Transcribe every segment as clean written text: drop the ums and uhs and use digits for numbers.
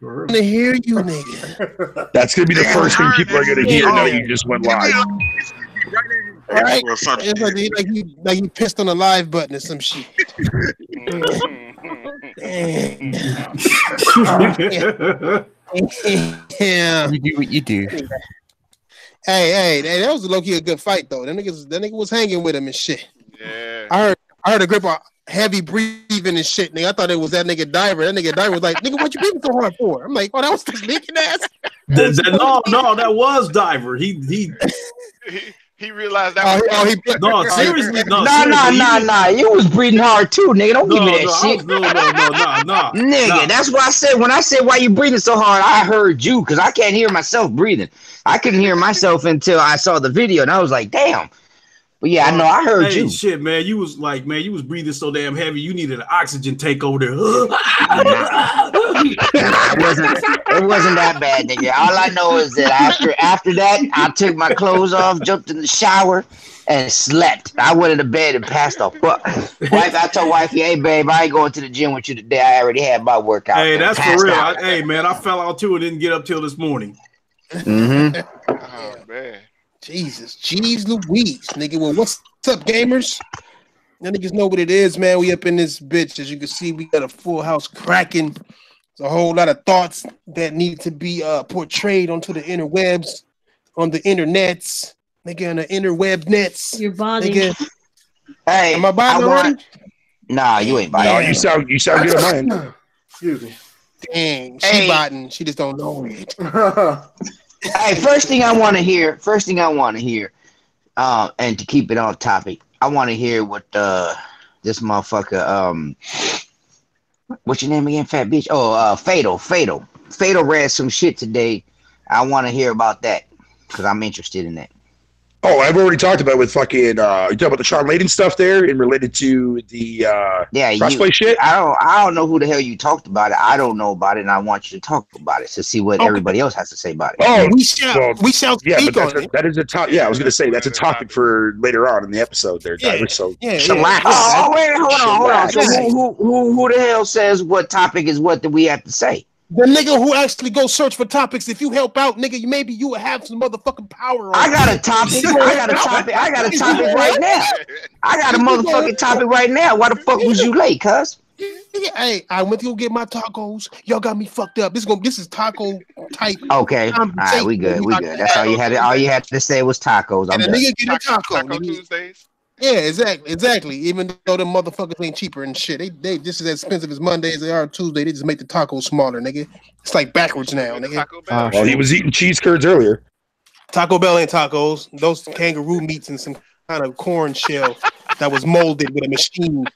to hear you, nigga. That's gonna be the first thing people are gonna hear. Now you just went live. Right? It's like you pissed on the live button or some shit. Yeah. You do what you do. Hey, that was low-key a good fight though. That nigga was hanging with him and shit. Yeah. I heard a grip of heavy breathing and shit, nigga. I thought it was that nigga Diver. That nigga Diver was like, nigga, what you breathing so hard for? I'm like, oh, that was this leaking ass. No, that was Diver. He realized that. Seriously, Nah. You was breathing hard too, nigga. Don't give me that shit. No. Nigga, that's what I said. When I said why you breathing so hard, I heard you because I can't hear myself breathing. I couldn't hear myself until I saw the video, and I was like, damn. But yeah, I know I heard you. Shit, man. You was breathing so damn heavy, you needed an oxygen tank over there. It wasn't that bad, nigga. All I know is that after that, I took my clothes off, jumped in the shower, and slept. I went into bed and passed off. I told wifey, hey babe, I ain't going to the gym with you today. I already had my workout. Hey, that's for real. Hey man, I fell out too and didn't get up till this morning. Mm-hmm. Oh man. Jesus, jeez Louise, nigga. Well, what's up, gamers? Y'all niggas know what it is, man. We up in this bitch. As you can see, we got a full house cracking. There's a whole lot of thoughts that need to be portrayed onto the interwebs, on the internets, nigga, on the interweb nets. You're bonding. Nigga. Hey, am I bonding already? Nah, you ain't bonding. No, you sound good on mine. Excuse me. Dang, she botting. She just don't know it. Hey, first thing I want to hear, and to keep it on topic, I want to hear what this motherfucker, what's your name again, fat bitch? Oh, Fatal read some shit today. I want to hear about that because I'm interested in that. Oh, I've already talked about it with fucking. You talking about the Shawn Layden stuff there, and related to the crossplay shit. I don't know who the hell you talked about it. I don't know about it, and I want you to talk about it to see what everybody else has to say about it. Oh, we shall speak on it. That is a topic. Yeah, I was going to say that's a topic for later on in the episode. There, Diver. So chillax. Oh, wait, hold on. So who the hell says what topic is what that we have to say? The nigga who actually goes search for topics. If you help out, nigga, maybe you will have some motherfucking power. I got a topic. I got a topic right now. I got a motherfucking topic right now. Why the fuck was you late, cuz? Hey, I went to go get my tacos. Y'all got me fucked up. This is taco type. Okay, all right, we good. That's all you had. All you had to say was tacos. And the nigga get a taco Tuesdays. Yeah, exactly. Even though the motherfuckers ain't cheaper and shit, they just as expensive as Monday as they are Tuesday. They just make the tacos smaller, nigga. It's like backwards now, nigga. Well, he was eating cheese curds earlier. Taco Bell ain't tacos. Those kangaroo meats and some kind of corn shell that was molded with a machine.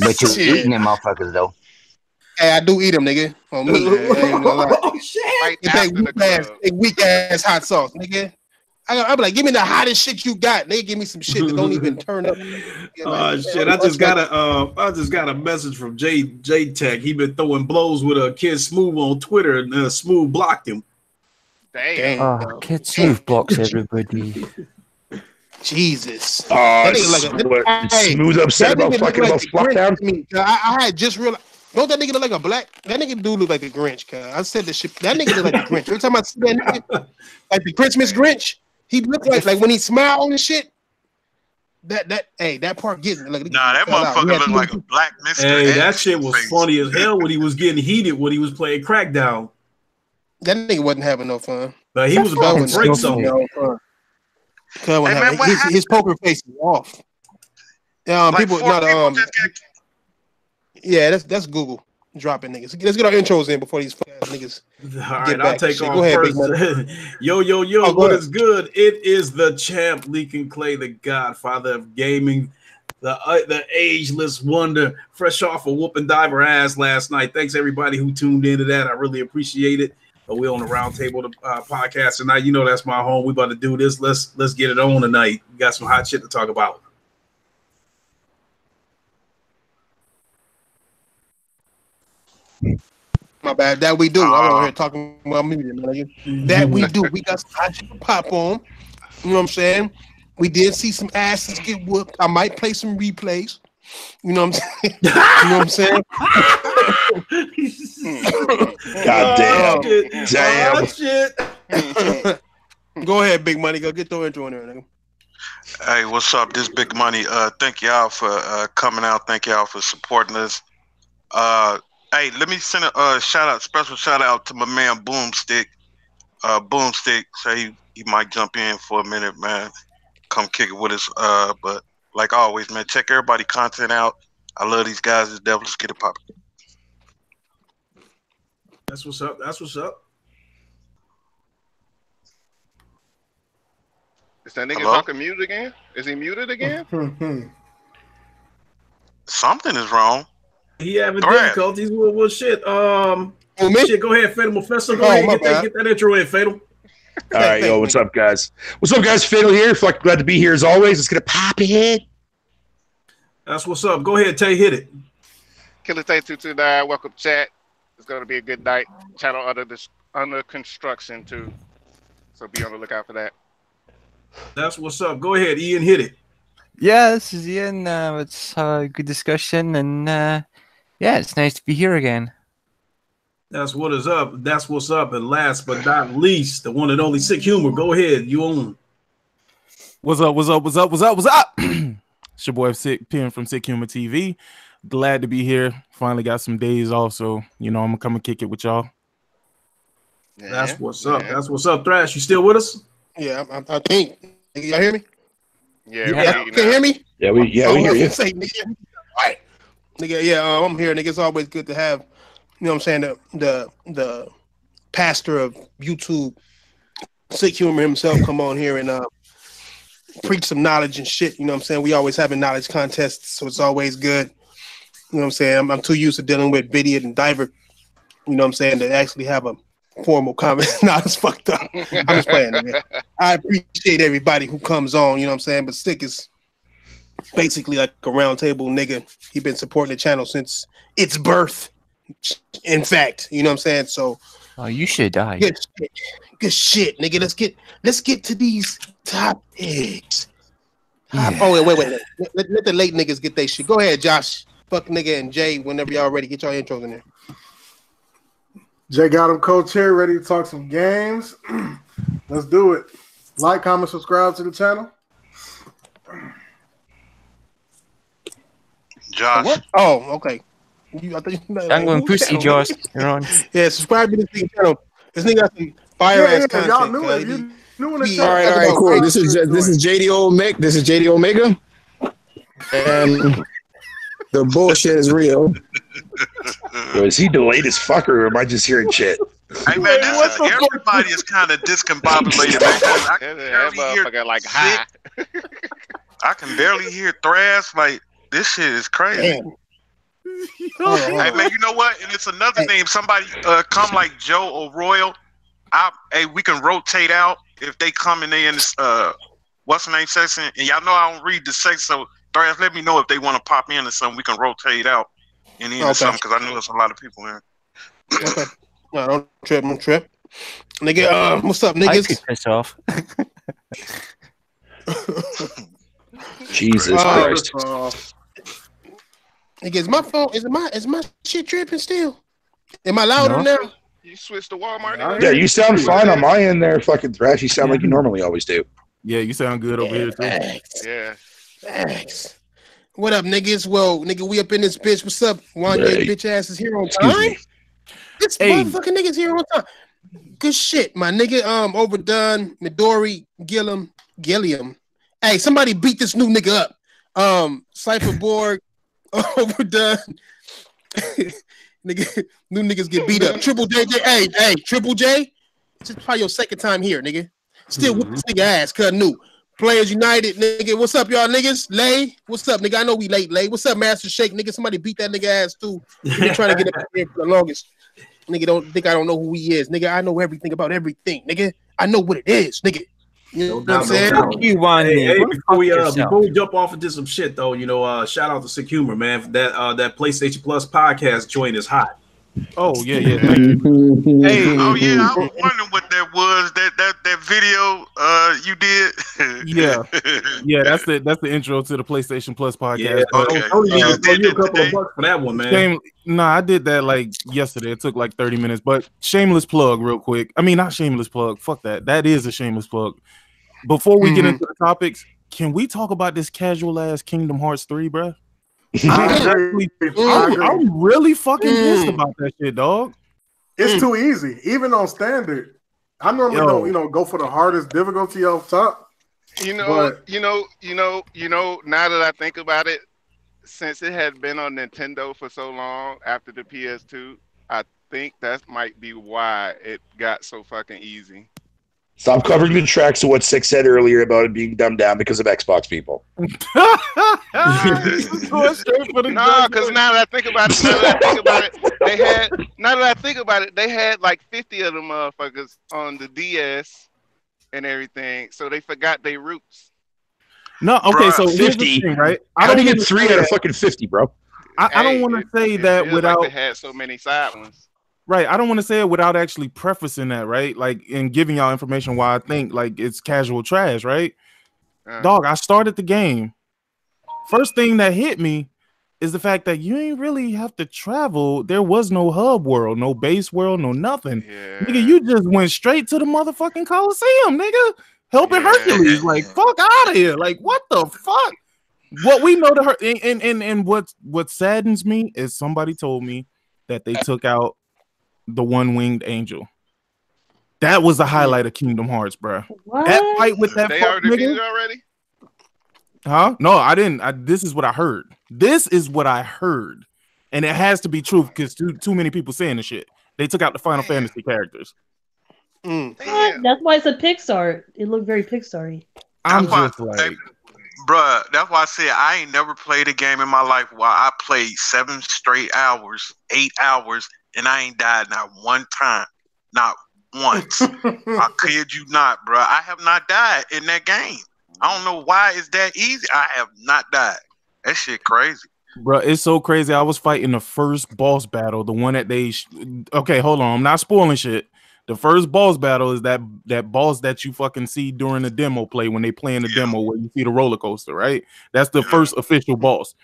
But you're eating them motherfuckers though. Hey, I do eat them, nigga. On me, man. I ain't gonna lie. Oh shit! They weak ass hot sauce, nigga. I be like, give me the hottest shit you got. They give me some shit that don't even turn up. Shit! I just got a message from J Tech. He been throwing blows with a Kid Smooth on Twitter, and Smooth blocked him. Damn. Kid Smooth blocks everybody. Jesus. Smooth upset about fucking about Flopdown. I had just realized. Don't that nigga look like a black? That nigga do look like a Grinch. Cause I said this shit. That nigga look like a Grinch. Every time I see that nigga, like the Christmas Grinch, he look like when he smile and shit. That part gets me. Like, that motherfucker look like a black Mr. Hey, that shit was funny as hell when he was getting heated when he was playing Crackdown. That nigga wasn't having no fun. But he was about to break something. His poker face is off. People yeah, that's Google dropping niggas. Let's get our intros in before these niggas. All right, I'll take on first. Yo, what is good? It is the champ, Leakin Clay, the godfather of gaming, the ageless wonder, fresh off of whooping Diver ass last night. Thanks everybody who tuned into that. I really appreciate it. We're on the Roundtable podcast tonight. You know that's my home. We about to do this. Let's get it on tonight. We got some hot shit to talk about. My bad. That we do. I'm over here talking about me, man. That we do. We got some hot shit to pop on. You know what I'm saying? We did see some asses get whooped. I might play some replays. You know what I'm saying? You know what I'm saying? God damn. Damn. Damn. Shit. Go ahead, Big Money. Go get the intro in there, nigga. Hey, what's up? This Big Money. Thank y'all for coming out. Thank y'all for supporting us. Hey, let me send a special shout out to my man Boomstick. Boomstick, say he might jump in for a minute, man. Come kick it with us. But like always, man, check everybody content out. I love these guys. It's devil. Let's get it popping. That's what's up. That's what's up. Is that nigga talking mute again? Is he muted again? Something is wrong. He having difficulties with shit. Shit, go ahead, Fatal Professor. Go ahead, get that intro in, Fatal. All right, yo, what's up, guys? What's up, guys? Fatal here. Fucking glad to be here as always. Let's get a pop it. That's what's up. Go ahead, Tay, hit it. Killer Tay 229. Welcome, chat. It's gonna be a good night. Channel under construction too, so be on the lookout for that. That's what's up. Go ahead, Ian, hit it. Yeah, this is Ian. Let's have a good discussion, and yeah, it's nice to be here again. That's what is up. That's what's up. And last but not least, the one and only Sick Humor. Go ahead, you own. What's up? What's up? What's up? What's up? What's up? It's your boy Sick Pin from Sick Humor TV. Glad to be here. Finally got some days off, so I'm gonna come and kick it with y'all. Yeah, that's what's up. That's what's up, Thrash. You still with us? Yeah, I think. Y'all hear me? Yeah, you can hear me? Yeah, we hear you. Say, nigga. All right. Nigga, yeah, I'm here, nigga. It's always good to have, you know what I'm saying, the pastor of YouTube, Sick Humor himself, come on here and preach some knowledge and shit. You know what I'm saying? We always having knowledge contests, so it's always good. You know what I'm saying? I'm too used to dealing with Bidiot and Diver, you know what I'm saying, to actually have a formal comment. Nah, it's fucked up. I'm just playing, nigga. I appreciate everybody who comes on, you know what I'm saying? But Sick is basically like a round table nigga. He been supporting the channel since its birth. In fact, you know what I'm saying? So you should die. Good shit, nigga. Let's get to these topics. Yeah. Oh wait. Let the late niggas get their shit. Go ahead, Josh. Fuck nigga and Jay, whenever y'all ready, get y'all intros in there. Jay got him, Coach here, ready to talk some games. Let's do it. Like, comment, subscribe to the channel. Josh. What? Oh, okay. Dangling pussy, Josh. You're on. Yeah, subscribe to this nigga channel. This nigga got some fire ass content. Y'all knew it. You knew when all right, cool. This is JD Omega. This is JD Omega. And the bullshit is real. Is he delayed as fuck, or am I just hearing shit? Hey man, everybody is kind of discombobulated, man. I can barely hear Thrash. Like, this shit is crazy. Hey man, you know what? And it's another thing. If somebody come like Joe or Royal, hey, we can rotate out if they come and they in this what's the name section. And y'all know I don't read the section, so Thrash, let me know if they want to pop in or something. We can rotate out and in or something, because I know there's a lot of people here. Okay. No, don't trip. Nigga, what's up, niggas? I could piss off. Jesus Christ. Nigga, is my phone, is my shit tripping still? Am I louder now? You switched to Walmart? Yeah, you sound fine on my end there, fucking Thrash. You sound like you normally always do. Yeah, you sound good over here, too. Yeah. Thanks. What up, niggas? Well, nigga, we up in this bitch. What's up? Wanya bitch ass is here on time. This motherfucking nigga's here on time. Good shit, my nigga. Overdone, Midori, Gilliam. Hey, somebody beat this new nigga up. Cypherborg, Overdone. Nigga, new niggas get beat up. Triple J. Hey, Triple J. This is probably your second time here, nigga. Still whip this nigga ass, cuz new. Players United, nigga. What's up, y'all niggas? Lay, what's up, nigga? I know we late, Lay. What's up, Master Shake, nigga? Somebody beat that nigga ass too. Nigga trying to get up here for the longest. Nigga don't think I don't know who he is, nigga. I know everything about everything, nigga. I know what it is, nigga. You know what I'm saying? Hey, before we jump off into some shit though, shout out to Sick Humor, man. That PlayStation Plus podcast joint is hot. Oh yeah. Thank you. Hey, oh yeah, I was wondering what that was that video you did? Yeah, that's the intro to the PlayStation Plus podcast. Yeah, okay. You did a couple of bucks for that one, man. I did that like yesterday. It took like 30 minutes, but shameless plug real quick. I mean, not shameless plug. Fuck that. That is a shameless plug. Before we get into the topics, can we talk about this casual ass Kingdom Hearts 3, bro? I'm really fucking pissed about that shit, dog. It's too easy, even on standard. I normally don't, go for the hardest difficulty off top. Now that I think about it, since it had been on Nintendo for so long after the PS2, I think that might be why it got so fucking easy. Stop covering the tracks of what Six said earlier about it being dumbed down because of Xbox people. Nah, because now that I think about it, they had like 50 of them motherfuckers on the DS and everything, so they forgot their roots. No, okay, so 50, thing, right? How do you get 3 out of fucking 50, bro? I don't want to say that without like they had so many side ones. Right, I don't want to say it without actually prefacing that, right? Like, and giving y'all information why I think like it's casual trash, right? Dog, I started the game. First thing that hit me is the fact that you ain't really have to travel. There was no hub world, no base world, no nothing. Yeah. Nigga, you just went straight to the motherfucking Coliseum, nigga. Helping Hercules. Like, fuck out of here. Like, what the fuck? What we know to her and what saddens me is somebody told me that they took out the one-winged angel. That was the highlight of Kingdom Hearts, bro. What? That fight with that fuck nigga already? Huh? No, I didn't. This is what I heard. And it has to be truth because too many people saying the shit. They took out the Final Fantasy characters. That's why it's a Pixar. It looked very Pixar-y. I'm just like, bruh, that's why I said I ain't never played a game in my life while I played 7 straight hours, 8 hours, and I ain't died not one time, not once. I kid you not, bro. I have not died in that game. I don't know why it's that easy. I have not died. That shit crazy. Bro, it's so crazy. I was fighting the first boss battle, the one that they... Okay, hold on. I'm not spoiling shit. The first boss battle is that boss that you fucking see during the demo play when they play in the demo where you see the roller coaster, right? That's the first official boss.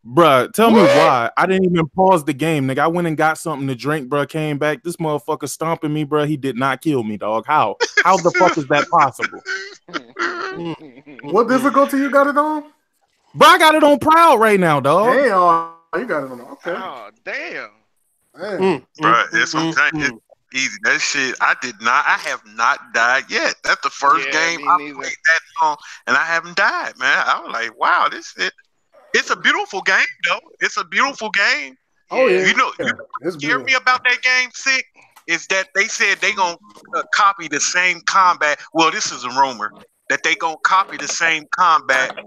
Bruh, tell me why. I didn't even pause the game, nigga. I went and got something to drink, bruh. Came back. This motherfucker stomping me, bruh. He did not kill me, dog. How? How the fuck is that possible? What difficulty you got it on? Bruh, I got it on proud right now, dog. Damn, you got it on. Okay. Oh, damn. Bruh, it's something easy. That shit, I have not died yet. That's the first game I played that long, and I haven't died, man. I was like, wow, this shit. It's a beautiful game, though. It's a beautiful game. Oh, yeah. You know, hear me about that game, Sick? Is that they said they gonna copy the same combat. Well, this is a rumor that they gonna copy the same combat for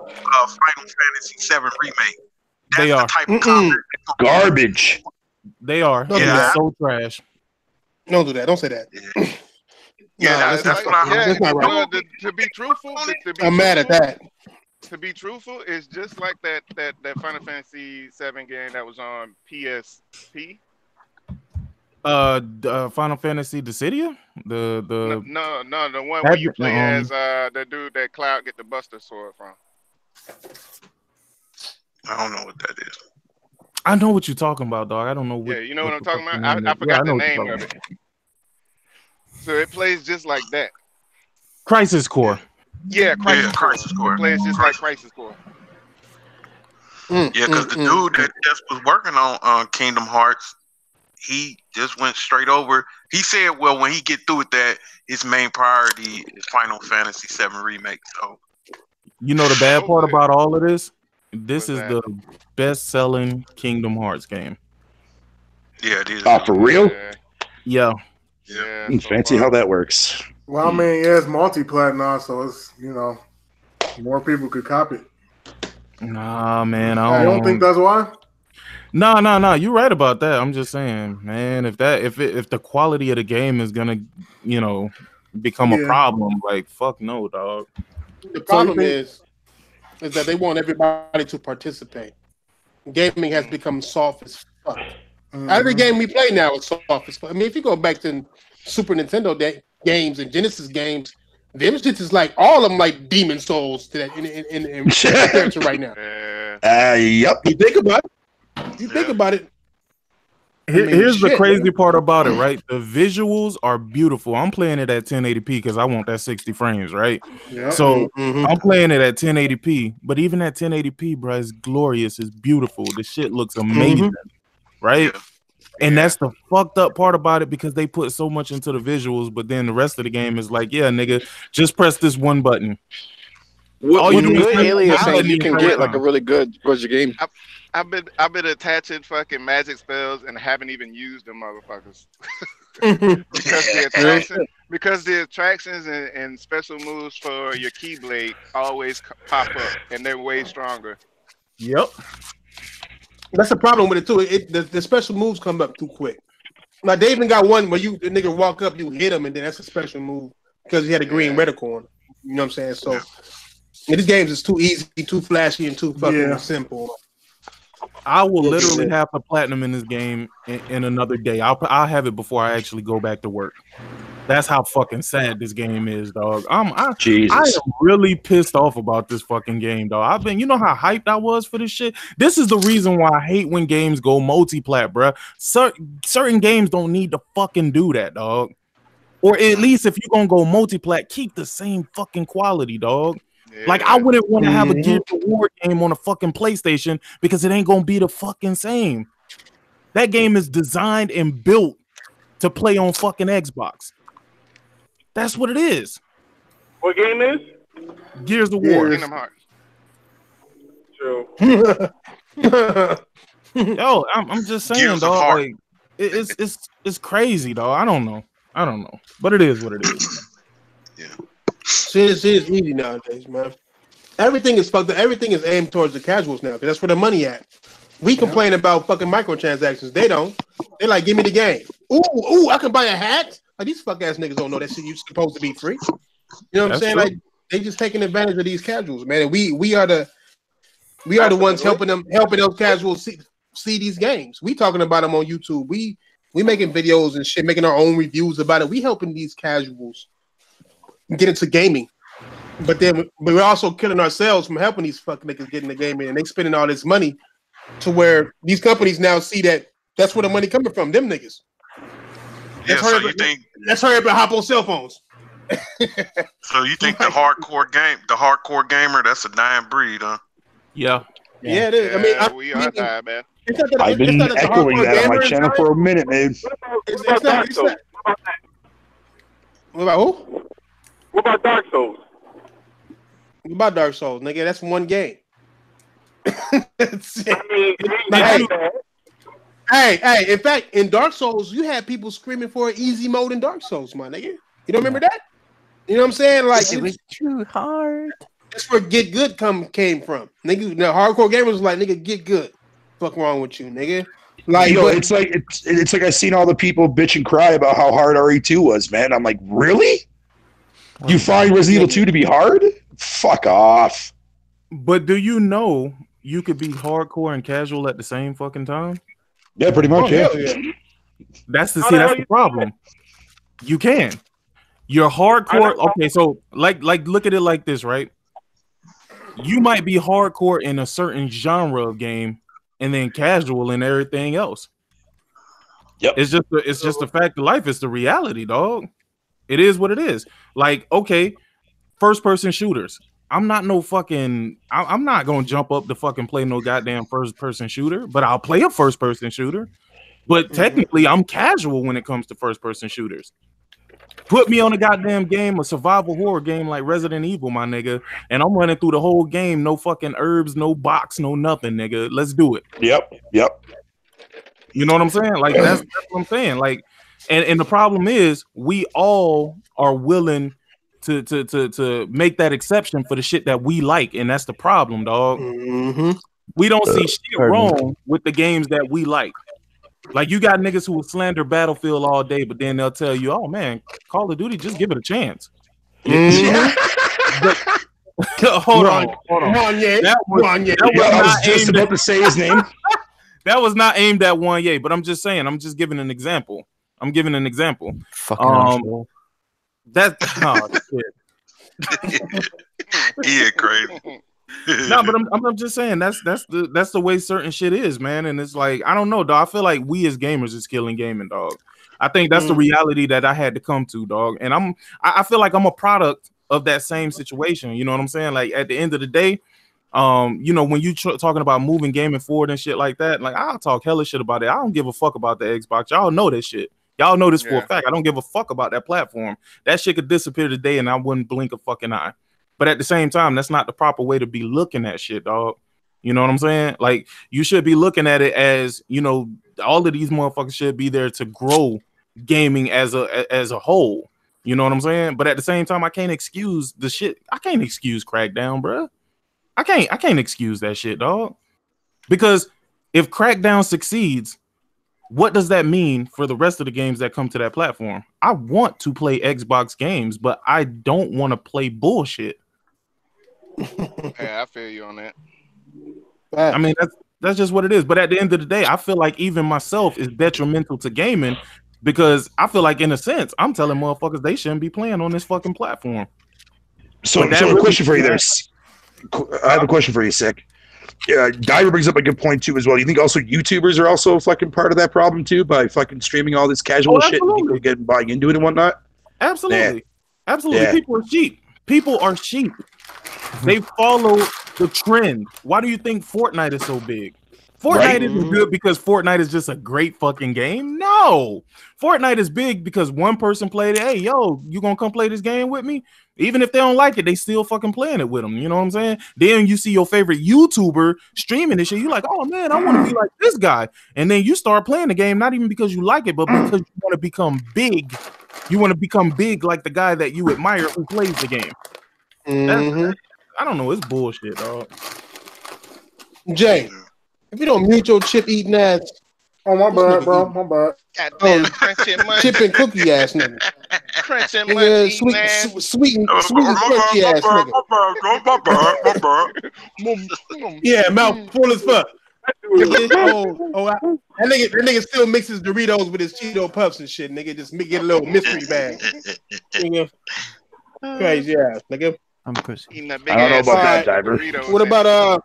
Final Fantasy VII Remake. That's the type of combat. Garbage. They are. Yeah. So trash. Don't do that. Don't say that. That's what I heard. That's not right. To be truthful, I'm mad at that. To be truthful, it's just like that Final Fantasy VII game that was on PSP. Final Fantasy Dissidia? The one where you play as the dude that Cloud get the Buster Sword from. I don't know what that is. I know what you're talking about, dog. I don't know what. Yeah, you know what I'm talking about? I forgot the name of it. So it plays just like that. Crisis Core. Yeah, Crisis Core. It plays just like Crisis Core. Yeah, because the dude that just was working on Kingdom Hearts, he just went straight over. He said, well, when he get through with that, his main priority is Final Fantasy VII Remake. So, you know the bad part about all of this? This is the best-selling Kingdom Hearts game. Yeah, it is. Oh, for real? Yeah. Fancy how that works. Well, I mean, yeah, it's multi-plat now, so it's, more people could copy it. Nah, man. I don't think that's why? No. You're right about that. I'm just saying, man, if the quality of the game is gonna, become a problem, like, fuck no, dog. The problem is that they want everybody to participate. Gaming has become soft as fuck. Every game we play now is soft as fuck. I mean, if you go back to Super Nintendo games and Genesis games, them shits is like all of them like Demon Souls to that in character right now. Yep. You think about it. Think about it. Here's the crazy part about it, right? The visuals are beautiful. I'm playing it at 1080p because I want that 60 frames, right? Yep. So I'm playing it at 1080p, but even at 1080p, bro, it's glorious. It's beautiful. The shit looks amazing, right? And that's the fucked up part about it because they put so much into the visuals, but then the rest of the game is like, yeah, nigga, just press this one button. All you do is Alien saying you can get like a really good game. I've been attaching fucking magic spells and haven't even used them motherfuckers. because the attractions and special moves for your Keyblade always pop up and they're way stronger. Yep. That's the problem with it too. The special moves come up too quick. Like they even got one where the nigga walk up, you hit him, and then that's a special move because he had a green reticle on him. You know what I'm saying? So these games is too easy, too flashy, and too fucking simple. I will literally have the platinum in this game in another day. I'll have it before I actually go back to work. That's how fucking sad this game is, dog. I am really pissed off about this fucking game, dog. You know how hyped I was for this shit? This is the reason why I hate when games go multi-plat, bro. Certain games don't need to fucking do that, dog. Or at least if you're gonna go multi-plat, keep the same fucking quality, dog. Like I wouldn't want to have a Gears of War game on a fucking PlayStation because it ain't gonna be the fucking same. That game is designed and built to play on fucking Xbox. That's what it is. What game is? Gears of War. Kingdom Hearts. True. Yo, I'm just saying, dog. Like, it's crazy, dog. I don't know, but it is what it is. Shit is easy nowadays, man. Everything is fucked up. Everything is aimed towards the casuals now because that's where the money at. We complain about fucking microtransactions. They don't. They like, give me the game. Ooh, I can buy a hat. Like these fuck ass niggas don't know that shit. You're supposed to be free. You know what I'm saying? True. Like they just taking advantage of these casuals, man. And we are the ones helping those casuals see these games. We talking about them on YouTube. We making videos and shit, making our own reviews about it. We helping these casuals get into gaming. But we're also killing ourselves from helping these fuck niggas get in the gaming, and they spending all this money to where these companies now see that that's where the money coming from. Them niggas. Let's hurry up and hop on cell phones. So you think the hardcore gamer, that's a dying breed, huh? Yeah, it is. Yeah, I mean, we are dying, man. I've been echoing that on my channel for a minute, man. What about who? What about Dark Souls? What about Dark Souls, nigga? That's one game. Hey, in fact, in Dark Souls, you had people screaming for an easy mode in Dark Souls, my nigga. You don't remember that? You know what I'm saying? Like it was too hard. That's where Get Good came from. Nigga, the hardcore gamers was like, nigga, get good. Fuck wrong with you, nigga? Like, it's like I've seen all the people bitch and cry about how hard RE2 was, man. I'm like, really? You find Resident Evil 2 to be hard? Fuck off. But do you know you could be hardcore and casual at the same fucking time? Yeah, pretty much. Yeah. That's the problem. You can. You're hardcore. Okay, so like look at it like this, right? You might be hardcore in a certain genre of game, and then casual in everything else. Yep. It's just a fact of life. It's the reality, dog. It is what it is. Like, okay, first person shooters. I'm not gonna jump up to fucking play no goddamn first person shooter, but I'll play a first person shooter. But technically, I'm casual when it comes to first person shooters. Put me on a goddamn game, a survival horror game like Resident Evil, my nigga, and I'm running through the whole game, no fucking herbs, no box, no nothing, nigga. Let's do it. Yep. You know what I'm saying? Like that's what I'm saying. Like, and the problem is we all are willing to make that exception for the shit that we like, and that's the problem, dog. We don't see shit wrong with the games that we like. Like you got niggas who will slander Battlefield all day, but then they'll tell you, "Oh man, Call of Duty, just give it a chance." But, hold on. I was just about to say his name. That was not aimed at Wanye, but I'm just saying. I'm just giving an example. I'm giving an example. Fucking that shit. Yeah, crazy. No, but I'm just saying that's the way certain shit is, man. And it's like, I don't know, dog. I feel like we as gamers is killing gaming, dog. I think that's the reality that I had to come to, dog. And I feel like I'm a product of that same situation. You know what I'm saying? Like at the end of the day, you know, when you talking about moving gaming forward and shit like that, like I'll talk hella shit about it. I don't give a fuck about the Xbox. Y'all know this shit. Y'all know this for a fact. I don't give a fuck about that platform. That shit could disappear today and I wouldn't blink a fucking eye. But at the same time, that's not the proper way to be looking at shit, dog. You know what I'm saying? Like, you should be looking at it as, you know, all of these motherfuckers should be there to grow gaming as a whole. You know what I'm saying? But at the same time, I can't excuse the shit. I can't excuse Crackdown, bro. I can't excuse that shit, dog. Because if Crackdown succeeds, what does that mean for the rest of the games that come to that platform? I want to play Xbox games, but I don't want to play bullshit. Yeah, I feel you on that. I mean, that's just what it is. But at the end of the day, I feel like even myself is detrimental to gaming because I feel like, in a sense, I'm telling motherfuckers they shouldn't be playing on this fucking platform. So a question for you there. I have a question for you, Sick. Diver brings up a good point too as well. You think also YouTubers are also fucking part of that problem too by fucking streaming all this casual shit and people getting buying into it and whatnot? Absolutely. Absolutely. Yeah. People are sheep. People are sheep. They follow the trend. Why do you think Fortnite is so big? Fortnite isn't good because Fortnite is just a great fucking game. No. Fortnite is big because one person played it. Hey, yo, you gonna come play this game with me? Even if they don't like it, they still fucking playing it with them. You know what I'm saying? Then you see your favorite YouTuber streaming this shit. You're like, oh man, I want to be like this guy. And then you start playing the game, not even because you like it, but because you want to become big. You want to become big like the guy that you admire who plays the game. I don't know. It's bullshit, dog. Jay, if you don't mute your chip eating ass. Oh, my bad, bro. My bad. Chip and cookie ass nigga. Crunching nigga, sweet and crunchy ass nigga. Yeah, mouth full as fuck. That nigga still mixes Doritos with his Cheeto Puffs and shit. Nigga just get a little mystery bag. Nigga. Crazy ass, nigga. I'm crazy. I don't know about that, Diver. What about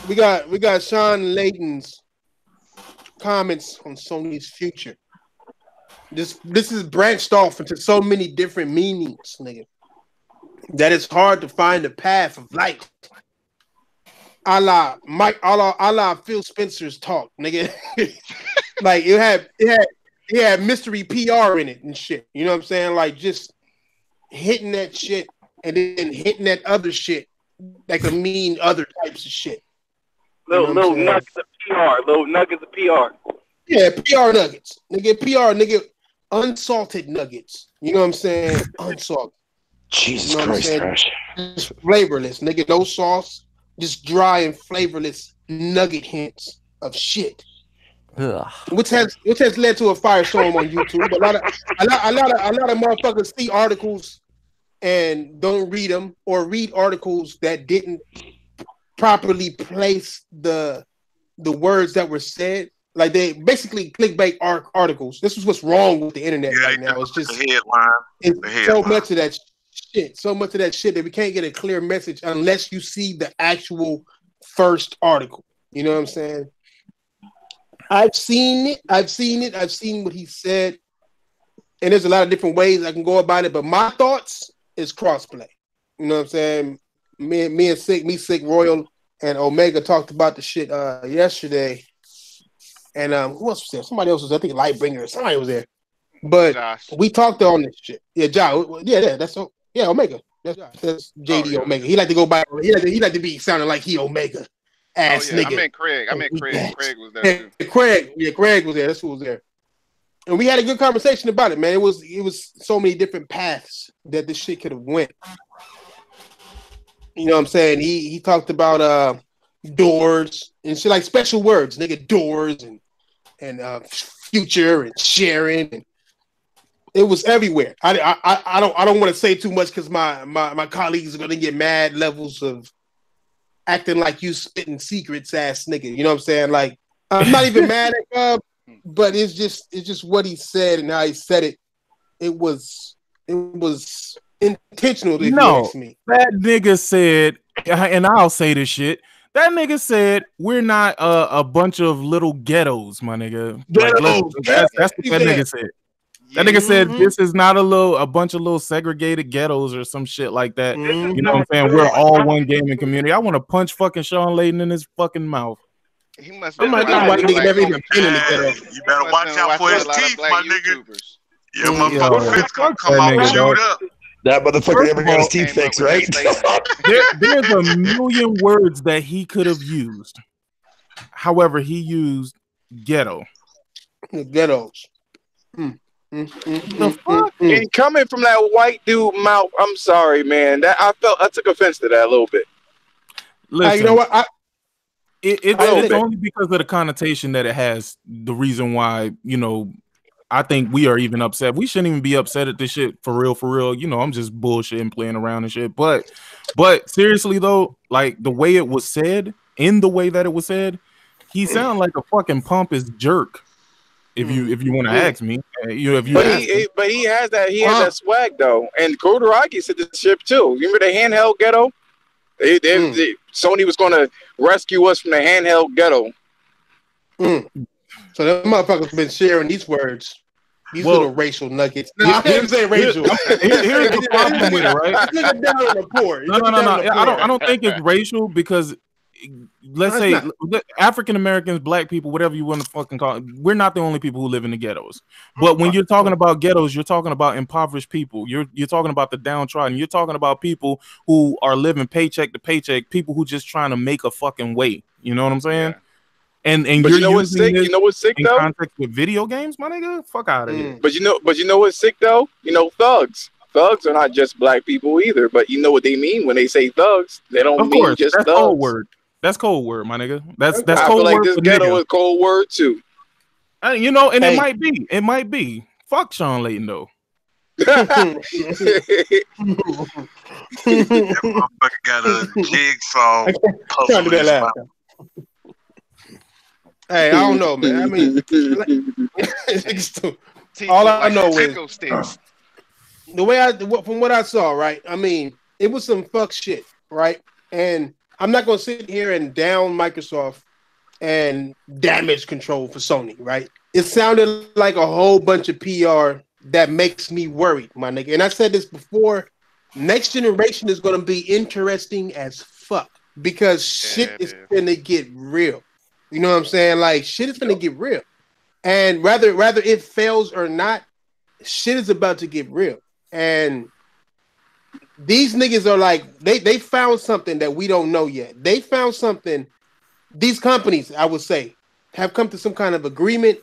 we got Shawn and Layden's comments on Sony's future. This is branched off into so many different meanings, nigga, that it's hard to find the path of light. A la Phil Spencer's talk, nigga. Like it had mystery PR in it and shit. You know what I'm saying? Like just hitting that shit and then hitting that other shit that could mean other types of shit. Little nuggets of PR. Little nuggets of PR. Yeah, PR nuggets. Nigga, unsalted nuggets. You know what I'm saying? Unsalted. Jesus Christ, Trash. Just flavorless, nigga. No sauce. Just dry and flavorless nugget hints of shit. Ugh. Which has led to a firestorm on YouTube. A lot of motherfuckers see articles and don't read them, or read articles that didn't properly place the words that were said. Like they basically clickbait articles. This is what's wrong with the internet right now. It's just the headline. It's so much of that shit that we can't get a clear message unless you see the actual first article. You know what I'm saying? I've seen it. I've seen what he said. And there's a lot of different ways I can go about it. But my thoughts is crossplay. You know what I'm saying? Me and Sick, Royal, and Omega talked about the shit yesterday. And who else was there? Somebody else was there. I think Lightbringer. Somebody was there. But Josh. We talked on this shit. Yeah, Josh. Yeah, that's Omega. That's JD Omega. He like to go by. He like to be sounding like he Omega ass nigga. I meant Craig. Craig was there too. Craig was there. That's who was there. And we had a good conversation about it, man. It was so many different paths that this shit could have went. You know what I'm saying? He talked about doors and shit, like special words, nigga, doors and future and sharing, and it was everywhere. I don't want to say too much because my colleagues are gonna get mad levels of acting like you spitting secrets ass nigga. You know what I'm saying? Like I'm not even mad at But it's just what he said and how he said it. It was intentional. If you ask me, that nigga said, and I'll say this shit. That nigga said we're not a bunch of little ghettos, my nigga. Like, that's what that nigga said. That nigga said this is not a bunch of little segregated ghettos or some shit like that. You know what I'm saying? We're all one gaming community. I want to punch fucking Shawn Layden in his fucking mouth. He must be white nigga never even been in the ghetto. You better watch out for his teeth, my nigga. Yeah, motherfucker fist gonna come out chewed up. That motherfucker never got his teeth fixed, right? There's a million words that he could have used. However, he used ghetto. The ghettos. The fuck? And coming from that white dude mouth, I'm sorry, man. I took offense to that a little bit. Listen, you know what? It's only because of the connotation that it has. The reason why, I think we are even upset. We shouldn't even be upset at this shit for real. I'm just bullshitting, playing around and shit. But seriously though, like the way it was said, in the way that it was said, he sounded like a fucking pompous jerk. If you want to ask me, but he has that has that swag though. And Kodoraki said this shit too. You remember the handheld ghetto? Sony was going to rescue us from the handheld ghetto. So that motherfucker's been sharing these words, these little racial nuggets. No, I didn't say racial. Here's the problem with it, right? No. I don't think it's racial because let's say African Americans, black people, whatever you want to fucking call it, we're not the only people who live in the ghettos. But when you're talking about ghettos, you're talking about impoverished people. You're talking about the downtrodden. You're talking about people who are living paycheck to paycheck, people who just trying to make a fucking way. You know what I'm saying? Yeah. And but you know what's sick? You know what's sick though? In context with video games, my nigga, fuck out of here. But you know what's sick though? Thugs. Thugs are not just black people either. But you know what they mean when they say thugs? They don't mean just thugs. Cold word. That's cold word, my nigga. That's I cold feel like word. This ghetto is cold word too. And it might be. It might be. Fuck Shawn Layden though. That motherfucker got a jigsaw puzzle. Hey, I don't know, man. I mean, all I know is the way from what I saw, right? I mean, it was some fuck shit, right? And I'm not gonna sit here and down Microsoft and damage control for Sony, right? It sounded like a whole bunch of PR that makes me worried, my nigga. And I said this before, next generation is gonna be interesting as fuck because shit is gonna get real. You know what I'm saying? Like shit is gonna get real. And rather it fails or not, shit is about to get real. And these niggas are like, they found something that we don't know yet. They found something. These companies, I would say, have come to some kind of agreement,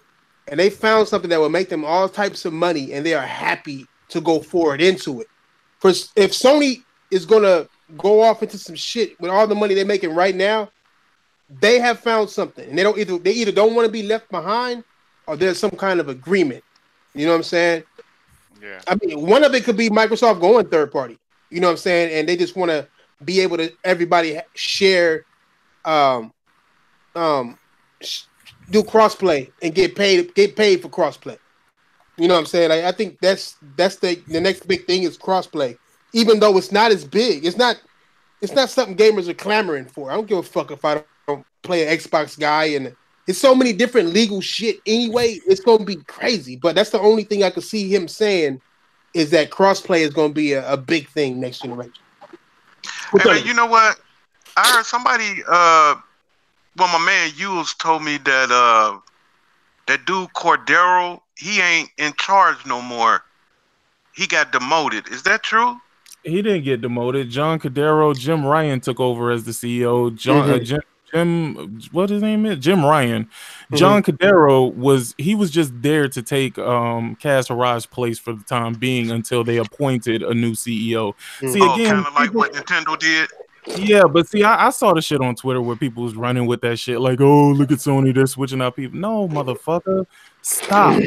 and they found something that will make them all types of money, and they are happy to go forward into it. If Sony is gonna go off into some shit with all the money they're making right now, they have found something, and they either don't want to be left behind, or there's some kind of agreement. You know what I'm saying? Yeah. I mean, one of it could be Microsoft going third party. You know what I'm saying? And they just want to be able to everybody share, do crossplay and get paid for crossplay. You know what I'm saying? Like, I think that's the next big thing is crossplay. Even though it's not as big, it's not something gamers are clamoring for. I don't give a fuck if I don't play an Xbox guy, and it's so many different legal shit anyway. It's gonna be crazy. But that's the only thing I could see him saying is that crossplay is gonna be a big thing next generation. Hey, man, you know what? I heard somebody, my man Yules told me that that dude Cordero, he ain't in charge no more. He got demoted. Is that true? He didn't get demoted. John Cordero, Jim Ryan took over as the CEO. Jim, what his name is? Jim Ryan. John Cordero was just there to take Kaz Haraj's place for the time being until they appointed a new CEO. See, again, kind of like what Nintendo did. Yeah, but see, I saw the shit on Twitter where people was running with that shit, like, oh, look at Sony, they're switching out people. No, motherfucker, stop.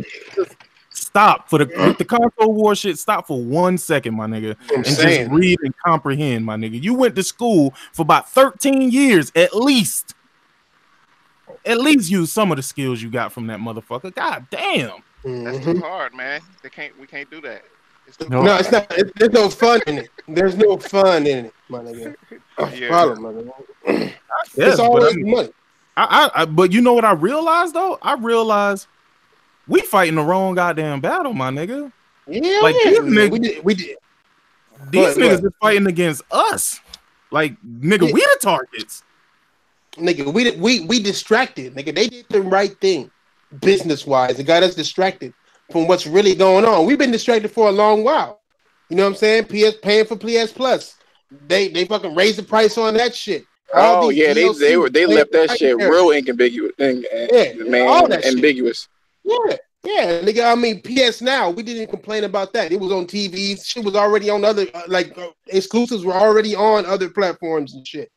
Stop with the console war shit. Stop for 1 second, my nigga, and just read and comprehend, my nigga. You went to school for about 13 years at least. at least use some of the skills you got from that motherfucker. God damn. That's too hard, man. We can't do that. No, it's not. There's no fun in it. There's no fun in it, my nigga. Problem, my nigga. Yes, it's always money. But you know what I realized though? I realized we fighting the wrong goddamn battle, my nigga. Yeah, like these niggas, we did. These niggas is fighting against us. Like, nigga, we the targets. Nigga, we distracted. Nigga, they did the right thing, business wise. It got us distracted from what's really going on. We've been distracted for a long while. You know what I'm saying? PS paying for PS Plus. They fucking raised the price on that shit. Oh yeah, they left that shit real inconspicuous, ambiguous. Yeah, nigga. I mean, PS Now, we didn't complain about that. It was on TVs. Shit was already on other exclusives were already on other platforms and shit.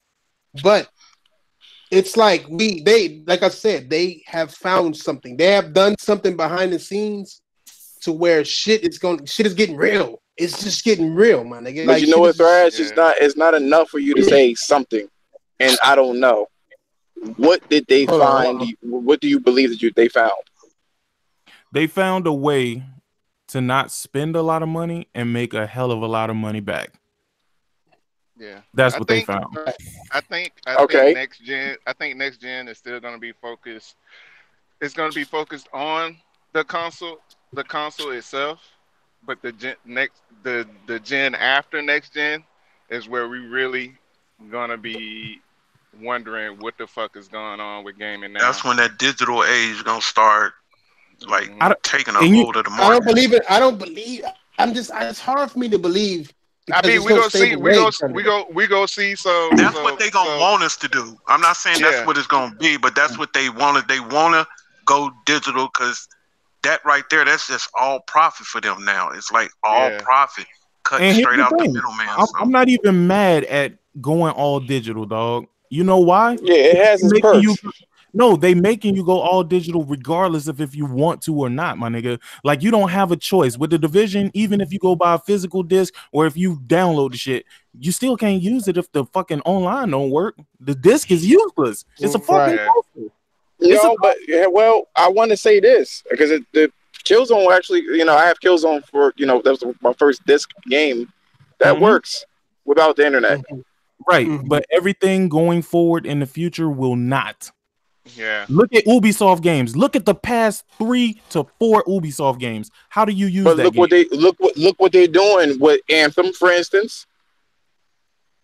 But it's like like I said, they have found something. They have done something behind the scenes to where shit is getting real. It's just getting real, my nigga. But like, you know what, Thrash? It's not enough for you to say something. And I don't know. What did they find? What do you believe that they found? They found a way to not spend a lot of money and make a hell of a lot of money back. Yeah, that's what they found. I think next gen is still going to be focused. It's going to be focused on the console itself, but the gen after next gen is where we really gonna be wondering what the fuck is going on with gaming now. That's when that digital age is gonna start taking a hold of the market. I don't believe it. I don't believe. It's hard for me to believe. I mean, we go see. So that's what they gonna want us to do. I'm not saying that's what it's gonna be, but that's what they wanted. They wanna go digital because that right there, that's just all profit for them now. It's like all profit cutting straight out the middleman. I'm not even mad at going all digital, dog. You know why? Yeah, it has its perks. No, they making you go all digital regardless of if you want to or not, my nigga. Like, you don't have a choice. With the Division, even if you go buy a physical disc or if you download the shit, you still can't use it if the fucking online don't work. The disc is useless. It's a fucking well, I want to say this because the Killzone actually, I have Killzone for, that was my first disc game that works without the internet. Right, but everything going forward in the future will not. Yeah. Look at Ubisoft games. Look at the past 3 to 4 Ubisoft games. How do you use that? Look what they're doing with Anthem, for instance.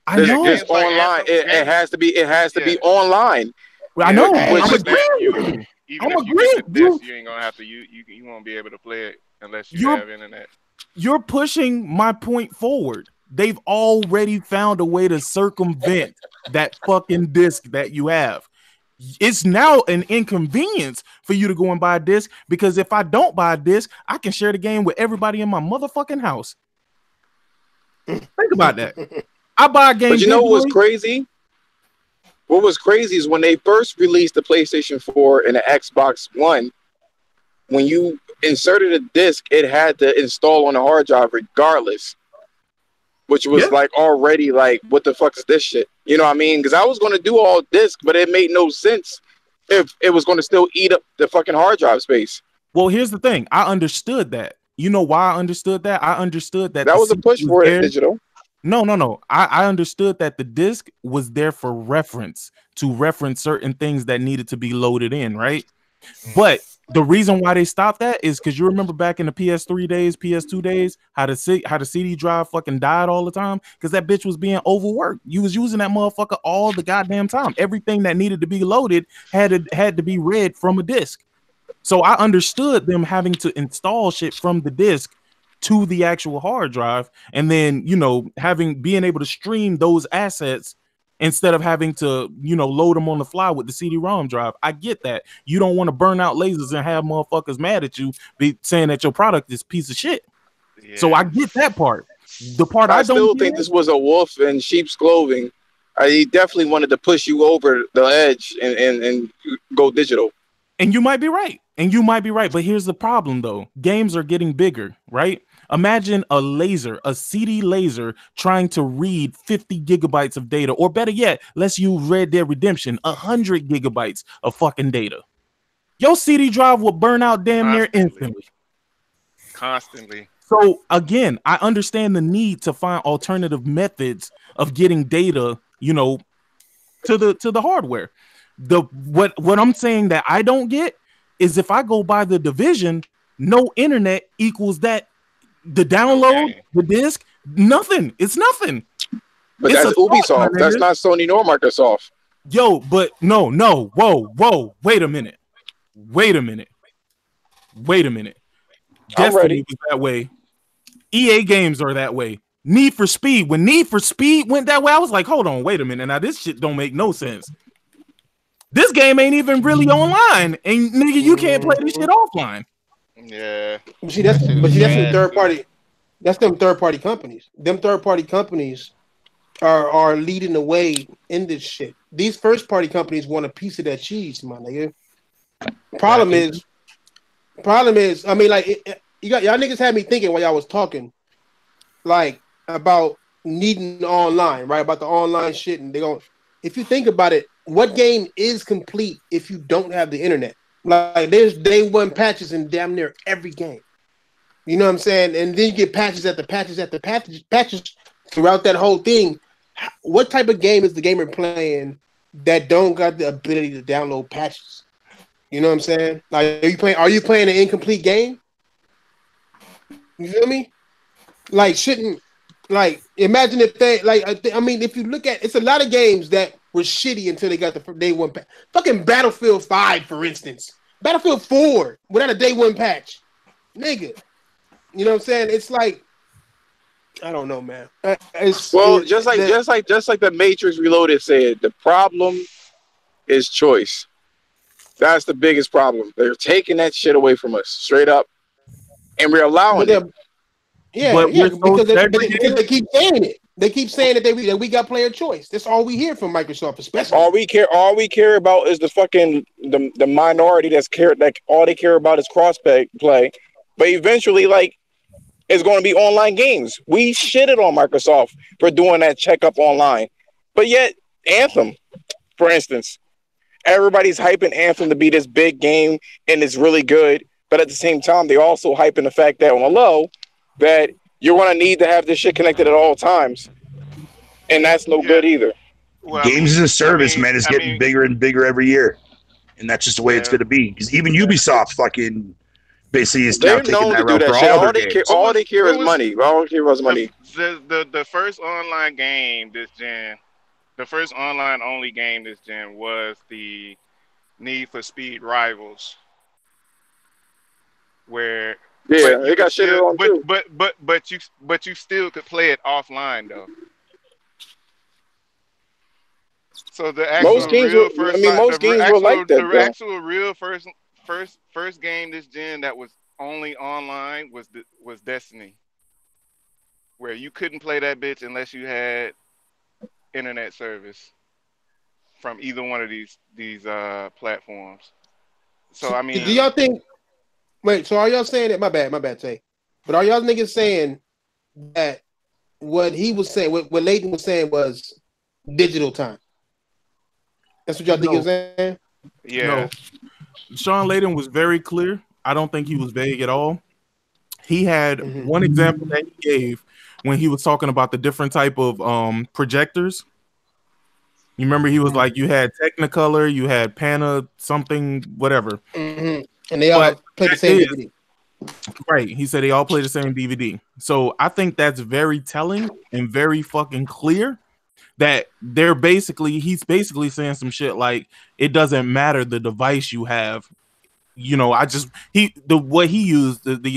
I know it's online. It has to be online. I know. I'm agreeing. Even if you get the disc, you ain't gonna have to. You won't be able to play it unless you have internet. You're pushing my point forward. They've already found a way to circumvent that fucking disc that you have. It's now an inconvenience for you to go and buy a disc because if I don't buy a disc, I can share the game with everybody in my motherfucking house. Think about that. I buy a game. But you know what's crazy? What was crazy is when they first released the PlayStation 4 and the Xbox One, when you inserted a disc, it had to install on a hard drive regardless. Which was like already like, what the fuck is this shit? You know what I mean? Because I was going to do all disc, but it made no sense if it was going to still eat up the fucking hard drive space. Well, here's the thing. I understood that. You know why I understood that? I understood that was a push for it digital. No. I understood that the disc was there for reference, to reference certain things that needed to be loaded in, right? But the reason why they stopped that is because you remember back in the PS3 days, PS2 days, how the CD drive fucking died all the time because that bitch was being overworked. You was using that motherfucker all the goddamn time. Everything that needed to be loaded had to be read from a disc. So I understood them having to install shit from the disc to the actual hard drive, and then being able to stream those assets instead of having to, load them on the fly with the CD-ROM drive. I get that. You don't want to burn out lasers and have motherfuckers mad at you saying that your product is a piece of shit. Yeah. So I get that part. The part I still think this was a wolf in sheep's clothing. He definitely wanted to push you over the edge and go digital. And you might be right. And you might be right, but here's the problem though. Games are getting bigger, right? Imagine a CD laser trying to read 50 gigabytes of data, or better yet, let's use Red Dead Redemption, 100 gigabytes of fucking data. Your CD drive will burn out damn near instantly. Constantly. So again, I understand the need to find alternative methods of getting data, you know, to the hardware. What I'm saying that I don't get is if I go buy the Division, no internet equals that. The download, the disc, nothing. It's nothing. But it's that's Ubisoft. That's not Sony nor Microsoft. Yo, but no. Whoa. Wait a minute. Destiny was that way. EA games are that way. Need for Speed. When Need for Speed went that way, I was like, hold on, wait a minute. Now this shit don't make no sense. This game ain't even really online, and nigga, you can't play this shit offline. Yeah. See, that's the third party. That's them third party companies. Them third party companies are leading the way in this shit. These first party companies want a piece of that cheese, my nigga. Problem is, I mean, like, you got y'all niggas had me thinking while y'all was talking, like, about needing online, right? About the online shit, and if you think about it, what game is complete if you don't have the internet? Like, there's day one patches in damn near every game. You know what I'm saying? And then you get patches after patches after patches throughout that whole thing. What type of game is the gamer playing that don't got the ability to download patches? You know what I'm saying? Like, are you playing an incomplete game? You feel me? Like, imagine if they, like, I mean, if you look at, it's a lot of games that were shitty until they got the day one patch. Fucking Battlefield 5, for instance. Battlefield 4 without a day one patch. Nigga. You know what I'm saying? It's like, I don't know, man. Just like the Matrix Reloaded said, the problem is choice. That's the biggest problem. They're taking that shit away from us, straight up. And we're allowing it. Because they keep saying it. They keep saying that we got player choice. That's all we hear from Microsoft, especially. All we care about is the fucking the minority all they care about is cross-play. But eventually, like, it's going to be online games. We shitted on Microsoft for doing that checkup online. But yet, Anthem, for instance, everybody's hyping Anthem to be this big game and it's really good. But at the same time, they also hyping the fact that on the low, that you're going to need to have this shit connected at all times. And that's no good either. Well, games as a service, man, is getting bigger and bigger every year. And that's just the way it's going to be. Because even Ubisoft fucking basically is now taking that route for all their games. All they care is money. All they care is money. The first online game this gen, the first online only game this gen was the Need for Speed Rivals. Where they got shit on too. But you still could play it offline though. So the actual most games were like that. The actual real first game this gen that was only online was Destiny, where you couldn't play that bitch unless you had internet service from either one of these platforms. So I mean, do y'all think? Wait, so are y'all saying that? My bad, Tay. But are y'all niggas saying that what he was saying, what Layden was saying was digital time? That's what y'all think he was saying? Yeah. No. Shawn Layden was very clear. I don't think he was vague at all. He had one example that he gave when he was talking about the different type of projectors. You remember he was like, you had Technicolor, you had Pana, something, whatever. Mm-hmm. And they all play the same DVD. Right. He said they all play the same DVD. So I think that's very telling and very fucking clear that he's basically saying some shit like, it doesn't matter the device you have. You know, the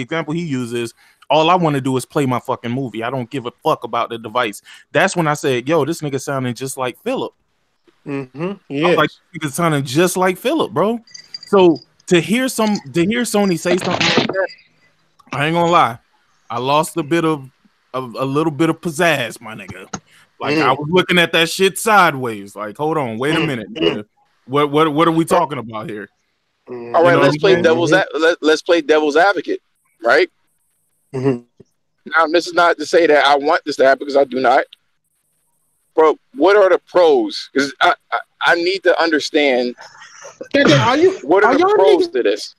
example he uses, all I want to do is play my fucking movie. I don't give a fuck about the device. That's when I said, yo, this nigga sounding just like Philip. Mm-hmm. Yeah. I was like, this nigga sounding just like Philip, bro. So to hear Sony say something like that, I ain't gonna lie, I lost a little bit of pizzazz, my nigga. Like I was looking at that shit sideways. Like, hold on, wait a minute. What are we talking about here? All right, let's play let's play devil's advocate, right? Mm-hmm. Now, this is not to say that I want this to happen because I do not. But what are the pros? Because I need to understand. What are the pros to this?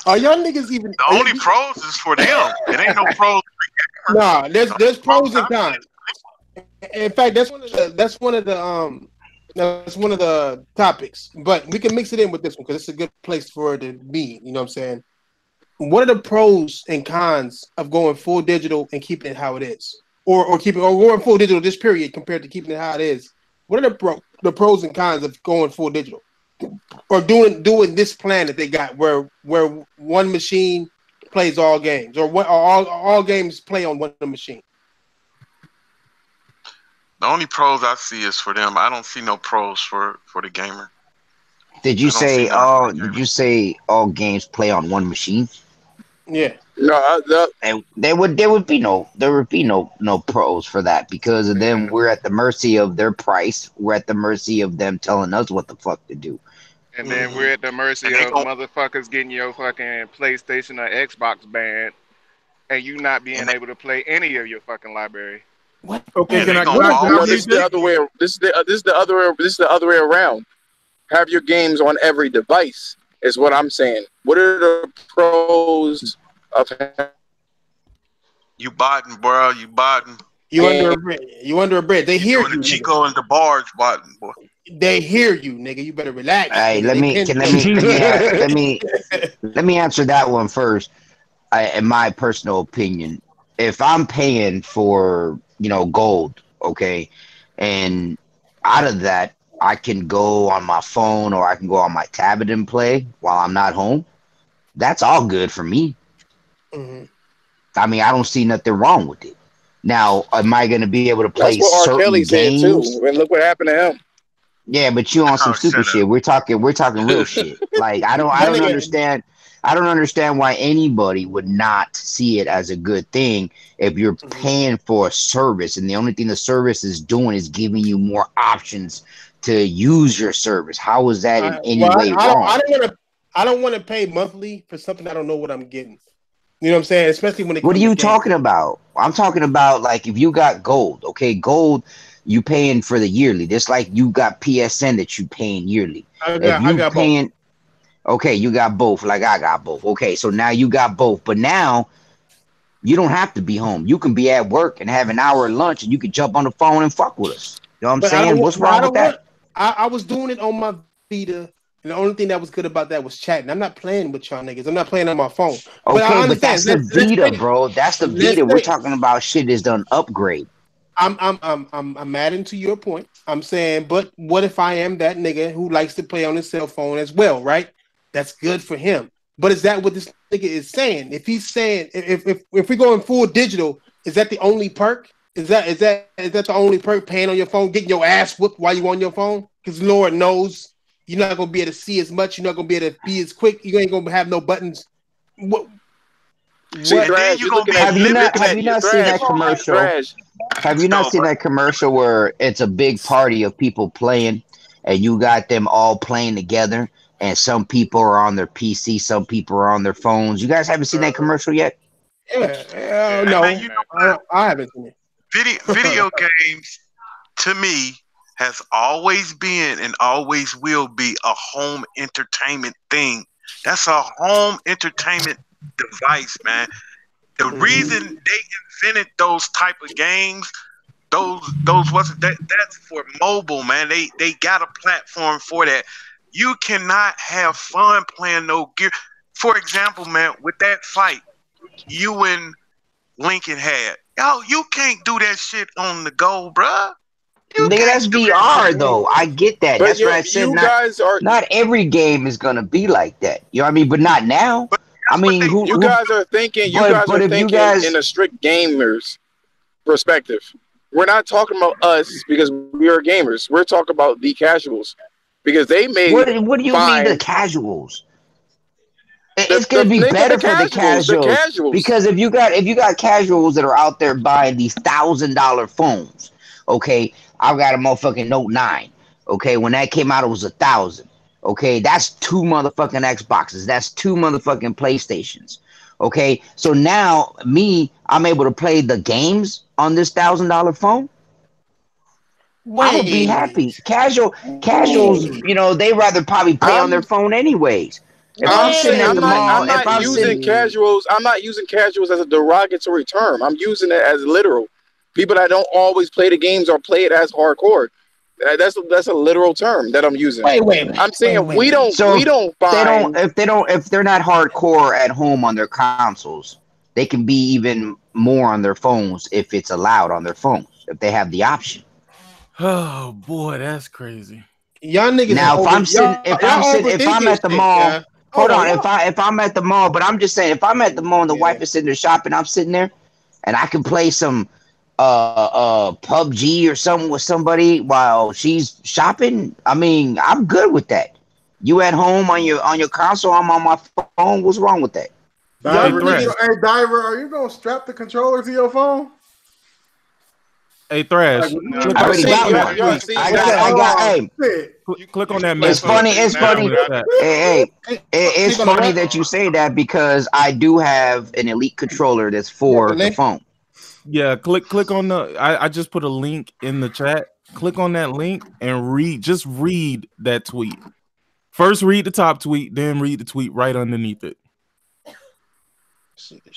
Are y'all niggas even? The only pros is for them. It ain't no pros. Nah, there's pros and cons. In fact, that's one of the topics. But we can mix it in with this one because it's a good place for it to be. You know what I'm saying? What are the pros and cons of going full digital and keeping it how it is, or going full digital this period compared to keeping it how it is? What are the pros and cons of going full digital, or doing this plan that they got where one machine plays all games, or all games play on one machine? The only pros I see is for them. I don't see no pros for the gamer. Did you say all games play on one machine? Yeah. No, and there would be no pros for that because of them. We're at the mercy of their price. We're at the mercy of them telling us what the fuck to do. And then we're at the mercy of motherfuckers getting your fucking PlayStation or Xbox banned, and you not being able to play any of your fucking library. What? Okay, can I go? No, this is the other way. This is the other way around. Have your games on every device is what I'm saying. What are the pros of you botting, bro? You botting. You under a bridge. They hear you. Chico and the barge botting, boy. They hear you, nigga. You better relax. Hey, let me answer that one first. In my personal opinion, if I'm paying for gold, okay, and out of that I can go on my phone or I can go on my tablet and play while I'm not home, that's all good for me. Mm-hmm. I mean, I don't see nothing wrong with it. Now, am I going to be able to play That's what certain R. Kelly games? said too. And look what happened to him. Yeah, but you on some stupid shit. We're talking real shit. Like I don't understand. I don't understand why anybody would not see it as a good thing if you're paying for a service and the only thing the service is doing is giving you more options to use your service. How is that in any way wrong? I don't want to pay monthly for something I don't know what I'm getting. You know what I'm saying? Especially when it What comes are you to talking about? I'm talking about like if you got gold, okay, gold you paying for the yearly. Just like you got PSN that you paying yearly. I got both. Okay, you got both. Like I got both. Okay, so now you got both, but now you don't have to be home. You can be at work and have an hour of lunch, and you can jump on the phone and fuck with us. You know what I'm saying? What's wrong with that? I was doing it on my Vita. And the only thing that was good about that was chatting. I'm not playing with y'all niggas. I'm not playing on my phone. Okay, but that's the Vita, bro. That's the Vita. We're talking about shit that's done upgrade. I'm adding to your point. I'm saying, but what if I am that nigga who likes to play on his cell phone as well, right? That's good for him. But is that what this nigga is saying? If he's saying if we're going full digital, is that the only perk? Is that the only perk? Paying on your phone, getting your ass whooped while you on your phone? Because Lord knows you're not gonna be able to see as much. You're not gonna be able to be as quick. You ain't gonna have no buttons. Have you not seen that commercial? Have you not seen that commercial where it's a big party of people playing, and you got them all playing together, and some people are on their PC, some people are on their phones. You guys haven't seen that commercial yet? No, I haven't seen it. Video games, to me, has always been and always will be a home entertainment thing. That's a home entertainment device, man. The reason they invented those type of games, that's for mobile, man. They got a platform for that. You cannot have fun playing no gear. For example, man, with that fight you and Lincoln had, you can't do that shit on the go, bruh. Nigga, that's VR though. I get that. But that's what I said. Not every game is gonna be like that. You know what I mean? But not now. You guys are thinking in a strict gamer's perspective. We're not talking about us because we are gamers. We're talking about the casuals because they may. What do you mean the casuals? It's gonna be better for the casuals because if you got casuals that are out there buying these $1,000 phones, okay. I've got a motherfucking Note 9. Okay, when that came out, it was $1,000. Okay, that's 2 motherfucking Xboxes. That's 2 motherfucking PlayStations. Okay, so now I'm able to play the games on this $1,000 phone. I would be happy. Casuals, you know, they rather probably play on their phone anyways. If I'm sitting at the mall, I'm not using casuals as a derogatory term. I'm using it as literal. People that don't always play the games or play it as hardcore. That's a literal term that I'm using. Wait. I'm saying we don't find if they're not hardcore at home on their consoles, they can be even more on their phones if it's allowed on their phones, if they have the option. Oh boy, that's crazy. Y'all niggas. Now, if I'm at the mall, hold on. If I'm at the mall, but I'm just saying, if I'm at the mall and the wife is sitting there shopping, I'm sitting there, and I can play some PUBG or something with somebody while she's shopping. I mean, I'm good with that. You at home on your console, I'm on my phone. What's wrong with that? Diver, are you gonna strap the controller to your phone? Hey, Thrash. I already got one. Click on that message. It's funny. It's funny that you say that because I do have an Elite controller that's for the phone. Yeah, click on the. I just put a link in the chat. Click on that link and read. Just read that tweet. First, read the top tweet, then read the tweet right underneath it.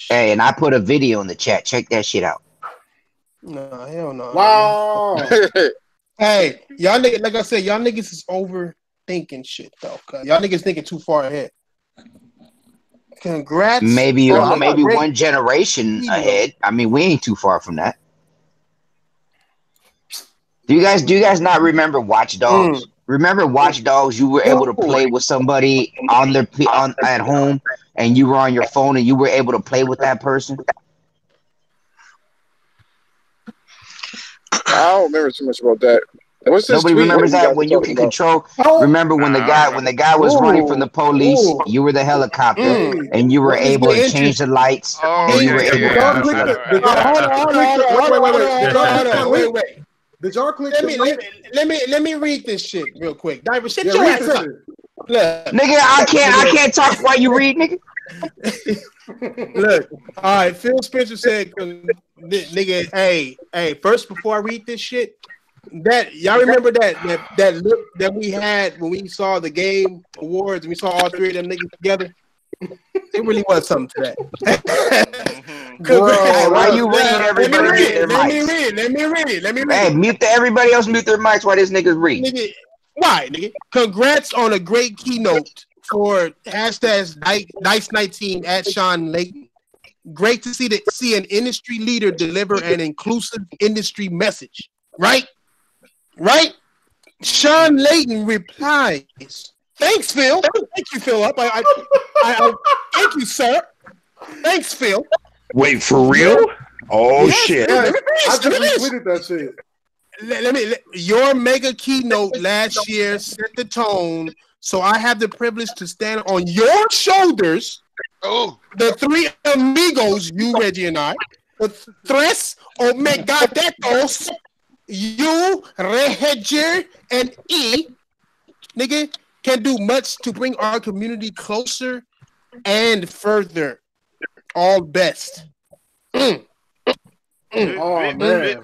Hey, and I put a video in the chat. Check that shit out. No, hell no. Wow. Hey, y'all niggas, like I said, y'all niggas is overthinking shit though. Cause y'all niggas thinking too far ahead. Congrats. Maybe one generation ahead. I mean, we ain't too far from that. Do you guys not remember Watch Dogs? Remember Watch Dogs? You were able to play with somebody at home, and you were on your phone, and you were able to play with that person. I don't remember too much about that. Nobody remembers that when you can control. Remember when the guy was running from the police, you were the helicopter, and you were able to change the lights. And you were able Wait. Did y'all click? Let me read this shit real quick. Diver, shit your ass up. Nigga, I can't talk while you read, nigga. Look, all right. Phil Spencer said, "Nigga, hey. First, before I read this shit, that y'all remember that look that we had when we saw the game awards and we saw all three of them niggas together. It really was something to that. Why you reading everybody mute their mics? Let me read. Hey, everybody else mute their mics while this niggas read. Why, nigga? Congrats on a great keynote for #Dice19 at Shawn Layden. Great to see an industry leader deliver an inclusive industry message. Right? Shawn Layden replies, "Thanks, Phil. Thank you, Phil. I thank you, sir. Thanks, Phil." Wait, for real? Oh shit! I just retweeted that shit. Your mega keynote last year set the tone, so I have the privilege to stand on your shoulders. Oh, the three amigos, you, Reggie, and I, the tres omegadetos, you, Reger, and E, nigga, can do much to bring our community closer and further. All best. Oh, man.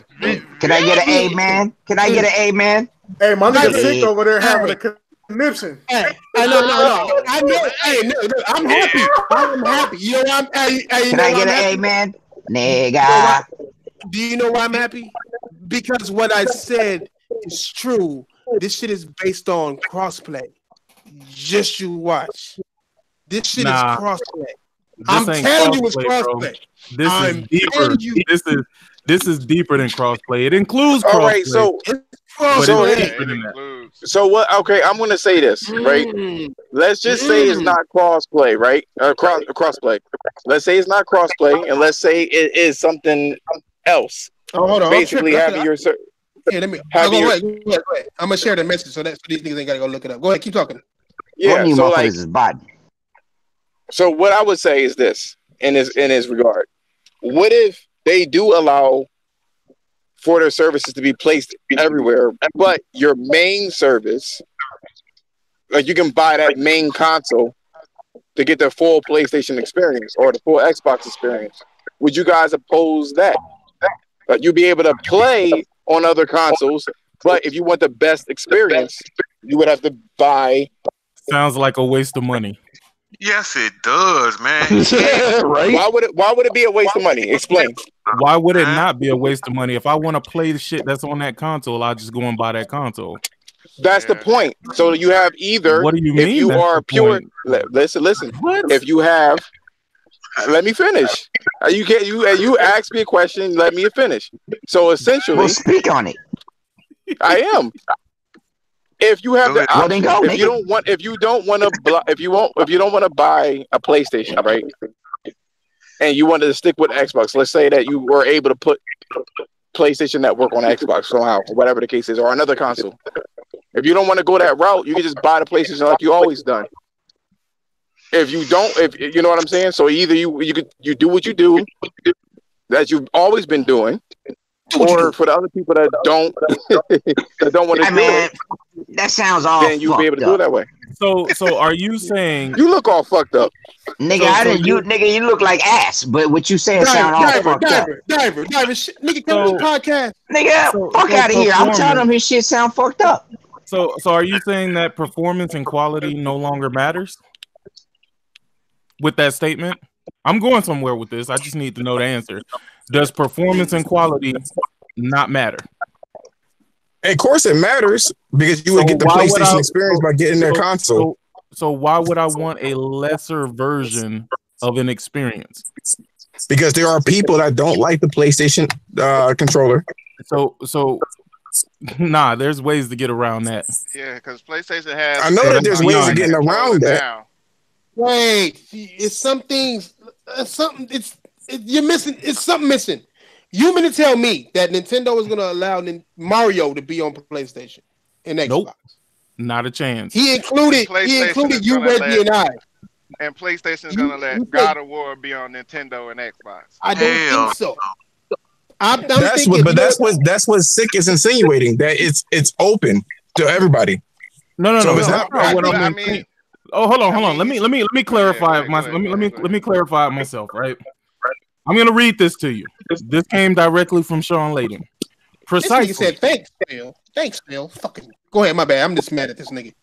Can I get an amen? Can I get an amen? Hey, my nigga sick over there having a conniption. Hey, no. I know. Hey, no, I'm happy. I'm happy. You know why Can I get an amen? Nigga. Do you know why I'm happy? Because what I said is true. This shit is based on crossplay. Just you watch. This shit is crossplay. I'm telling you it's crossplay. This is deeper. This is deeper than crossplay. It includes crossplay. All right, so what? Okay, I'm gonna say this, right? Let's just say it's not crossplay, right? Crossplay. Let's say it's not crossplay, and let's say it is something else. Oh, hold on. Basically, having your Let me. Go ahead. I'm gonna share the message so these niggas ain't gotta go look it up. Go ahead, keep talking. Yeah. So what I would say is this in this regard: what if they do allow for their services to be placed everywhere, but your main service like you can buy that main console to get the full PlayStation experience or the full Xbox experience. Would you guys oppose that? Like you'd be able to play on other consoles, but if you want the best experience, you would have to buy. Sounds like a waste of money. Yes, it does, man. Right? Why would it be a waste of money? Explain. Why would it not be a waste of money? If I want to play the shit that's on that console, I'll just go and buy that console. That's the point. So you have either. What do you mean? If you are pure, listen. What? If you have, let me finish. You asked me a question. Let me finish. So essentially, Well, speak on it. I am. If you have the option, go, if you don't want to buy a PlayStation, right? And you wanted to stick with Xbox. Let's say that you were able to put PlayStation Network on Xbox somehow, or whatever the case is, or another console. If you don't want to go that route, you can just buy the PlayStation like you always done. If you don't, if you know what I'm saying, so either you do what you do that you've always been doing, or for the other people that don't want to do it, that sounds all. Then you'll be able to do it that way. So are you saying you look all fucked up, nigga? You look like ass. But what you saying sound all fucked up. Diver, nigga, come to the podcast, nigga. Fuck out of here! I'm telling him his shit sound fucked up. So are you saying that performance and quality no longer matters? With that statement, I'm going somewhere with this. I just need to know the answer. Does performance and quality not matter? Of course it matters, because you would get the PlayStation experience by getting their console. So why would I want a lesser version of an experience? Because there are people that don't like the PlayStation controller. So nah, there's ways to get around that. Yeah, because PlayStation has. I know that there's ways of getting around that. Now. Wait, it's some things. You're missing. It's something missing. You mean to tell me that Nintendo is going to allow Mario to be on PlayStation and Xbox? Nope, not a chance. He included you, Reggie, and I. And PlayStation is going to let God of War be on Nintendo and Xbox. I don't think so. That's what Sick is insinuating, that it's open to everybody. No. So it's not what I mean. Oh, hold on. Let me clarify let me clarify it myself, right? I'm gonna read this to you. This came directly from Shawn Layden. Precisely. This nigga said thanks, Phil. Thanks, Phil. Fucking go ahead, my bad. I'm just mad at this nigga.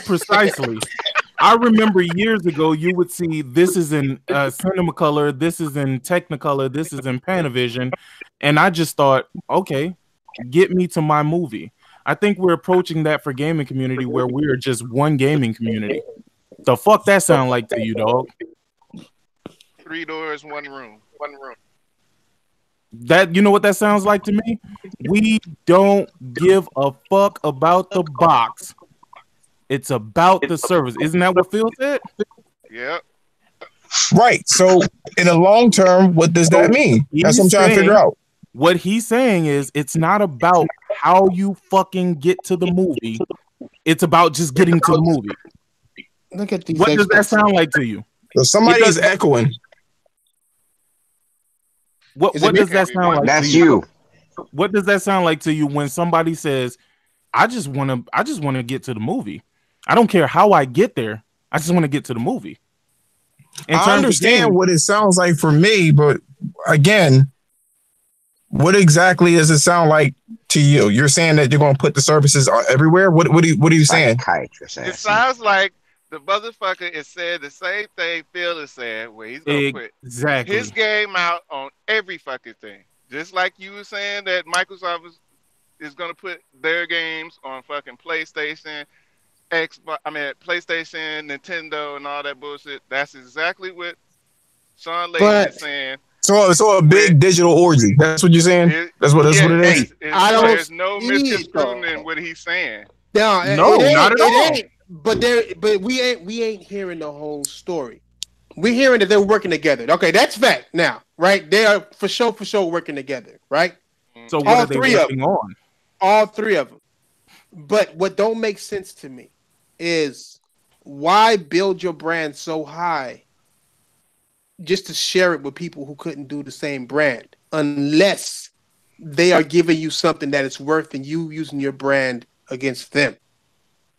Precisely. I remember years ago you would see this is in Cinemacolor, this is in Technicolor, this is in Panavision, and I just thought, okay, get me to my movie. I think we're approaching that for gaming community where we are just one gaming community. The fuck that sound like to you, dog? 3 doors, 1 room. That, you know what that sounds like to me? We don't give a fuck about the box. It's about the service. Isn't that what Phil said? Yep. Right. So in the long term, what does that mean? That's what I'm trying to figure out. What he's saying is it's not about how you fucking get to the movie. It's about just getting to the movie. Look at these. What does that sound like to you? So somebody is echoing. What does that sound like? That's you. What does that sound like to you when somebody says, I just want to get to the movie. I don't care how I get there. I just want to get to the movie. I understand what it sounds like for me, but again, what exactly does it sound like to you? You're saying that you're going to put the services everywhere? What are you saying? It sounds like the motherfucker is saying the same thing Phil is saying, where he's going to put his game out on every fucking thing. Just like you were saying that Microsoft is going to put their games on fucking PlayStation, PlayStation, Nintendo, and all that bullshit. That's exactly what Shawn Layden is saying. So a big digital orgy. That's what you're saying? That's what it is? There's no misconstruing what he's saying. No, not at all. But we ain't hearing the whole story. We're hearing that they're working together. Okay, that's fact now, right? They are for sure working together, right? So what are they working on? All 3 of them. But what don't make sense to me is why build your brand so high just to share it with people who couldn't do the same brand, unless they are giving you something that is worth and you using your brand against them.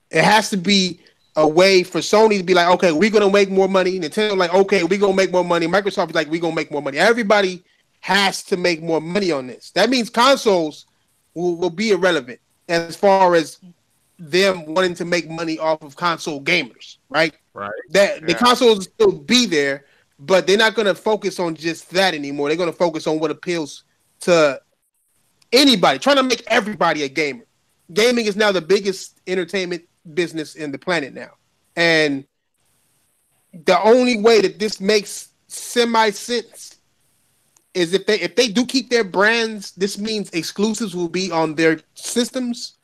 It has to be a way for Sony to be like, okay, we're gonna make more money. Nintendo like, okay, we're gonna make more money. Microsoft is like, we're gonna make more money. Everybody has to make more money on this. That means consoles will be irrelevant as far as them wanting to make money off of console gamers, right? Right. The consoles will still be there, but they're not gonna focus on just that anymore. They're gonna focus on what appeals to anybody, trying to make everybody a gamer. Gaming is now the biggest entertainment business in the planet now, and the only way that this makes semi sense is if they do keep their brands. This means exclusives will be on their systems,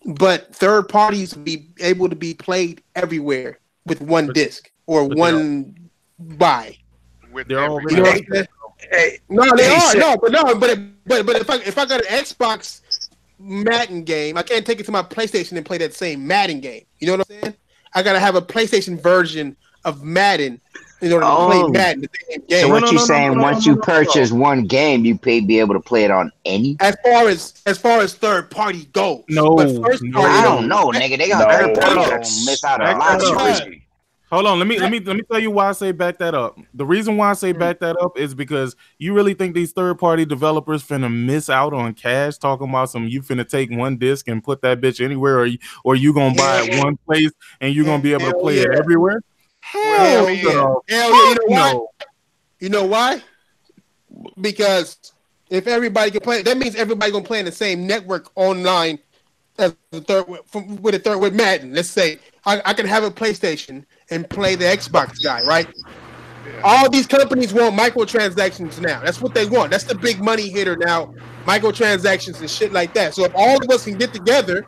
but third parties will be able to be played everywhere with one disc or one buy. They're all you know what I'm saying? No, they are. But if I got an Xbox Madden game, I can't take it to my PlayStation and play that same Madden game. You know what I'm saying? I gotta have a PlayStation version of Madden in order to play Madden. The same game. So what you're saying? Once you purchase one game, you be able to play it on any. As far as third party goes, but first party, I don't know, nigga. They got third party miss out on a lot. Hold on, let me tell you why I say back that up. The reason why I say back that up is because you really think these third-party developers finna miss out on cash talking about you finna take one disc and put that bitch anywhere, or you gonna buy it one place and you gonna be able to play it everywhere? Hell no. You know why? Because if everybody can play, that means everybody gonna play in the same network online as with Madden. Let's say I can have a PlayStation and play the Xbox guy, right? Yeah. All these companies want microtransactions now. That's what they want. That's the big money hitter now, microtransactions and shit like that. So if all of us can get together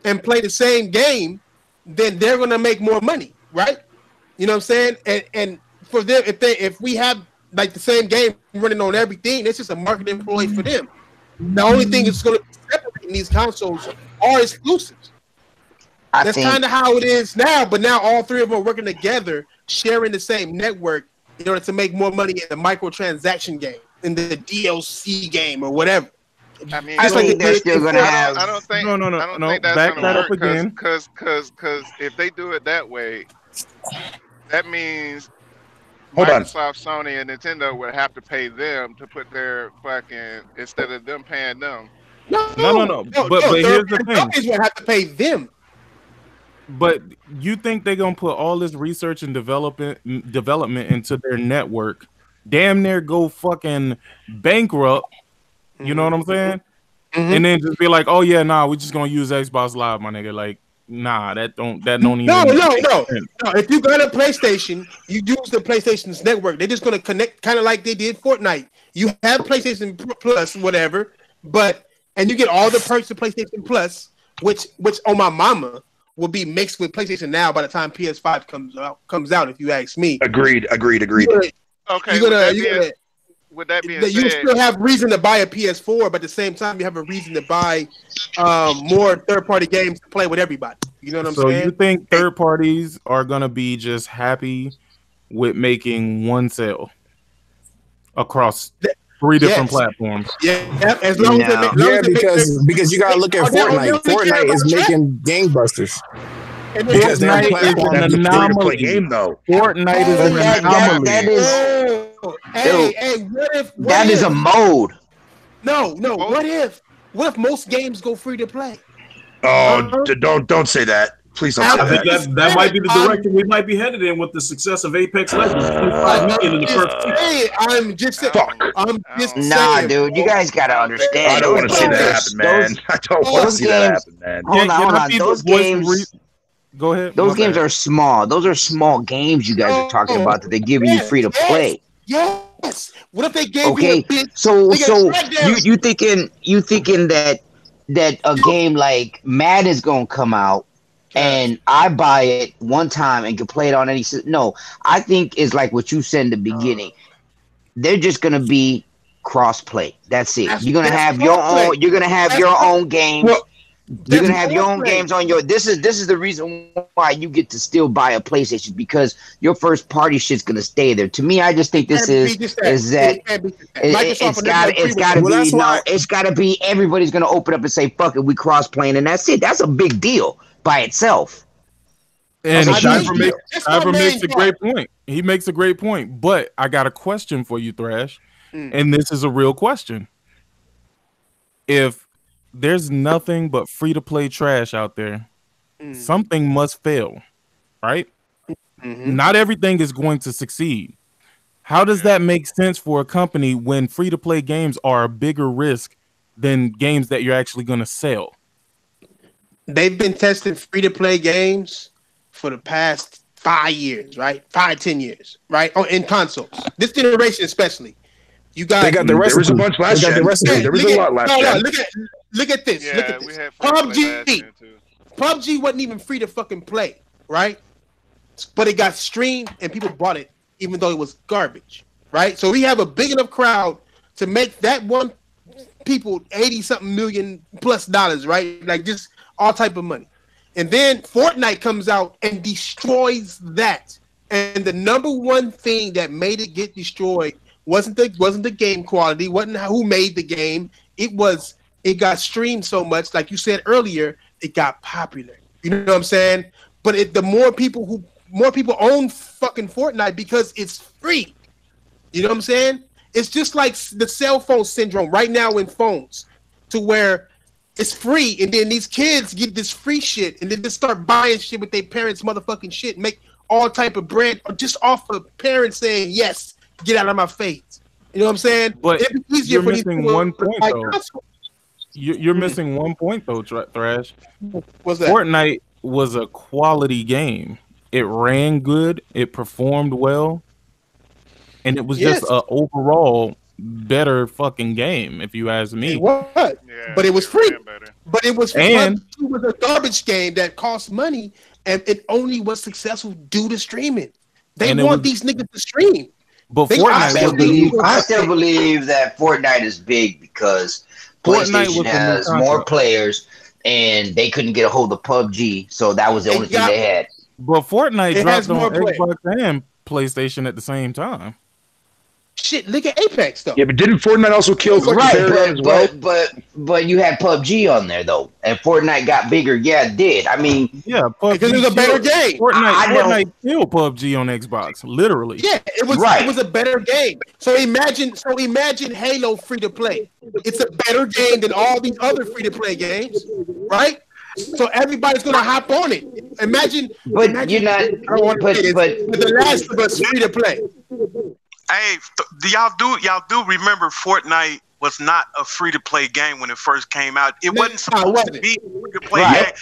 and play the same game, then they're gonna make more money, right? You know what I'm saying? And for them, if we have like the same game running on everything, it's just a marketing ploy for them. The only thing that's gonna be separating these consoles are exclusives. That's kind of how it is now, but now all three of them are working together, sharing the same network in order to make more money in the microtransaction game, in the DLC game, or whatever. I mean, I think they're still going to have. I don't think. No. Think that's Back that up again. Because if they do it that way, that means Microsoft, Sony, and Nintendo would have to pay them to put their fucking instead of them paying them. No. But here's the thing: companies will have to pay them. But you think they're gonna put all this research and development into their network, damn near go fucking bankrupt, you know what I'm saying? Mm-hmm. And then just be like, oh yeah, nah, we're just gonna use Xbox Live, my nigga. Like, nah, that don't even No. If you got a PlayStation, you use the PlayStation's network. They're just gonna connect kind of like they did Fortnite. You have PlayStation Plus, whatever, and you get all the perks of PlayStation Plus, which on my mama will be mixed with PlayStation Now by the time PS5 comes out. If you ask me, agreed. Okay, would that be said, you still have reason to buy a PS4, but at the same time, you have a reason to buy more third-party games to play with everybody. You know what I'm saying? So you think third parties are gonna be just happy with making one sale across three different platforms? Yeah, as long as because you gotta look at Fortnite. Fortnite is making gangbusters. Because Fortnite is an anomaly. Game though. Fortnite is an anomaly. That is a mode. No. What if most games go free to play? Oh, don't say that. Please don't say that. I think that might be the direction we might be headed in with the success of Apex Legends. I'm just saying. Nah, dude, you guys gotta understand. I don't want to see that happen, man. I don't want to see that happen, man. Hold on. Those games. Go ahead. Those games are small. Those are small games you guys are talking about that they're giving you free to play. Yes. What if they gave you a big, so you thinking that a game like Madden is gonna come out and I buy it one time and can play it on any system? No, I think it's like what you said in the beginning. They're just gonna be cross play. That's it. You're gonna have your own. You're gonna have your own games. You're gonna have your own games on your. This is the reason why you get to still buy a PlayStation, because your first party shit's gonna stay there. To me, I just think this is that it's gotta be everybody's gonna open up and say fuck it, we cross playing, and that's it. That's a big deal by itself. And Diver makes a great point. He makes a great point. But I got a question for you, Thrash. And this is a real question. If there's nothing but free-to-play trash out there, something must fail, right? Not everything is going to succeed. How does that make sense for a company when free-to-play games are a bigger risk than games that you're actually going to sell? They've been testing free-to-play games for the past 5 years, right? 10 years, right? In consoles. This generation especially. They got the rest. There was a bunch last year. There was a lot last year. Look at this. Yeah, look at this. PUBG. PUBG wasn't even free to fucking play, right? But it got streamed and people bought it even though it was garbage, right? So we have a big enough crowd to make that one people $80-something million plus, right? Like just all type of money. And then Fortnite comes out and destroys that. And the number one thing that made it get destroyed wasn't the game quality, wasn't who made the game. It got streamed so much, like you said earlier, it got popular. You know what I'm saying? But the more people own fucking Fortnite because it's free. You know what I'm saying? It's just like the cell phone syndrome right now in phones, to where it's free, and then these kids get this free shit, and then just start buying shit with their parents' motherfucking shit, make all type of bread just off of parents saying yes. Get out of my face. You know what I'm saying? But you're missing one point, though. You're missing one point, though, Thrash. What's that? Fortnite was a quality game. It ran good. It performed well. And it was just an overall better fucking game, if you ask me. It was. Yeah, but it was free. But it was a garbage game that cost money, and it only was successful due to streaming. They want these niggas to stream. But I still believe that Fortnite is big because PlayStation has more players and they couldn't get a hold of PUBG, so that was the only thing they had. But Fortnite dropped on Xbox and PlayStation at the same time. Shit, look at Apex though. Yeah, but didn't Fortnite also kill Paragon as well? But you had PUBG on there though, and Fortnite got bigger. Yeah, it did. I mean, PUBG because it was a better game. Fortnite killed PUBG on Xbox, literally. Yeah, it was. Right. It was a better game. So imagine Halo free to play. It's a better game than all these other free to play games, right? So everybody's gonna hop on it. Imagine, you're not. But The Last of Us free to play. Hey, y'all do remember Fortnite was not a free-to-play game when it first came out. It wasn't supposed to be a free-to-play game.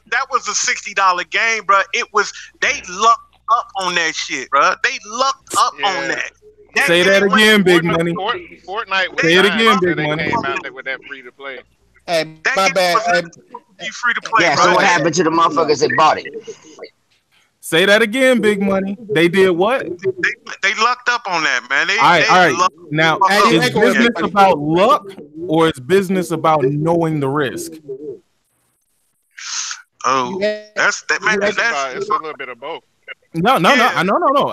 That was a $60 game, bro. They lucked up on that shit, bro. They lucked up on that. Say that again, Big Money. Fortnite. Say it again, Big Money. They came out with that free-to-play. Hey, my bad. Free-to-play. Yeah, so what happened to the motherfuckers that bought it? Say that again, Big Money. They did what? They lucked up on that, man. All right. Now, is business about luck or is business about knowing the risk? Oh, that's it's a little bit of both. No.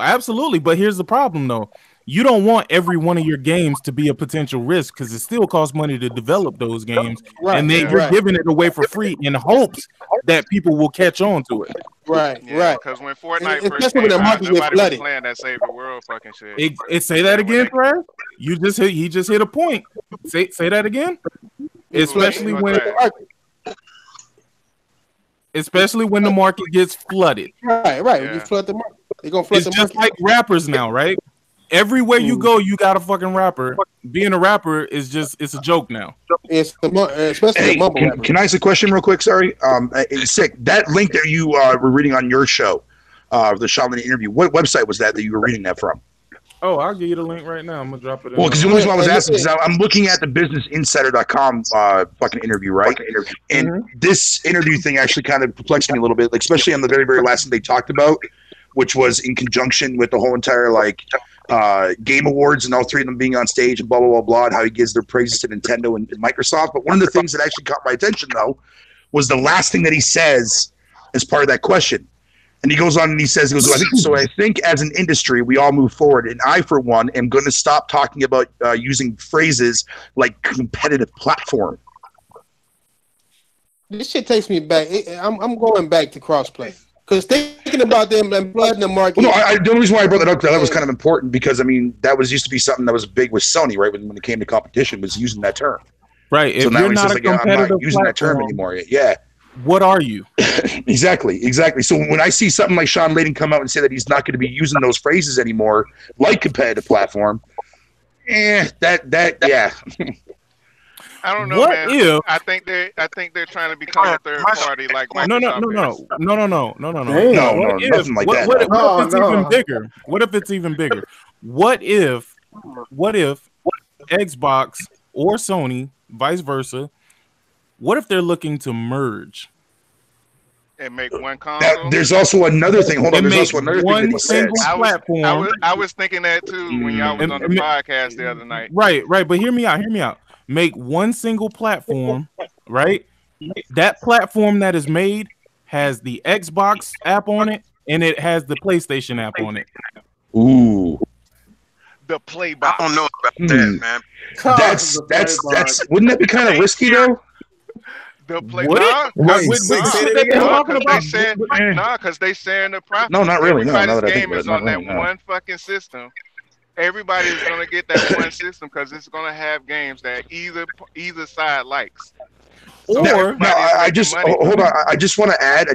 Absolutely. But here's the problem, though. You don't want every one of your games to be a potential risk because it still costs money to develop those games, and then you're giving it away for free in hopes that people will catch on to it. Right. Because when Fortnite first came out, nobody was playing that Save the World fucking shit. Say that again, Brad. He just hit a point. Say that again. Especially when the market gets flooded. Right. Yeah. You flood the market. They're gonna flood the market. It's just like rappers now, right? Everywhere you go, you got a fucking rapper. Being a rapper is it's a joke now. Especially mumble rapper. Can I ask a question real quick? Sorry. Sick. That link that you were reading on your show, the Shawn interview, what website was that you were reading that from? Oh, I'll give you the link right now. I'm going to drop it in. Well, because the only reason I was asking is I'm looking at the businessinsider.com fucking interview, right? And this interview thing actually kind of perplexed me a little bit, like, especially on the very, very last thing they talked about, which was in conjunction with the whole entire, Game Awards and all three of them being on stage and blah, blah, blah, blah, and how he gives their praises to Nintendo and Microsoft. But one of the things that actually caught my attention, though, was the last thing that he says as part of that question. And he goes on and he says, I think as an industry, we all move forward. And I, for one, am going to stop talking about using phrases like competitive platform. This shit takes me back. I'm going back to crossplay. Because thinking about them and flooding the market. Well, no, the only reason why I brought that up, that was kind of important because, I mean, that used to be something that was big with Sony, right? When it came to competition, was using that term. Right. So if now you're he's not just like, I'm not using that term anymore. Yeah. What are you? Exactly. So when I see something like Shawn Layden come out and say that he's not going to be using those phrases anymore, like competitive platform, yeah. I don't know, man. I think they're trying to become a third party, like Microsoft. No. Nothing like that. What if it's even bigger? What if it's even bigger? What if Xbox or Sony, vice versa? What if they're looking to merge and make one console? There's also another thing. Hold on. There's also another thing that he says. I was thinking that too when y'all was on the podcast the other night. Right. But hear me out. Make one single platform, right? That platform that is made has the Xbox app on it, and it has the PlayStation app on it. Ooh. The Playbox. I don't know about that, man. That's wouldn't that be kind of risky though? The play because they sharing the profit. No, not really. Everybody's game is on that one fucking system. Everybody's gonna get that one system because it's gonna have games that either side likes. Or I just hold on. I just want to add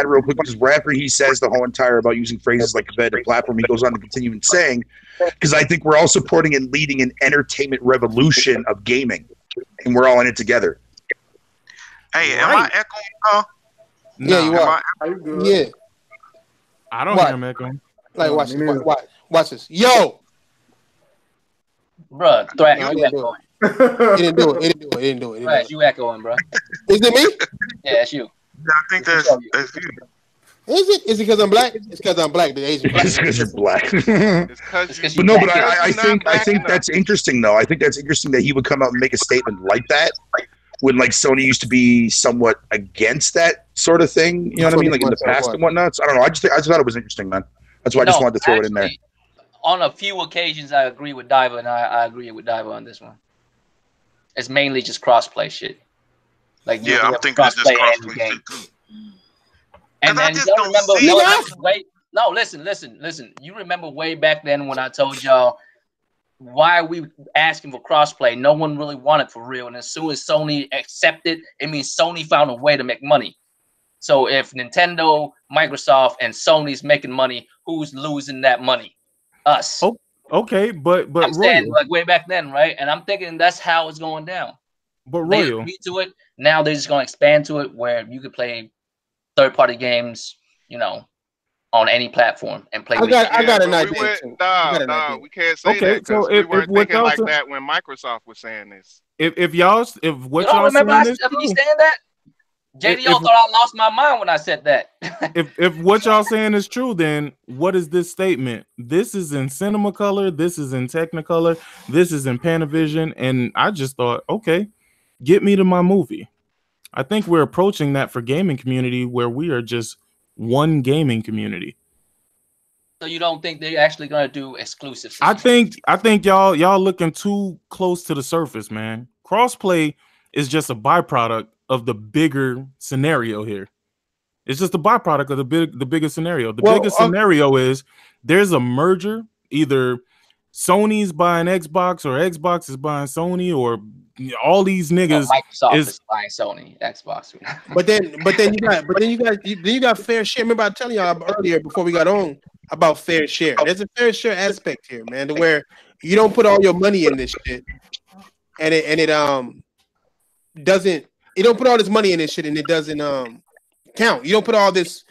real quick because after he says the whole entire about using phrases like competitive platform, he goes on to continue in saying, because I think we're all supporting and leading an entertainment revolution of gaming, and we're all in it together. Hey, am I echoing? Yeah, you are. Yeah. I don't hear him echoing. Like, watch this. Yo. Bruh, Thrash, you echoing. He didn't do it. Thrash, you echoing, bro. Is it me? Yeah, it's you. Yeah, I think that's you. Is it? Is it because I'm black? It's because I'm black. The Asian. It's because you're black. I think that's interesting though. I think that's interesting that he would come out and make a statement like that when like Sony used to be somewhat against that sort of thing. You know what I mean? Like in the past and whatnot. So, I don't know. I just thought it was interesting, man. That's why I just wanted to throw it in there. On a few occasions, I agree with Diva, and I agree with Diva on this one. It's mainly just crossplay shit. Like I think that's just crossplay shit too. And then listen. You remember way back then when I told y'all why are we asking for crossplay? No one really wanted for real, and as soon as Sony accepted, it means Sony found a way to make money. So if Nintendo, Microsoft, and Sony's making money, who's losing that money? Us. Oh, okay, but I'm saying, like way back then, right? And I'm thinking that's how it's going down. But Royal, they agreed to it. Now they're just going to expand to it where you could play third-party games, on any platform and play. I got an idea. We can't say that because we weren't thinking like that when Microsoft was saying this. If what y'all remember me saying that? JDO thought I lost my mind when I said that. if what y'all saying is true, then what is this statement? This is in Cinema Color, this is in Technicolor, this is in Panavision, and I just thought, okay, get me to my movie. I think we're approaching that for gaming community where we are just one gaming community. So you don't think they're actually gonna do exclusives? I think y'all looking too close to the surface, man. Crossplay is just a byproduct of the bigger scenario here. It's just a byproduct of the bigger scenario. The biggest scenario is there's a merger. Either Sony's buying Xbox or Xbox is buying Sony, or all these niggas. Microsoft is buying Sony, Xbox. But then you got fair share. Remember I telling y'all earlier before we got on about fair share. There's a fair share aspect here, man, to where you don't put all your money in this shit, and it doesn't. You don't put all this money in this shit and it doesn't count. You don't put all these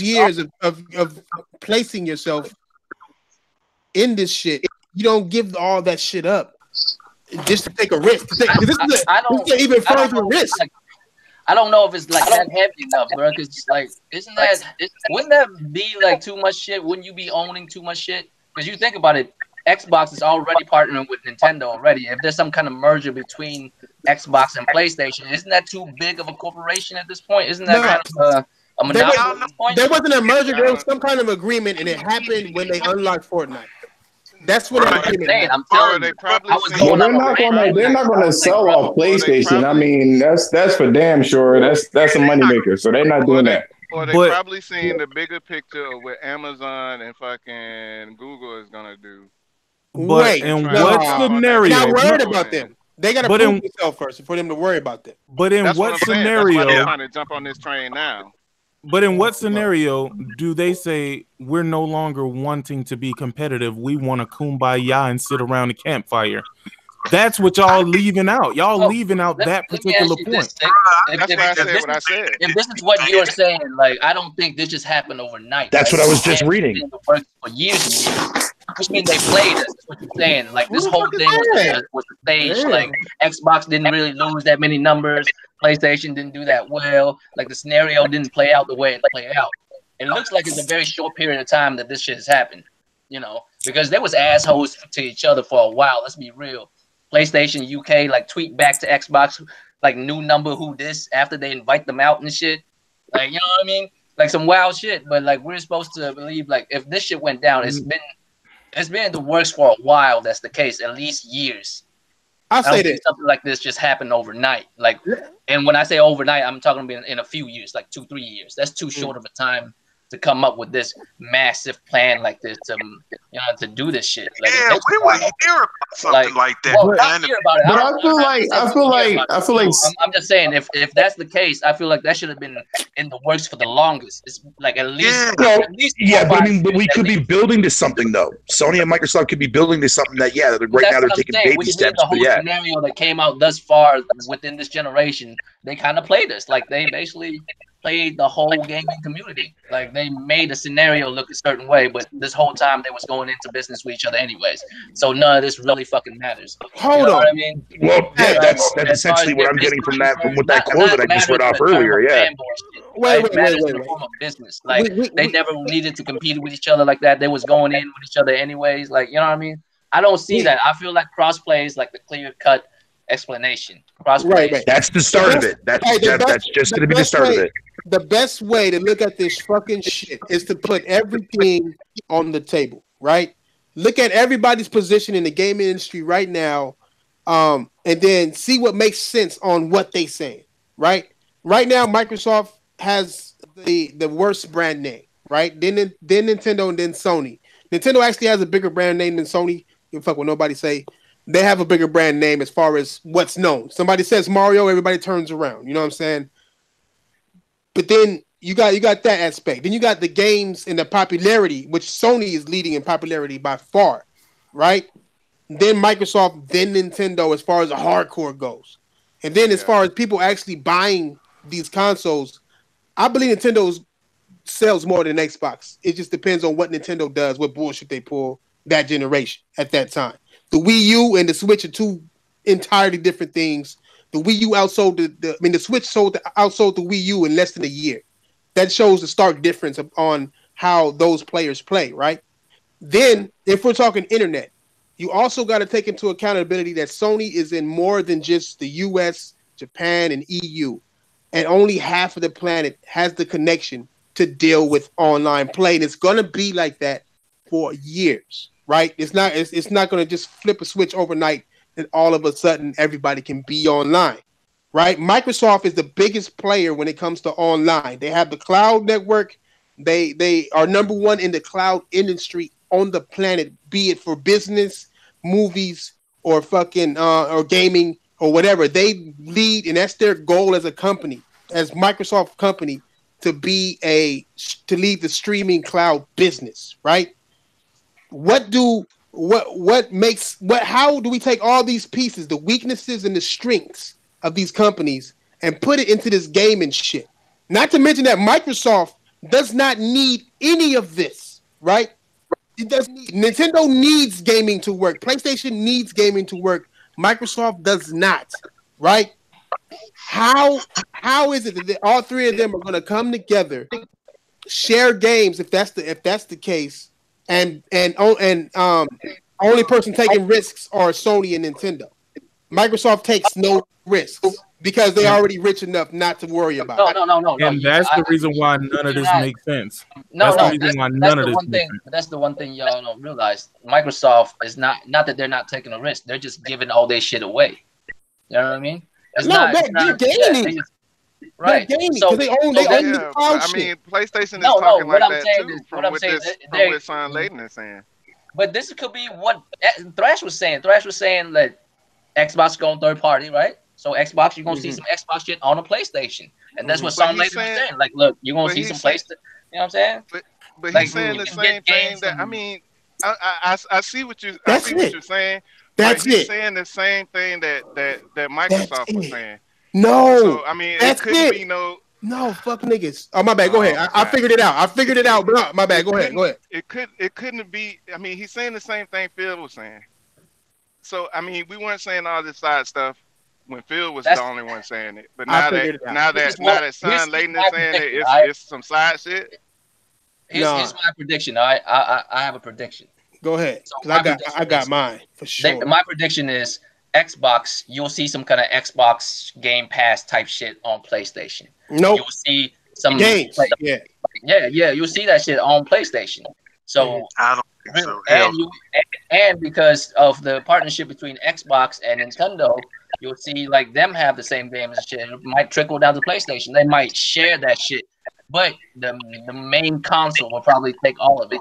years of placing yourself in this shit. You don't give all that shit up just to take a risk. This is an even further risk. I don't know if it's like that heavy enough, bro. Because like, wouldn't that be like too much shit? Wouldn't you be owning too much shit? Because you think about it, Xbox is already partnering with Nintendo already. If there's some kind of merger between Xbox and PlayStation, isn't that too big of a corporation at this point? Isn't that kind of a monopoly at this point? There wasn't a merger. There was some kind of agreement, and it happened when they unlocked Fortnite. That's what I'm saying. I'm telling you. They're not gonna sell off PlayStation. I mean, that's for damn sure. That's a moneymaker. So they're not doing that. Or they probably seen the bigger picture of what Amazon and fucking Google is gonna do. But in what scenario? They're not worried about them. They gotta prove themselves first for them to worry about them. But in what scenario? That's why they're trying to jump on this train now. But in what scenario do they say we're no longer wanting to be competitive? We want to kumbaya and sit around the campfire. That's what y'all leaving out. Y'all leaving out that particular point. That's why I said what I said. If this is what you're saying, like, I don't think this just happened overnight. That's what I was just reading. For years and years. Which means they played us. That's what you're saying. Like, this whole thing was a stage. Like, Xbox didn't really lose that many numbers. PlayStation didn't do that well. Like, the scenario didn't play out the way it played out. It looks like it's a very short period of time that this shit has happened. You know, because there was assholes to each other for a while. Let's be real. PlayStation UK like tweet back to Xbox like new number who this after they invite them out and shit. Like, you know what I mean? Like some wild shit. But like we're supposed to believe like if this shit went down, it's been in the works for a while. That's the case, at least years. I'll say this. Something like this just happened overnight. Like, and when I say overnight, I'm talking about in a few years, like 2-3 years. That's too short of a time to come up with this massive plan like this to, you know, to do this shit. Like, yeah, we would hear about something like that. Well, I hear about it. I feel like I'm just saying if that's the case, I feel like that should have been in the works for the longest. It's like at least but I mean, but we could be building to something though. Sony and Microsoft could be building to something that right now they're taking baby steps. The whole scenario that came out thus far within this generation, they kind of played us. Like they basically played the whole gaming community. Like they made the scenario look a certain way, but this whole time they was going into business with each other anyways. So none of this really fucking matters. Hold on. What I mean? Well, yeah, that's essentially what I'm getting from that quote that I just read off earlier. Yeah. Wait. Business. Like they never needed to compete with each other like that. They was going in with each other anyways. Like, you know what I mean? I don't see that. I feel like crossplay is like the clear cut explanation. Crossplay. Right. That's the start of it. That's just going to be the start of it. The best way to look at this fucking shit is to put everything on the table, right? Look at everybody's position in the gaming industry right now, and then see what makes sense on what they saying, right? Right now, Microsoft has the worst brand name, right? Then Nintendo and then Sony. Nintendo actually has a bigger brand name than Sony. You fuck what nobody say. They have a bigger brand name as far as what's known. Somebody says Mario, everybody turns around. You know what I'm saying? But then you got that aspect. Then you got the games and the popularity, which Sony is leading in popularity by far, right? Then Microsoft, then Nintendo as far as the hardcore goes. And then as far as people actually buying these consoles, I believe Nintendo sells more than Xbox. It just depends on what Nintendo does, what bullshit they pull that generation at that time. The Wii U and the Switch are two entirely different things. The Wii U outsold the Switch outsold the Wii U in less than a year. That shows the stark difference on how those players play, right? Then, if we're talking internet, you also got to take into accountability that Sony is in more than just the US, Japan, and EU. And only half of the planet has the connection to deal with online play. And it's going to be like that for years, right? It's not going to just flip a switch overnight and all of a sudden everybody can be online, right? Microsoft is the biggest player when it comes to online. They have the cloud network. They are number one in the cloud industry on the planet, be it for business, movies, or fucking or gaming or whatever. They lead, and that's their goal as a company, as Microsoft company, to lead the streaming cloud business, right? How do we take all these pieces, the weaknesses and the strengths of these companies, and put it into this gaming shit? Not to mention that Microsoft does not need any of this, right? It doesn't need. Nintendo needs gaming to work. PlayStation needs gaming to work. Microsoft does not, right? How is it that all three of them are going to come together, share games if that's the case, and only person taking risks are Sony and Nintendo. Microsoft takes no risks because they're already rich enough not to worry about it. No. And that's the reason why none of this makes sense. That's the reason why none of this makes sense. That's the one thing y'all don't realize. Microsoft is not that they're not taking a risk. They're just giving all their shit away. You know what I mean? They're gaining. Right. So they own the cloud I mean, PlayStation is no, talking what like I'm that saying too. is, From what I'm what saying, Shawn Layden is saying. But this could be what Thrash was saying. Thrash was saying that Xbox going third party, right? So Xbox, you're gonna see some Xbox shit on a PlayStation, and that's what Shawn Layden was saying. Like, look, you're gonna see some PlayStation. You know what I'm saying? But like, he's saying the same thing that I mean. I see what you're saying. He's saying the same thing that Microsoft was saying. No. So I mean, it couldn't be no. No, fuck niggas. Oh, my bad. Go ahead. I figured it out. Bro. My bad. Go ahead. It couldn't be. I mean, he's saying the same thing Phil was saying. So I mean, we weren't saying all this side stuff when Phil was the only one saying it. But now that Shawn Layden is saying it, it's some side shit. Here's my prediction. I have a prediction. Go ahead. So I got mine for sure. My prediction is Xbox. You'll see some kind of Xbox Game Pass type shit on PlayStation. Nope. You'll see some games. Yeah. You'll see that shit on PlayStation. So I don't think so. And because of the partnership between Xbox and Nintendo, you'll see like them have the same games and shit. It might trickle down to PlayStation. They might share that shit. But the main console will probably take all of it.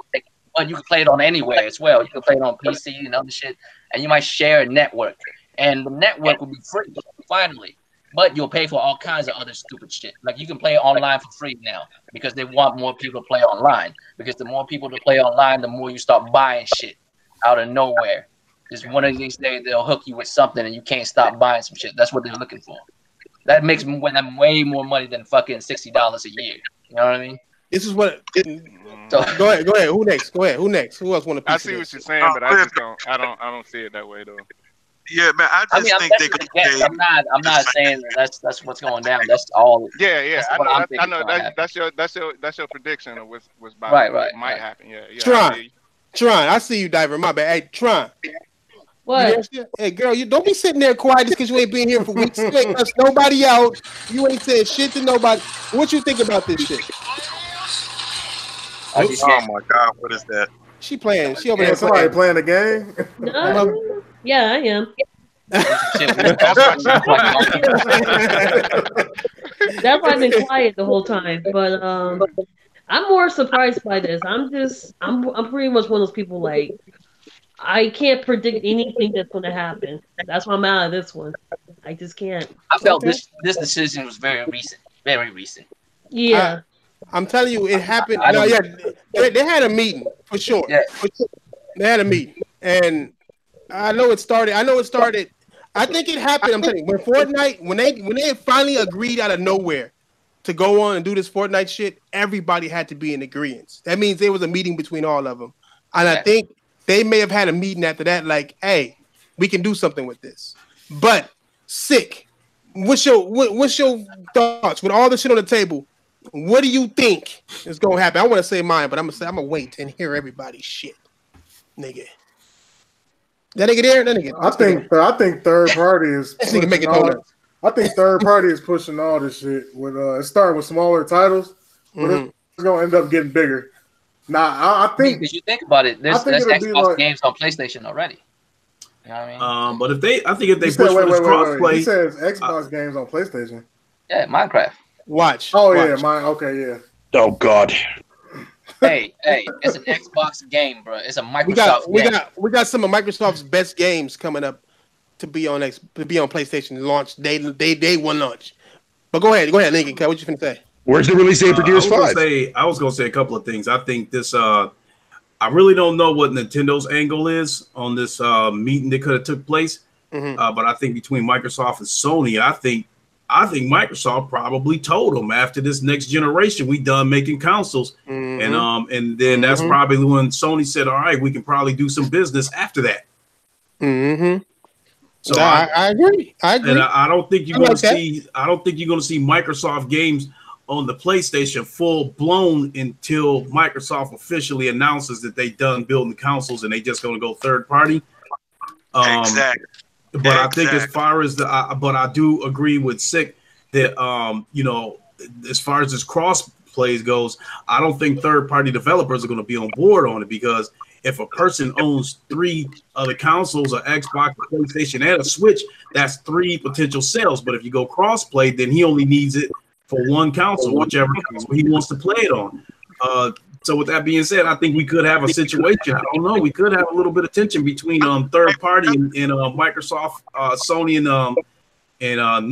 But you can play it on anywhere as well. You can play it on PC and other shit. And you might share a network. And the network will be free, finally. But you'll pay for all kinds of other stupid shit. Like you can play online for free now because they want more people to play online. Because the more people to play online, the more you start buying shit out of nowhere. Because one of these days they'll hook you with something and you can't stop buying some shit. That's what they're looking for. That makes them way more money than fucking $60 a year. You know what I mean? This is what. So go ahead. Who next? Who next? Who else want to? I see what you're saying, but I just don't. I don't see it that way though. Yeah, man. I think they could. I'm not saying that's what's going down. That's all. Yeah. I know. That's your prediction of what's might happen. Yeah. Tron. I see you, Diver. My bad. Hey, Tron. What? Hey, girl, you don't be sitting there quiet just because you ain't been here for weeks. You ain't cussed nobody out. You ain't said shit to nobody. What you think about this shit? Oh my God, what is that? She playing. She over there. Somebody playing the game. No. Yeah, I am. That's why I've been quiet the whole time. But I'm more surprised by this. I'm pretty much one of those people like I can't predict anything that's going to happen. That's why I'm out of this one. I just can't. I felt this decision was very recent. Very recent. Yeah. I'm telling you, it happened. They had a meeting for sure. Yeah. They had a meeting, and I know it started. I think it happened. I'm telling you, when Fortnite, when they finally agreed out of nowhere to go on and do this Fortnite shit, everybody had to be in agreement. That means there was a meeting between all of them, and I think they may have had a meeting after that, like, hey, we can do something with this. But sick. What's your thoughts with all the shit on the table? What do you think is gonna happen? I want to say mine, but I'm gonna wait and hear everybody's shit, nigga. That nigga there, that nigga. I think third party is. This nigga making donuts. I think third party is pushing all this shit. With it started with smaller titles, but it's gonna end up getting bigger. Nah, I think because you think about it, there's Xbox games on PlayStation already. You know what I mean? But if they push for this crossplay, he says Xbox games on PlayStation. Yeah, Minecraft. Watch. Yeah, mine. Okay, yeah. Oh God. Hey, it's an Xbox game, bro. It's a Microsoft game. We got some of Microsoft's best games coming up to be on PlayStation launch day one launch. But go ahead, Lincoln. What you finna say? Where's the release date for Gears 5? I was gonna say a couple of things. I think this. I really don't know what Nintendo's angle is on this meeting that could have took place. But I think between Microsoft and Sony, I think Microsoft probably told them after this next generation we done making consoles, and then that's probably when Sony said, "All right, we can probably do some business after that." So I agree. And I don't think you're going to see. I don't think you're going to see Microsoft games on the PlayStation full blown until Microsoft officially announces that they done building consoles and they just going to go third party. Exactly. But I think as far as but I do agree with Sick that as far as this cross plays goes, I don't think third party developers are going to be on board on it, because if a person owns 3 other consoles, an Xbox, a PlayStation, and a Switch, that's 3 potential sales. But if you go cross play, then he only needs it for one console, whichever console he wants to play it on. So with that being said, I think we could have a situation. I don't know. We could have a little bit of tension between third party and Microsoft, Sony, and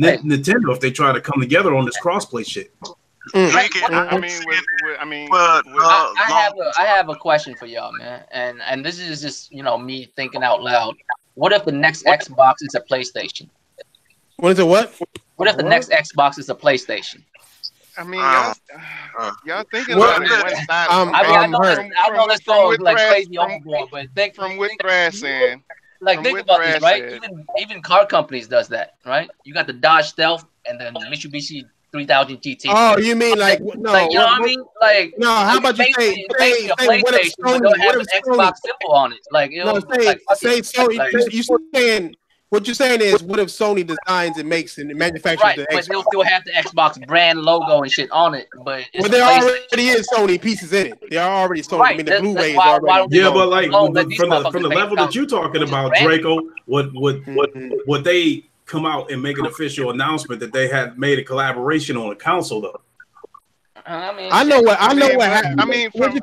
Nintendo if they try to come together on this crossplay shit. I have a question for y'all, man, and this is just me thinking out loud. What if the next Xbox is a PlayStation? What is it? What if the next Xbox is a PlayStation? I mean, y'all thinking about it one side. I know this goes like crazy overboard, but think from what Thrash saying. Like think about this, right? Even car companies does that, right? You got the Dodge Stealth and then Mitsubishi 3000 GT. Oh, you mean like no? Like, you know what I mean? Like no. How about you say a PlayStation, but don't have an Xbox symbol on it? Like you know, say Sony. You saying? What you're saying is, what if Sony designs and makes and manufactures the Xbox? But they'll still have the Xbox brand logo and shit on it. But there already is Sony pieces in it. There are already Sony. I mean, the Blu-ray is already. Yeah, but like from the level that you're talking about, Draco, what they come out and make an official announcement that they had made a collaboration on a console, though. I know what happened. I mean, from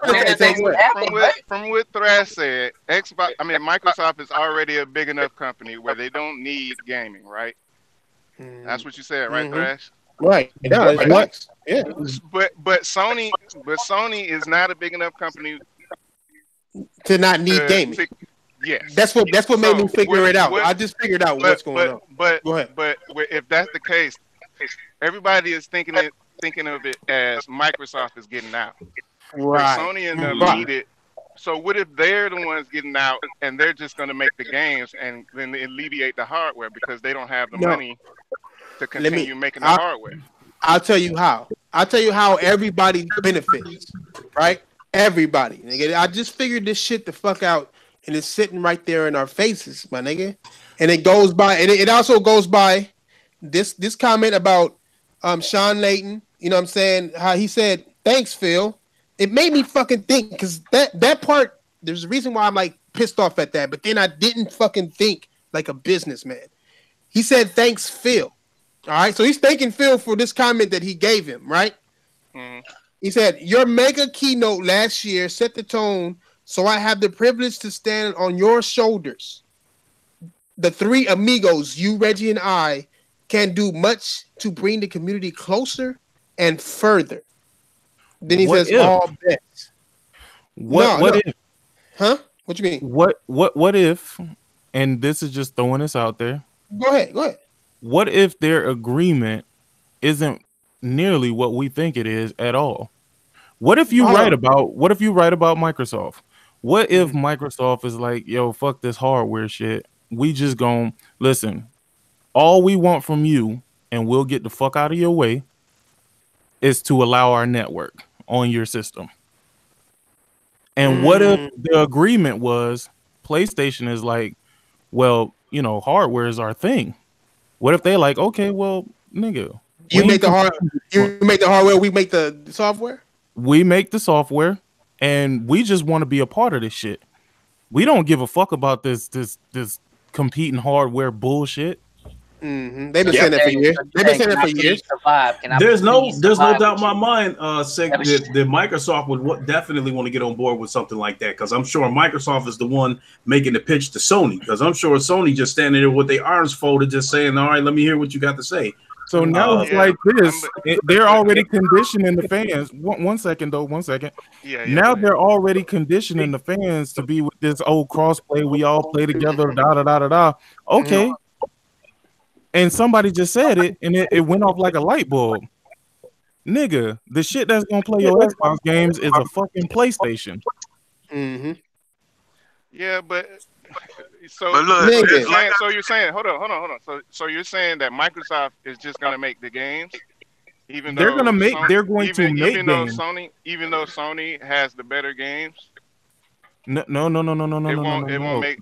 what Thrash said, Microsoft is already a big enough company where they don't need gaming, right? That's what you said, right, Thrash? Right. Yeah. But Sony is not a big enough company to not need gaming. Yes. That's what made me figure it out. I just figured out what's going on. But go ahead. But if that's the case, everybody is thinking of it as Microsoft is getting out. Right. Sony and them need it. So what if they're the ones getting out and they're just going to make the games and then alleviate the hardware because they don't have the money to continue making the hardware? I'll tell you how. I'll tell you how everybody benefits. Right? Everybody. Nigga. I just figured this shit the fuck out and it's sitting right there in our faces, my nigga. And it goes by, and it also goes by this comment about Shawn Layden. You know what I'm saying? How he said, "Thanks, Phil." It made me fucking think because that part. There's a reason why I'm like pissed off at that, but then I didn't fucking think like a businessman. He said, "Thanks, Phil." All right, so he's thanking Phil for this comment that he gave him, right? He said, "Your mega keynote last year set the tone, so I have the privilege to stand on your shoulders. The three amigos, you, Reggie, and I, can do much to bring the community closer and further." Then he says, "All bets." What if? Huh? What you mean? What if? And this is just throwing this out there. Go ahead. What if their agreement isn't nearly what we think it is at all? What if you write about Microsoft? What if Microsoft is like, "Yo, fuck this hardware shit. We just gonna listen. All we want from you, and we'll get the fuck out of your way, is to allow our network on your system." And what if the agreement was PlayStation is like, "Well, hardware is our thing." What if they like, "Okay, well, nigga, you make the hardware, we make the software? We make the software, and we just want to be a part of this shit. We don't give a fuck about this competing hardware bullshit." They've been saying that for years. There's no doubt in my mind, that Microsoft would definitely want to get on board with something like that, because I'm sure Microsoft is the one making the pitch to Sony, because I'm sure Sony just standing there with their arms folded, just saying, "All right, let me hear what you got to say." So now it's like this. They're already conditioning the fans. One second. Now they're already conditioning the fans to be with this old crossplay. We all play together. Okay. And somebody just said it, and it went off like a light bulb. Nigga, the shit that's gonna play your Xbox games is a fucking PlayStation. Yeah, but so you're saying, hold on. So you're saying that Microsoft is just gonna make the games, even though even though Sony has the better games. No. We don't make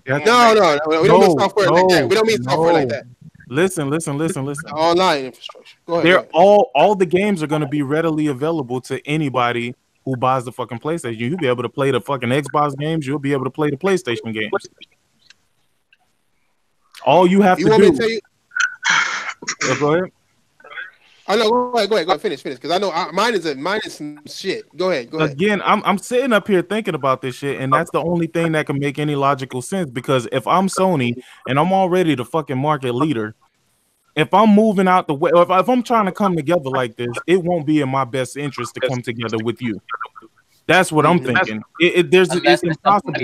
software like that. We don't mean software like that. Listen. Online infrastructure. Go ahead. They're all the games are going to be readily available to anybody who buys the fucking PlayStation. You'll be able to play the fucking Xbox games. You'll be able to play the PlayStation games. All you have to do. Me to tell you? Go ahead. Oh no, go ahead, finish, because I know mine is some shit. Go ahead. Again, I'm sitting up here thinking about this shit, and that's the only thing that can make any logical sense. Because if I'm Sony and I'm already the fucking market leader, if I'm moving out the way, or if I'm trying to come together like this, it won't be in my best interest to come together with you. That's what I'm thinking. It's impossible.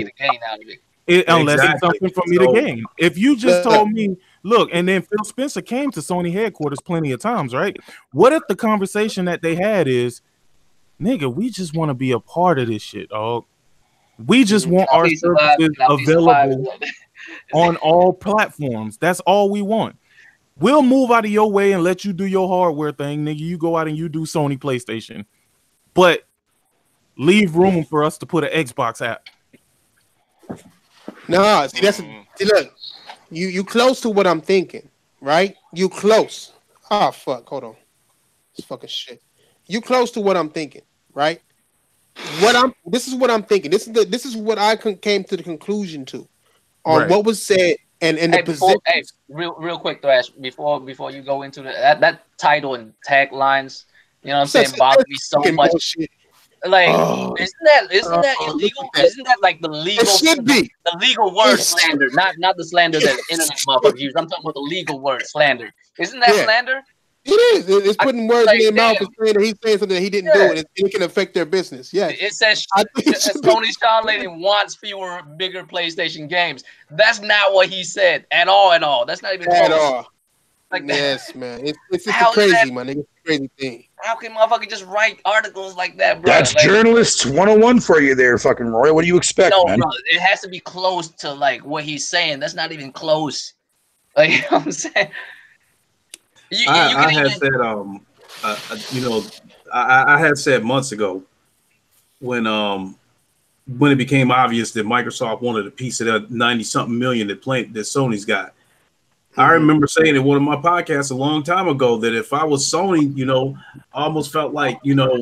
Unless it's something for me to gain. If you just told me, look, and then Phil Spencer came to Sony headquarters plenty of times, right? What if the conversation that they had is, nigga, we just want to be a part of this shit, dog. We just want our services available on all platforms. That's all we want. We'll move out of your way and let you do your hardware thing, nigga. You go out and you do Sony PlayStation. But leave room for us to put an Xbox app. Nah, look, you close to what I'm thinking, right? You close. Oh fuck, hold on. This fucking shit. You close to what I'm thinking, right? This is what I'm thinking. This is what I came to the conclusion to on what was said and the position. Hey, real quick, Thrash, before you go into that title and taglines, you know what I'm saying, bother me so much. Bullshit. Like, isn't that illegal? Isn't that like the legal? It should be the legal word slander, not the slander that internet motherfuckers use. I'm talking about the legal word slander. Isn't that slander? It is. It's putting words in their mouth and saying that he's saying something that he didn't do, and it can affect their business. Yeah, it says Tony Shawn Layden wants fewer, bigger PlayStation games. That's not what he said at all. That's not even close. At all. Like yes, man. It's just crazy, my nigga. It's a crazy thing. How can motherfucker just write articles like that, bro? That's journalists 101 for you there, fucking Roy. What do you expect, man? No, it has to be close to like what he's saying. That's not even close. Like, you know what I'm saying? I had said months ago when it became obvious that Microsoft wanted a piece of that 90-something million that Sony's got. I remember saying in one of my podcasts a long time ago that if I was Sony, I almost felt like, you're not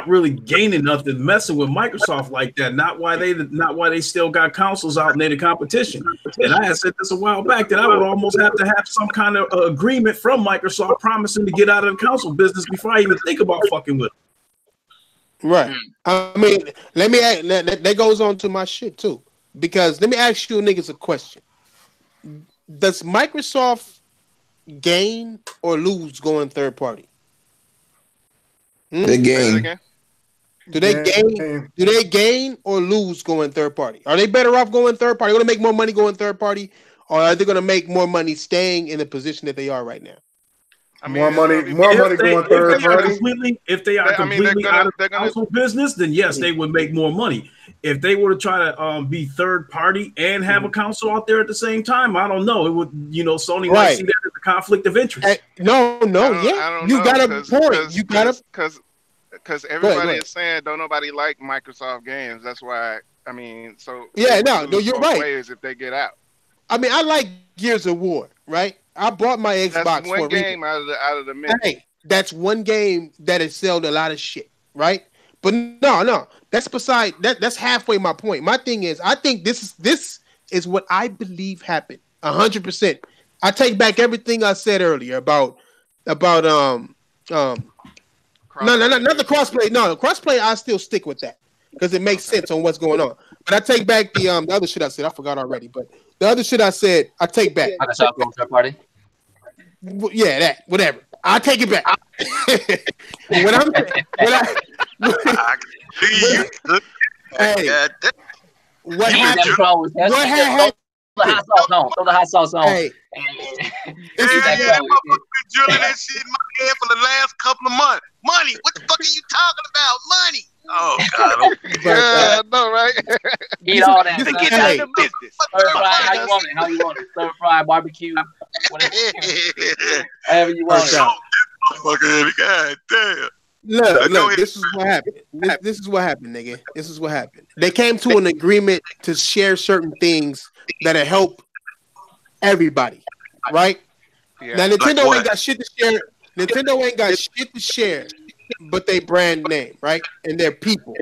really gaining nothing messing with Microsoft like that. Not why they still got consoles out and they're the competition. And I had said this a while back that I would almost have to have some kind of agreement from Microsoft promising to get out of the console business before I even think about fucking with them. Right. I mean, that goes on to my shit too. Because let me ask you niggas a question. Does Microsoft gain or lose going third party? They gain. Do they gain or lose going third party? Are they better off going third party? Are they going to make more money going third party? Or are they going to make more money staying in the position that they are right now? I mean, more money going third party. If they are completely out of the console business, then yes, they would make more money. If they were to try to be third party and have a console out there at the same time, I don't know. It would, Sony might see that as a conflict of interest. No, you got a point. You got because everybody is saying don't nobody like Microsoft games. That's why. I mean, so yeah, no, you're right. Ways if they get out. I mean, I like Gears of War, right? I bought my Xbox. That's one game out of the mix. Hey, that's one game that has sold a lot of shit, right? But no, that's beside that. That's halfway my point. My thing is, I think this is what I believe happened. 100%. I take back everything I said earlier about not the crossplay. No, the crossplay. I still stick with that because it makes sense on what's going on. But I take back the other shit I said. I forgot already, but. The other shit I said, I take back. Third party. Yeah, that whatever. I take it back. Hey, what happened? What happened? Throw the hot sauce on. Hey, that motherfucker been drilling that shit in my head for the last couple of months. Money. What the fuck are you talking about? Money. Oh God! Yeah, I know, right? Eat all that. Get out of business. Stir fry, how you want it? How you want it? Stir fry, barbecue, whatever. However you want it. God damn. Look. This is what happened. This is what happened, nigga. This is what happened. They came to an agreement to share certain things that'll help everybody, right? Yeah. Now Nintendo ain't got shit to share. Nintendo ain't got shit to share. But they brand name, right? And their people.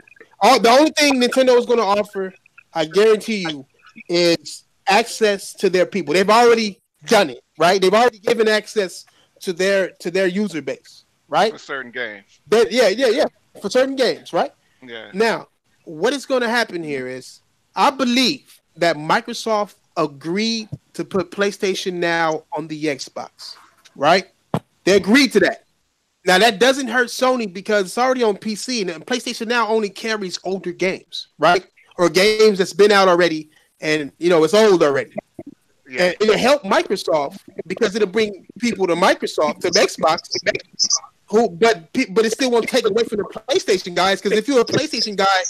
The only thing Nintendo is going to offer, I guarantee you, is access to their people. They've already done it, right? They've already given access to their user base, right? For certain games. Yeah. For certain games, right? Yeah. Now, what is going to happen here is, I believe that Microsoft agreed to put PlayStation Now on the Xbox, right? They agreed to that. Now, that doesn't hurt Sony because it's already on PC, and PlayStation Now only carries older games, right? Or games that's been out already, and it's old already. Yeah. And it'll help Microsoft because it'll bring people to Microsoft, to Xbox, but it still won't take away from the PlayStation guys, because if you're a PlayStation guy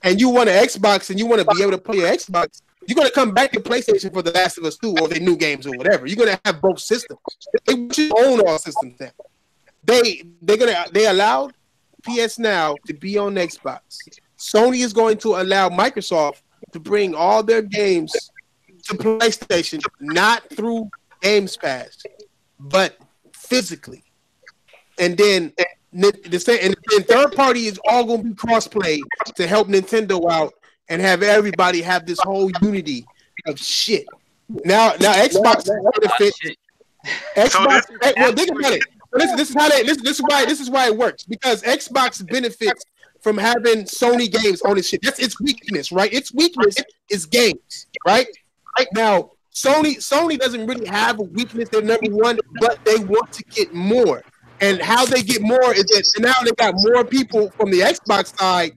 and you want an Xbox and you want to be able to play your Xbox, you're going to come back to PlayStation for The Last of Us 2 or their new games or whatever. You're going to have both systems. They want you to own all systems now. They allowed PS Now to be on Xbox. Sony is going to allow Microsoft to bring all their games to PlayStation, not through Games Pass, but physically. And then third party is all going to be crossplay to help Nintendo out and have everybody have this whole unity of shit. Now Xbox benefits. Xbox. Well, think about it. This is why it works, because Xbox benefits from having Sony games on its shit. That's its weakness, right? Its weakness is games, right? Right now, Sony doesn't really have a weakness. They're number one, but they want to get more. And how they get more is that now they got more people from the Xbox side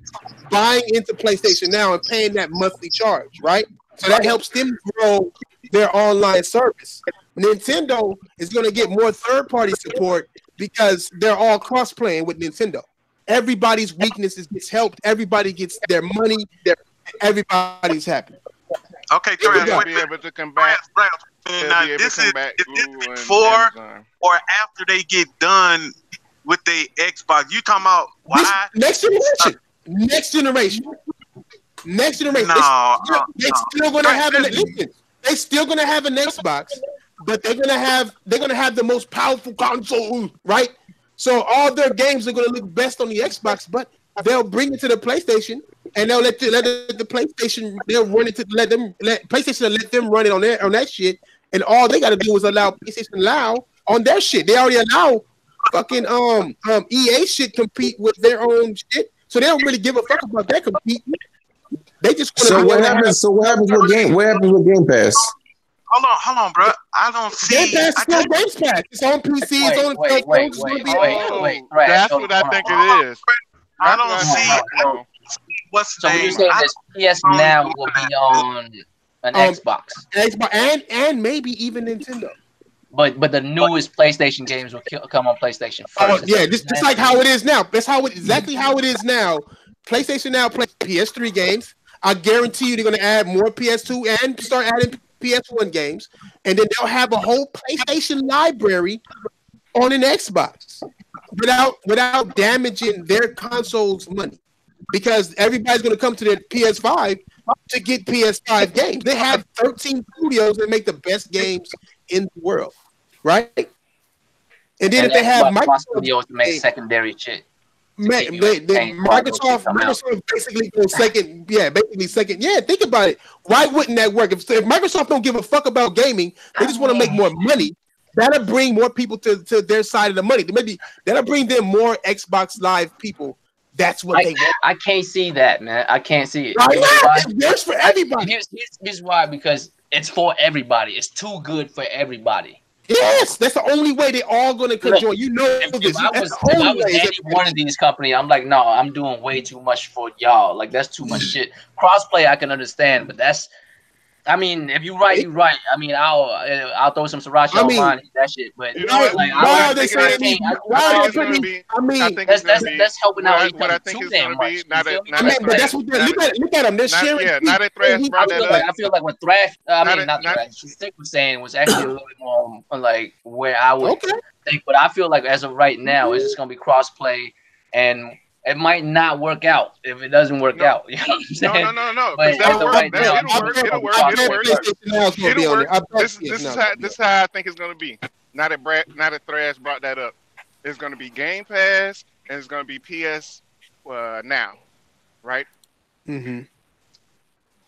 buying into PlayStation Now and paying that monthly charge, right? So that helps them grow their online service. Nintendo is going to get more third-party support because they're all cross-playing with Nintendo. Everybody's weaknesses gets helped. Everybody gets their money. Everybody's happy. Okay, Travis, be able to come back. And this is before or after they get done with the Xbox. You talking about why? Next generation. No, they still going to have They still going to have an Xbox, but they're going to have the most powerful console, right? So all their games are going to look best on the Xbox, but they'll bring it to the PlayStation, and they'll let the PlayStation. They'll run it to PlayStation let them run it on that shit, and all they got to do is allow PlayStation allow on their shit. They already allow fucking EA shit compete with their own shit, so they don't really give a fuck about that competing. They just what happens with Game Pass? Hold on, bro. I don't see. Game Pass is no Game Pass. It's on PC. It's on wait. That's what I think it is. I don't see. What's the name? So you say this PS Now will be on an Xbox, and maybe even Nintendo. But the newest PlayStation games will come on PlayStation first. Oh yeah, just like how it is now. That's exactly how it is now. PlayStation Now plays PS3 games. I guarantee you they're going to add more PS2 and start adding PS1 games, and then they'll have a whole PlayStation library on an Xbox without damaging their console's money, because everybody's going to come to their PS5 to get PS5 games. They have 13 studios that make the best games in the world, right? And then if they have Microsoft studios to make secondary shit. Microsoft basically goes second. Yeah, basically second. Yeah, think about it. Why wouldn't that work? If Microsoft don't give a fuck about gaming, they just want to make more money. That'll bring more people to their side of the money. Maybe that'll bring them more Xbox Live people. That's what they want. I can't see that, man. I can't see it. It works for everybody. Here's why. Because it's for everybody. It's too good for everybody. Yes, that's the only way they're all going to control. You know, if I was any one of these companies, I'm like, no, I'm doing way too much for y'all. Like, that's too much shit. Crossplay, I can understand, but that's. I mean, if you're right, you're right. I mean, I'll throw some sriracha on mine, that shit. But why are they saying? That's helping out each other too damn much. But that's what look at them. They're sharing. Yeah, now that Thrash brought that up. I feel like what Thrash, not Thrash, Stick was saying was actually a little bit more like where I would think. But I feel like as of right now, it's just gonna be crossplay, and it might not work out if it doesn't work out. You know what I'm saying? No. But it'll work. This is how I think it's gonna be. Now that Thrash brought that up, it's gonna be Game Pass and it's gonna be PS Now, right? Mm-hmm.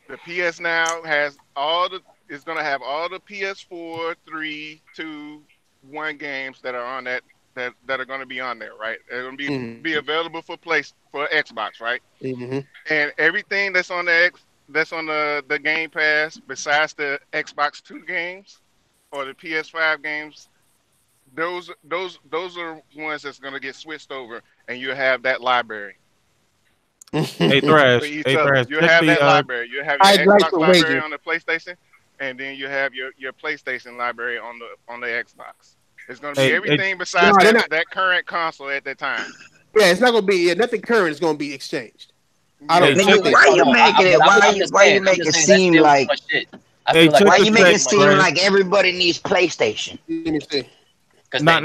The PS Now has all it's gonna have all the PS4, 3, 2, 1 games that are on that are gonna be on there, right? They're gonna be available for Xbox, right? Mm-hmm. And everything that's on the Game Pass, besides the Xbox 2 games or the PS5 games, those are ones that's gonna get switched over, and you have that library. Hey Thrash, you have that library. You have your Xbox library on the PlayStation, and then you have your PlayStation library on the Xbox. It's gonna be everything besides that current console at that time. Yeah, it's not gonna be nothing current is gonna be exchanged. I don't think. Why are you making it? Why you make it seem like? Why you make it seem like everybody needs PlayStation? Let me see. Not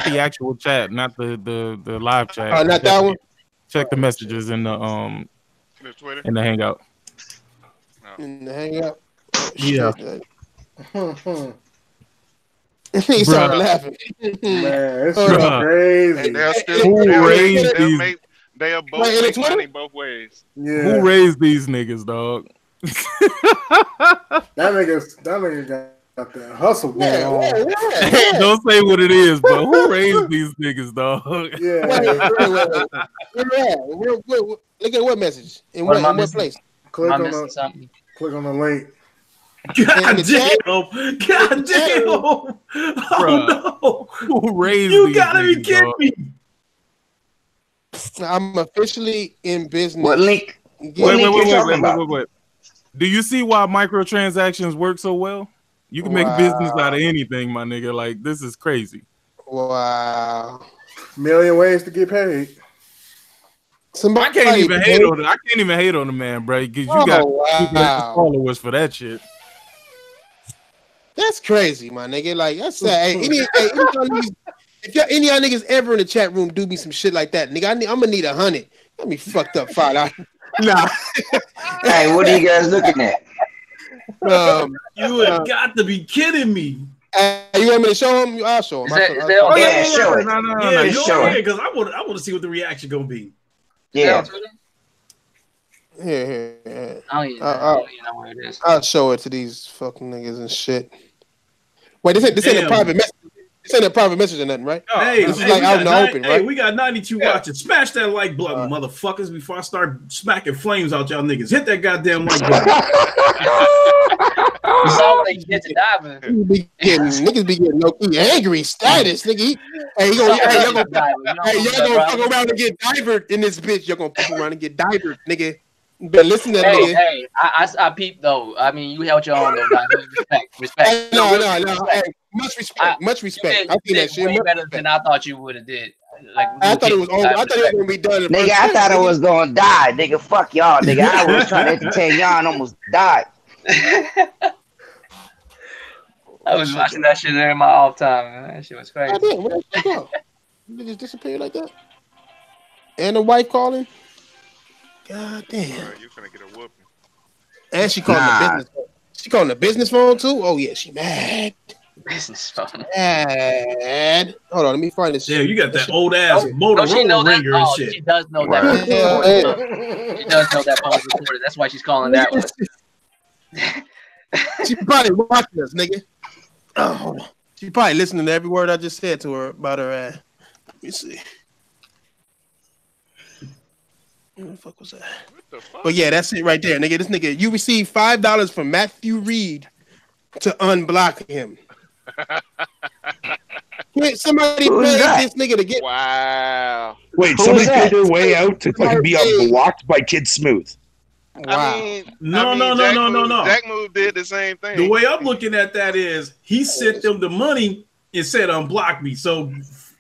the actual chat, not the live chat. Not that one. Check the messages in the Twitter, in the Hangout. In the Hangout. Yeah. He started laughing. Man, it's so crazy. They'll both make money both ways. Yeah. Who raised these niggas, dog? that nigga got that hustle going on. Yeah. Don't say what it is, but who raised these niggas, dog? Yeah. Look at what message in what place? Click on the link. God damn! God damn! Oh no! Who raised you these gotta be niggas, kidding dog? me! I'm officially in business. What link? Wait. Do you see why microtransactions work so well? You can make business out of anything, my nigga. Like, this is crazy. Wow. Million ways to get paid. I can't even hate on the man, bro. Because you got people that followers for that shit. That's crazy, my nigga. Like, that's sad. If any y'all niggas ever in the chat room do me some shit like that, nigga, I'm gonna need 100. Got me fucked up $5. Nah. Hey, what are you guys looking at? You have got to be kidding me. You want me to show him? I'll show him. Show it. Yeah, show it. Because I want to see what the reaction gonna be. Yeah. Here. I don't even know where it is. I'll show it to these fucking niggas and shit. Wait, this ain't a private message. This ain't a private message or nothing, right? Hey, this is like out in the open, right? Hey, we got 92 watching. Smash that like button, motherfuckers, before I start smacking flames out y'all niggas. Hit that goddamn like button. Niggas be getting low-key angry status, nigga. Y'all gonna fuck around and get divered in this bitch. You're gonna fuck around and get divered, nigga. But listen to that, nigga. Hey, I peeped though. I mean, you held your own though. Respect. No. Hey, much respect. I think that shit way better than I thought you would have did. Like, I thought it was over. I thought it was gonna be done. Nigga, I thought it was gonna die. Nigga, fuck y'all. Nigga, I was trying to entertain y'all and almost died. I was watching that shit in my off time, man. That shit was crazy. Where did you go? You just disappeared like that? And the wife calling? God damn. You finna get a whooping. And she calling the business phone. She calling the business phone too? Oh yeah, she mad. Business phone. Mad. Hold on, let me find this. Yeah, you got that old ass Motorola ringer and shit. She does know that. She does know that phone was recorded. That's why she's calling that one. She probably watching us, nigga. Oh, hold on. She probably listening to every word I just said to her about her ass. Let me see. What the fuck was that? But yeah, that's it right there, nigga. This nigga, you received $5 from Matthew Reed to unblock him. Somebody paid this nigga to get. Wow. Wait, somebody paid their way out to fucking be unblocked by Kid Smooth. Wow. No. Jack Move did the same thing. The way I'm looking at that is he sent them the money and said unblock me. So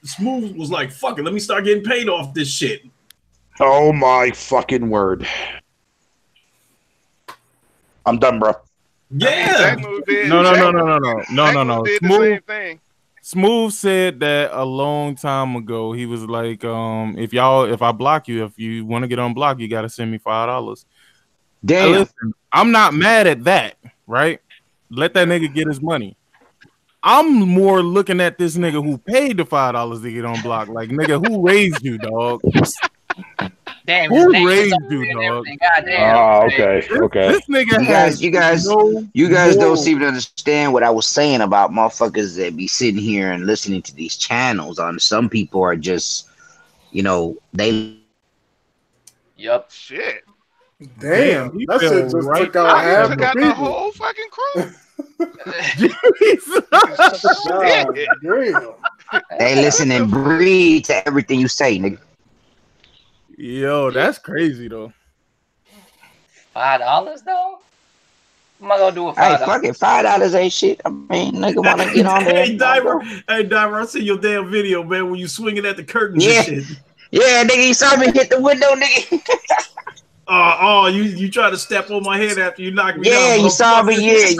Smooth was like, fuck it, let me start getting paid off this shit. Oh my fucking word. I'm done, bro. Yeah. No. Smooth said that a long time ago. He was like, if I block you, if you want to get unblocked, you gotta send me $5. Damn. Listen, I'm not mad at that, right? Let that nigga get his money. I'm more looking at this nigga who paid the $5 to get unblocked. Like, nigga, who raised you, dog? Damn, who raised you, dog? Oh, okay. This nigga you guys don't seem to understand what I was saying about motherfuckers that be sitting here and listening to these channels. On some people are just, they. Yep. Shit. Damn, that shit just took out half the people. The whole fucking crew. They listen and breathe to everything you say, nigga. Yo, that's crazy though. $5 though? What am I gonna do with $5? Hey, fuck it, $5 ain't shit. I mean, nigga wanna get on there. Hey, Diver, I see your damn video, man, when you swinging at the curtains and shit. Yeah, nigga, you saw me hit the window, nigga. You try to step on my head after you knocked me out. Yeah, you saw me. Yeah,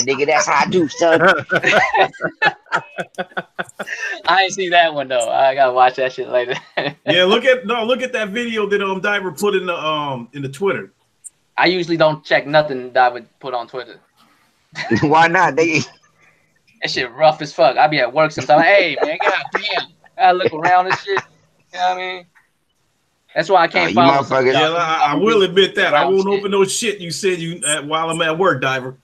nigga. That's how I do, son. I ain't see that one though. I gotta watch that shit later. Yeah, look at that video that Diver put in the Twitter. I usually don't check nothing that I would put on Twitter. Why not, nigga? That shit rough as fuck. I be at work sometimes. Hey man, goddamn. I look around and shit. You know what I mean? That's why I can't follow. Yeah, I will admit that. I won't open no shit you said while I'm at work, Diver.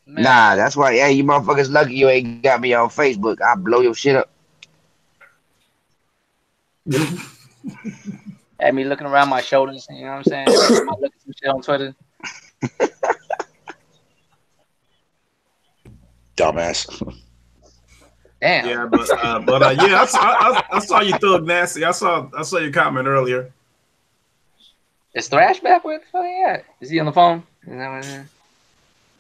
Man. Nah, that's why. Hey, you motherfuckers lucky you ain't got me on Facebook. I'll blow your shit up. Had me looking around my shoulders. You know what I'm saying? I look at some shit on Twitter. Dumbass. Damn. Yeah, but yeah, I saw you, Thug Nasty. I saw your comment earlier. Is Thrash back? Where the fuck he at? Is he on the phone? Is that what it is?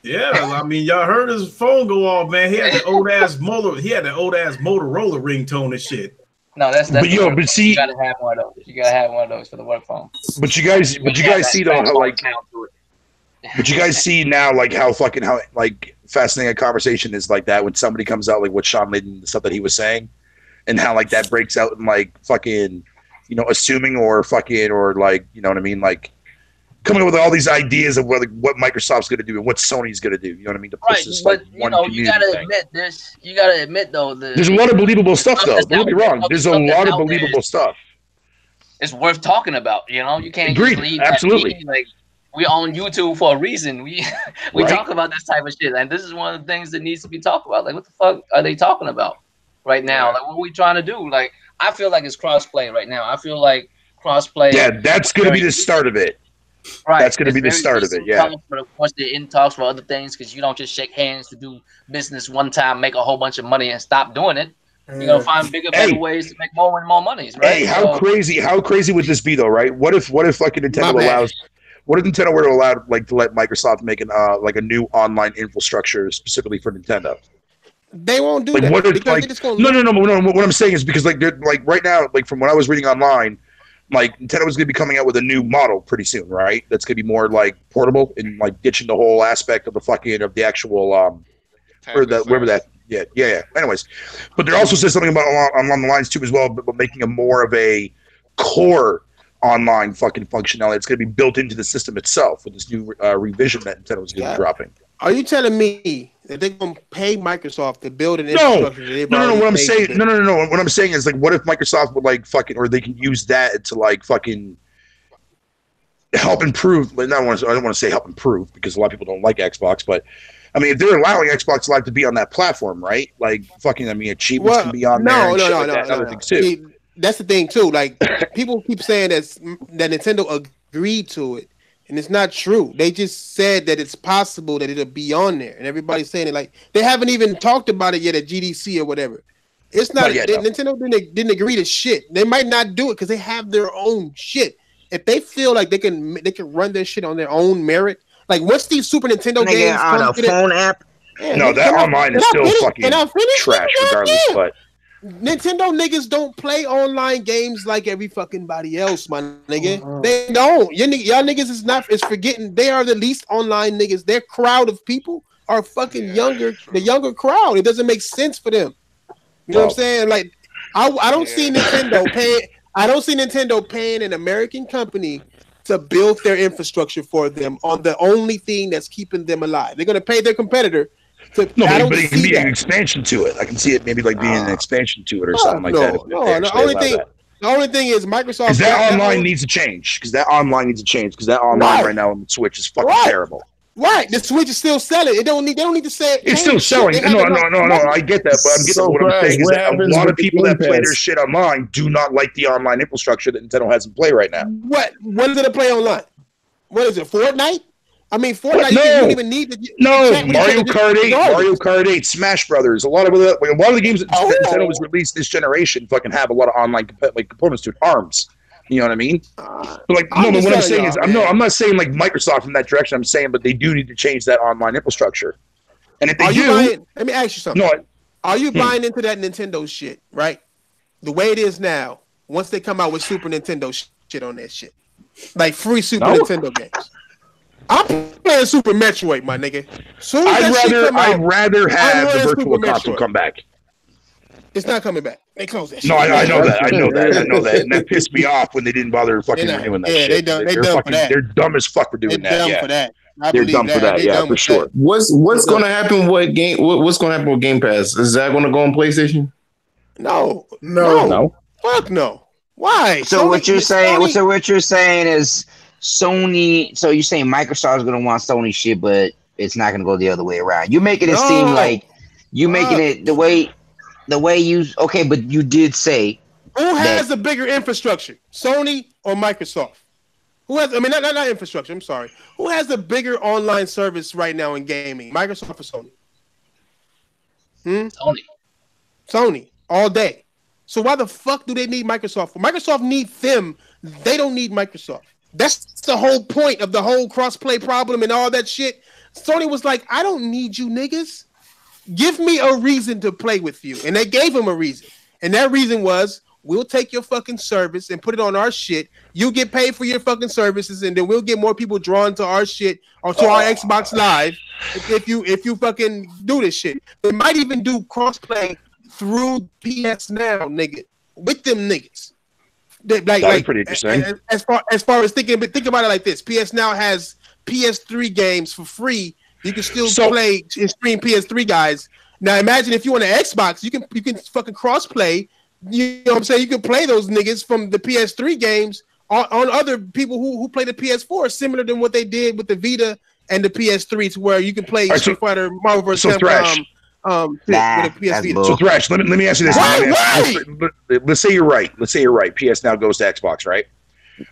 Yeah, I mean, y'all heard his phone go off, man. He had the old ass Motorola ringtone and shit. No, that's. But see, you gotta have one of those. You gotta have one of those for the work phone. But you guys see though how like. But you guys see now like how fascinating a conversation is like that when somebody comes out like what Shawn Layden, the stuff that he was saying, and how like that breaks out in like fucking, assuming or like, you know what I mean, like coming up with all these ideas of what Microsoft's going to do and what Sony's going to do. You know what I mean? To push this, but like, you gotta admit this. You gotta admit though, there's a lot of believable stuff though. Don't get me wrong. There's a lot of believable stuff. It's worth talking about. You can't Agreed. Just leave Absolutely. That like we on YouTube for a reason. We talk about this type of shit, and this is one of the things that needs to be talked about. Like, what the fuck are they talking about right now? Like, what are we trying to do? Like, I feel like it's crossplay right now. I feel like crossplay. Yeah, that's going to be the start of it. Right, that's going to be the start of it. Yeah. But of course, they're in talks for other things because you don't just shake hands to do business one time, make a whole bunch of money, and stop doing it. You're gonna find bigger, better ways to make more and more monies, right? Hey, how crazy would this be though, right? What if fucking Nintendo allows? What if Nintendo were to allow to let Microsoft make an like a new online infrastructure specifically for Nintendo? They won't do that. What if, no. What I'm saying is because like they're like right now, like from what I was reading online, like Nintendo is going to be coming out with a new model pretty soon, right? That's going to be more like portable and like ditching the whole aspect of the actual or the wherever that. Yeah. Anyways, but there also says something about along the lines too as well, but making a more of a core online fucking functionality. It's going to be built into the system itself with this new revision that Nintendo is going to be dropping. Are you telling me that they're going to pay Microsoft to build an infrastructure? No. What I'm saying, no. What I'm saying is like, what if Microsoft would like fucking, or they can use that to like fucking help improve. But I don't want to say help improve because a lot of people don't like Xbox, but. I mean, if they're allowing Xbox Live to be on that platform, right? Like, fucking, I mean, achievements can be on there. No. See, that's the thing, too. Like, people keep saying that Nintendo agreed to it, and it's not true. They just said that it's possible that it'll be on there, and everybody's saying it. Like, they haven't even talked about it yet at GDC or whatever. It's not yet, Nintendo didn't agree to shit. They might not do it because they have their own shit. If they feel like they can run their shit on their own merit. Like, what's these Super Nintendo games on a phone app? No, that online is still fucking trash regardless, but Nintendo niggas don't play online games like every fucking body else, my nigga. They don't. Y'all niggas is forgetting they are the least online niggas. Their crowd of people are fucking the younger crowd. It doesn't make sense for them. You know what I'm saying? Like, I don't see Nintendo paying. I don't see Nintendo paying an American company to build their infrastructure for them on the only thing that's keeping them alive. They're going to pay their competitor. But it can be an expansion to it. I can see it maybe like being an expansion to it or something like that. The only thing, The only thing is Microsoft. Because that online needs to change. Because that online right now on the Switch is fucking terrible. Right, the Switch is still selling. They don't need to say it's still selling. No, I get that, but what I'm saying is that a lot of people that play their shit online do not like the online infrastructure that Nintendo has in play right now. What is it to play online? What is it, Fortnite? I mean, Fortnite, you don't even need to. Mario Kart 8, Smash Brothers. A lot of the games that Nintendo has released this generation fucking have a lot of online components to it. ARMS. You know what I mean? But what I'm saying is, I'm not saying like Microsoft in that direction. I'm saying, but they do need to change that online infrastructure. And if they let me ask you something. Are you buying into that Nintendo shit? Right, the way it is now. Once they come out with Super Nintendo shit on that shit, like free Super Nintendo games. I'm playing Super Metroid, my nigga. I'd rather have the Virtual Console come back. It's not coming back. They closed that shit. No, I know that. And that pissed me off when they didn't bother fucking renewing that shit. They're dumb as fuck for doing that. They're dumb for that. Yeah, for sure. What's going to happen with What's going to happen with Game Pass? Is that going to go on PlayStation? No. Fuck no. Why? So what you're saying is Sony. So you're saying Microsoft is going to want Sony shit, but it's not going to go the other way around. You're making it seem like you're making it the way you but you did say who has a bigger infrastructure, Sony or Microsoft? Who has? I mean, not infrastructure. I'm sorry. Who has a bigger online service right now in gaming, Microsoft or Sony? Sony all day. So why the fuck do they need Microsoft? Microsoft needs them. They don't need Microsoft. That's the whole point of the whole crossplay problem and all that shit. Sony was like, I don't need you niggas. Give me a reason to play with you. And they gave him a reason. And that reason was, we'll take your fucking service and put it on our shit. You get paid for your fucking services, and then we'll get more people drawn to our shit or to our Xbox Live if you fucking do this shit. They might even do crossplay through PS Now, nigga, with them niggas. That'd be pretty interesting. As far as think about it like this: PS Now has PS3 games for free. You can still play and stream PS3 guys. Now imagine if you want an Xbox, you can fucking cross-play. You know what I'm saying? You can play those niggas from the PS3 games on other people who play the PS4, similar than what they did with the Vita and the PS3, to where you can play Street Fighter, Marvel vs. Capcom. So Thresh, let me ask you this. Let's say you're right. PS Now goes to Xbox, right?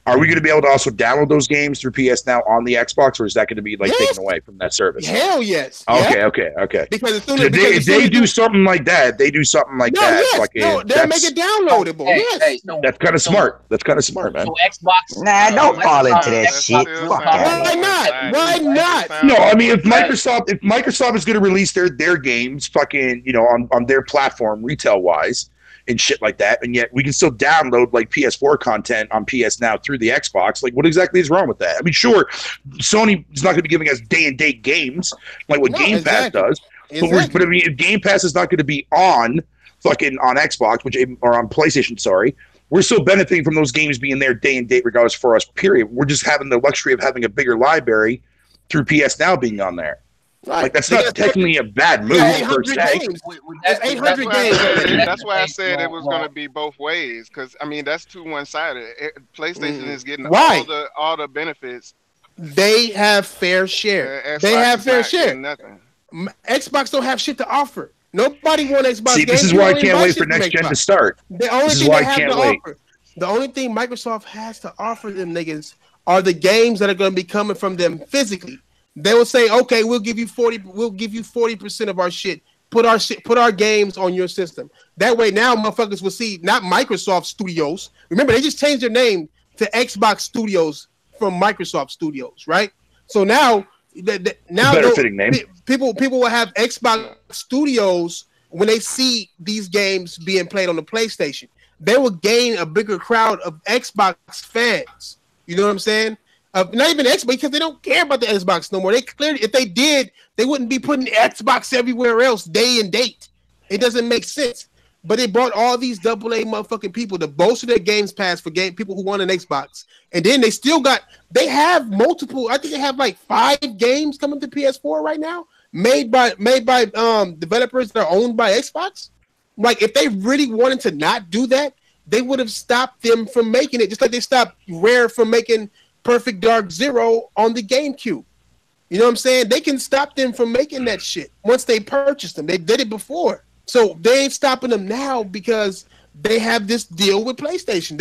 Are we going to be able to also download those games through PS Now on the Xbox, or is that going to be taken away from that service? Hell yes. Okay. Because if they do something like that, they'll make it downloadable. That's kind of smart. Man. So Xbox, don't fall into that shit. Why not? No, I mean if Microsoft is going to release their games, fucking on their platform retail wise. And shit like that, and yet we can still download PS4 content on PS Now through the Xbox. What exactly is wrong with that? I mean, sure, Sony is not going to be giving us day and date games like what Game Pass does, but I mean, if Game Pass is not going to be on Xbox, or on PlayStation, sorry, we're still benefiting from those games being there day and date regardless for us. Period. We're just having the luxury of having a bigger library through PS Now being on there. Right. That's not technically a bad move per se. That's 800 games. That's why I said it was going to be both ways, because I mean that's too one-sided. PlayStation is getting all the benefits. They have fair share. Nothing. Xbox don't have shit to offer. Nobody wants Xbox. See, this is why I can't wait for next gen to start. The only thing Microsoft has to offer them niggas are the games that are going to be coming from them physically. They will say, okay, we'll give you 40% of our shit. Put our games on your system. That way now motherfuckers will see not Microsoft Studios. Remember, they just changed their name to Xbox Studios from Microsoft Studios, right? So now fitting name. People will have Xbox Studios when they see these games being played on the PlayStation. They will gain a bigger crowd of Xbox fans. You know what I'm saying? Not even Xbox, because they don't care about the Xbox no more. They clearly, if they did, they wouldn't be putting Xbox everywhere else day and date. It doesn't make sense. But they brought all these AA motherfucking people to bolster their Games Pass for people who want an Xbox. And then they have multiple, I think they have 5 games coming to PS4 right now, made by developers that are owned by Xbox. If they really wanted to not do that, they would have stopped them from making it, just like they stopped Rare from making Perfect Dark Zero on the GameCube. You know what I'm saying? They can stop them from making that shit once they purchased them. They did it before. So they ain't stopping them now because they have this deal with PlayStation.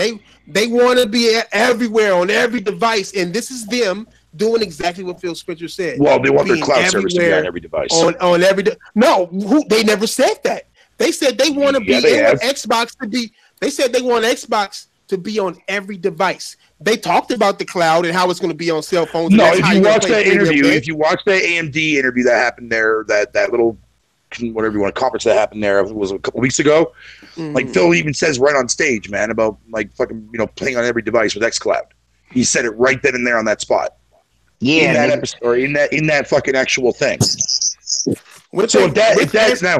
They want to be everywhere on every device, and this is them doing exactly what Phil Spencer said. Well, they want their cloud service to be on every device. On every they never said that. They said they want to be Xbox to be. They said they want Xbox to be on every device. They talked about the cloud and how it's going to be on cell phones. No, if you watch that interview, if you watch that AMD interview that happened there, that little whatever you want conference that happened there, it was a couple weeks ago. Like Phil even says right on stage, man, about like fucking playing on every device with xCloud. He said it right then and there on that spot. Yeah, in that episode, or in that fucking actual thing. So if that's now,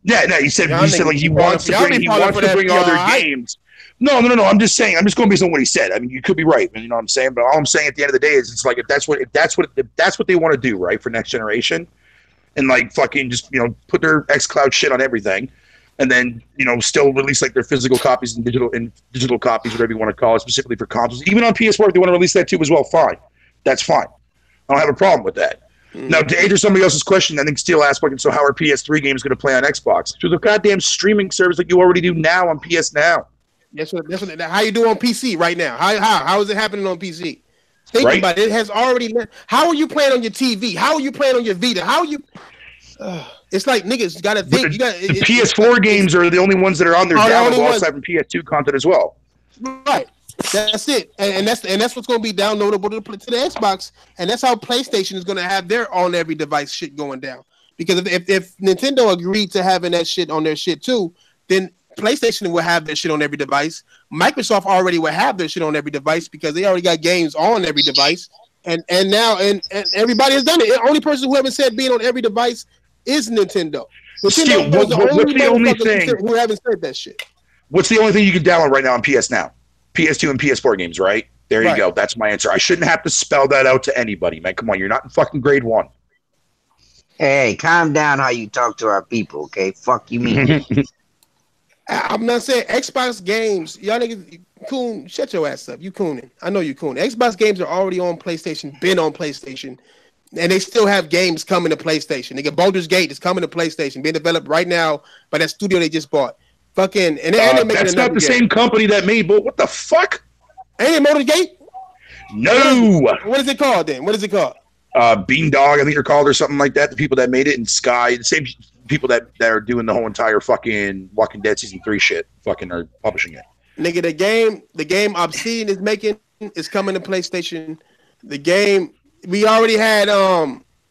he said like he wants to bring other games. No. I'm just saying. I'm just going based on what he said. I mean, you could be right, you know what I'm saying. But all I'm saying at the end of the day is, it's like if that's what they want to do, right, for next generation, and like fucking just put their xCloud shit on everything, and then still release like their physical copies and digital copies, whatever you want to call it, specifically for consoles. Even on PS4, if they want to release that too as well, fine. That's fine. I don't have a problem with that. Now, to answer somebody else's question, I think Steele asked, so how are PS3 games going to play on Xbox? Through the goddamn streaming service like you already do now on PS Now. That's what. How you do on PC right now? How is it happening on PC? Think about it. It has already. How are you playing on your TV? How are you playing on your Vita? How are you? It's like niggas got to think. The PS4 games are the only ones that are on there. Downloadable aside from PS2 content as well. Right. That's it, and that's what's going to be downloadable to the Xbox, and that's how PlayStation is going to have their on every device shit going down. Because if Nintendo agreed to having that shit on their shit too, then PlayStation will have their shit on every device. Microsoft already will have their shit on every device because they already got games on every device, and now everybody has done it. The only person who haven't said being on every device is Nintendo. What's the only thing who haven't said that shit? What's the only thing you can download right now on PS Now? PS2 and PS4 games, right? There you go. That's my answer. I shouldn't have to spell that out to anybody, man. Come on, you're not in fucking grade 1. Hey, calm down how you talk to our people, okay? Fuck you mean. I'm not saying Xbox games. Y'all niggas, coon, shut your ass up. You cooning. I know you cooning. Xbox games are already on PlayStation, been on PlayStation, and they still have games coming to PlayStation. Nigga, Baldur's Gate is coming to PlayStation, being developed right now by that studio they just bought. Fucking and they're making that's not the same company that made, but what the fuck? Ain't it Motor Gate? No. What is it called then? What is it called? Beandog, I think they're called, or something like that. The people that made it, and Sky, the same people that are doing the whole entire fucking Walking Dead season 3 shit, fucking are publishing it. Nigga, the game Obsidian is making is coming to PlayStation. The game we already had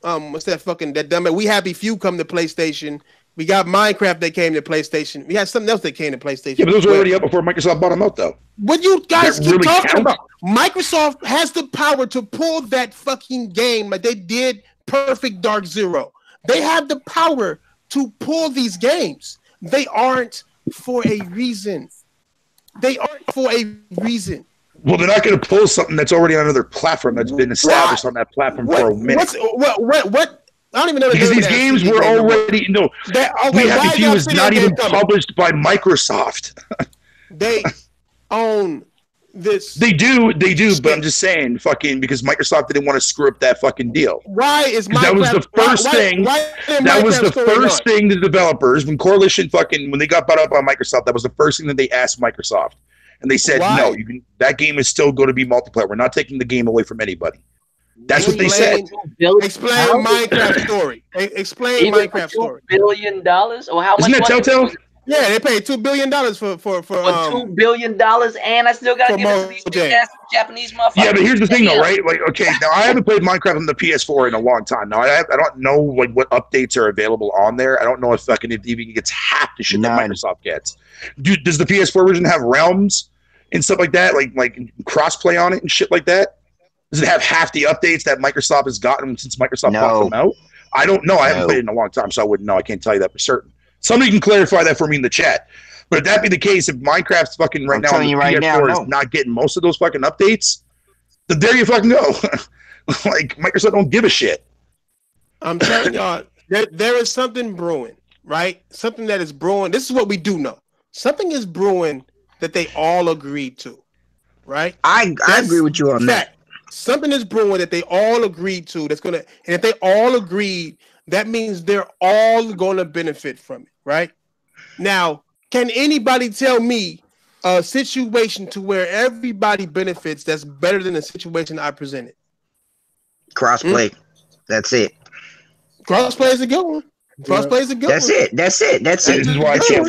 what's that fucking that dumb We Happy Few come to PlayStation. We got Minecraft that came to PlayStation. We had something else that came to PlayStation. Yeah, but those were already up before Microsoft bought them out, though. What you guys keep talking about? Microsoft has the power to pull that fucking game like they did Perfect Dark Zero. They have the power to pull these games. They aren't for a reason. They aren't for a reason. Well, they're not going to pull something that's already on another platform that's been established on that platform for a minute. What? I don't even know because these games were already We Happy Few is not even published by Microsoft. They own this. They do, but I'm just saying, fucking, because Microsoft didn't want to screw up that fucking deal. Why is Minecraft? That was the first thing. That was the first thing the developers, when Coalition when they got bought up by Microsoft, that was the first thing that they asked Microsoft, and they said, no, that game is still going to be multiplayer. We're not taking the game away from anybody. That's what they said. Explain Minecraft story. Explain Minecraft story. $2 billion, or how much? Isn't that Telltale? Yeah, they paid $2 billion for $2 billion, and I still gotta give it to these big ass Japanese motherfuckers. Yeah, but here's the thing, though, right? Like, okay, now I haven't played Minecraft on the PS4 in a long time. Now I don't know like what updates are available on there. I don't know if it even gets half the shit that Microsoft gets. Does the PS4 version have realms and stuff like that, like crossplay on it and shit like that? Does it have half the updates that Microsoft has gotten since Microsoft bought them out? I don't know. I haven't played it in a long time, so I wouldn't know. I can't tell you that for certain. Somebody can clarify that for me in the chat. But if that be the case, if Minecraft's fucking right now on the PS4 is not getting most of those fucking updates, then there you fucking go. Like, Microsoft don't give a shit. I'm telling y'all, there is something brewing, right? Something that is brewing. This is what we do know. Something is brewing that they all agreed to, right? I agree with you on that. Something is brewing that they all agreed to. That's gonna, and if they all agreed, that means they're all gonna benefit from it, right? Now, can anybody tell me a situation to where everybody benefits that's better than the situation I presented? Crossplay. That's it. Crossplay is a good one. Crossplay is a good That's one. it. That's it. That's it. This is why I can't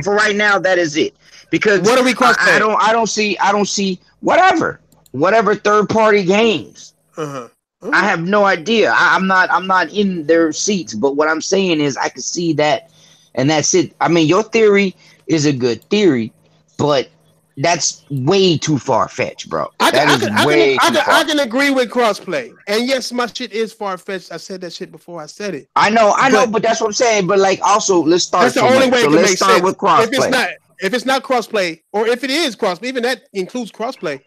for right now, that is it. Because what are we crossplay? I don't see whatever third party games. I have no idea. I'm not in their seats, but what I'm saying is I can see that, and that's it. I mean, your theory is a good theory, but that's way too far fetched, bro. I can agree with crossplay, and yes, my shit is far fetched. I said that shit before I said it. I know, but that's what I'm saying. But like, also, let's start. That's the only way. So let's start with crossplay. If it's not crossplay, or if it is crossplay, even that includes crossplay.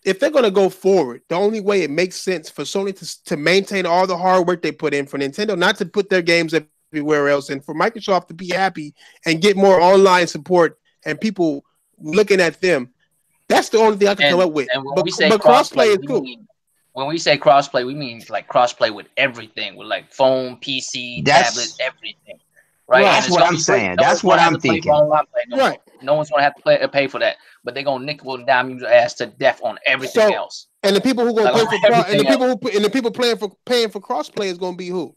If they're gonna go forward, the only way it makes sense for Sony to maintain all the hard work they put in, for Nintendo not to put their games everywhere else, and for Microsoft to be happy and get more online support and people looking at them, that's the only thing I can come up with. But crossplay is cool. When we say crossplay, we mean like crossplay with everything, with like phone, PC, tablet, everything. Right? That's what I'm saying. That's what I'm thinking. No one's gonna have to pay for that, but they're gonna nickel and dime your ass to death on everything else. And the people who gonna pay for the people paying for crossplay is gonna be who?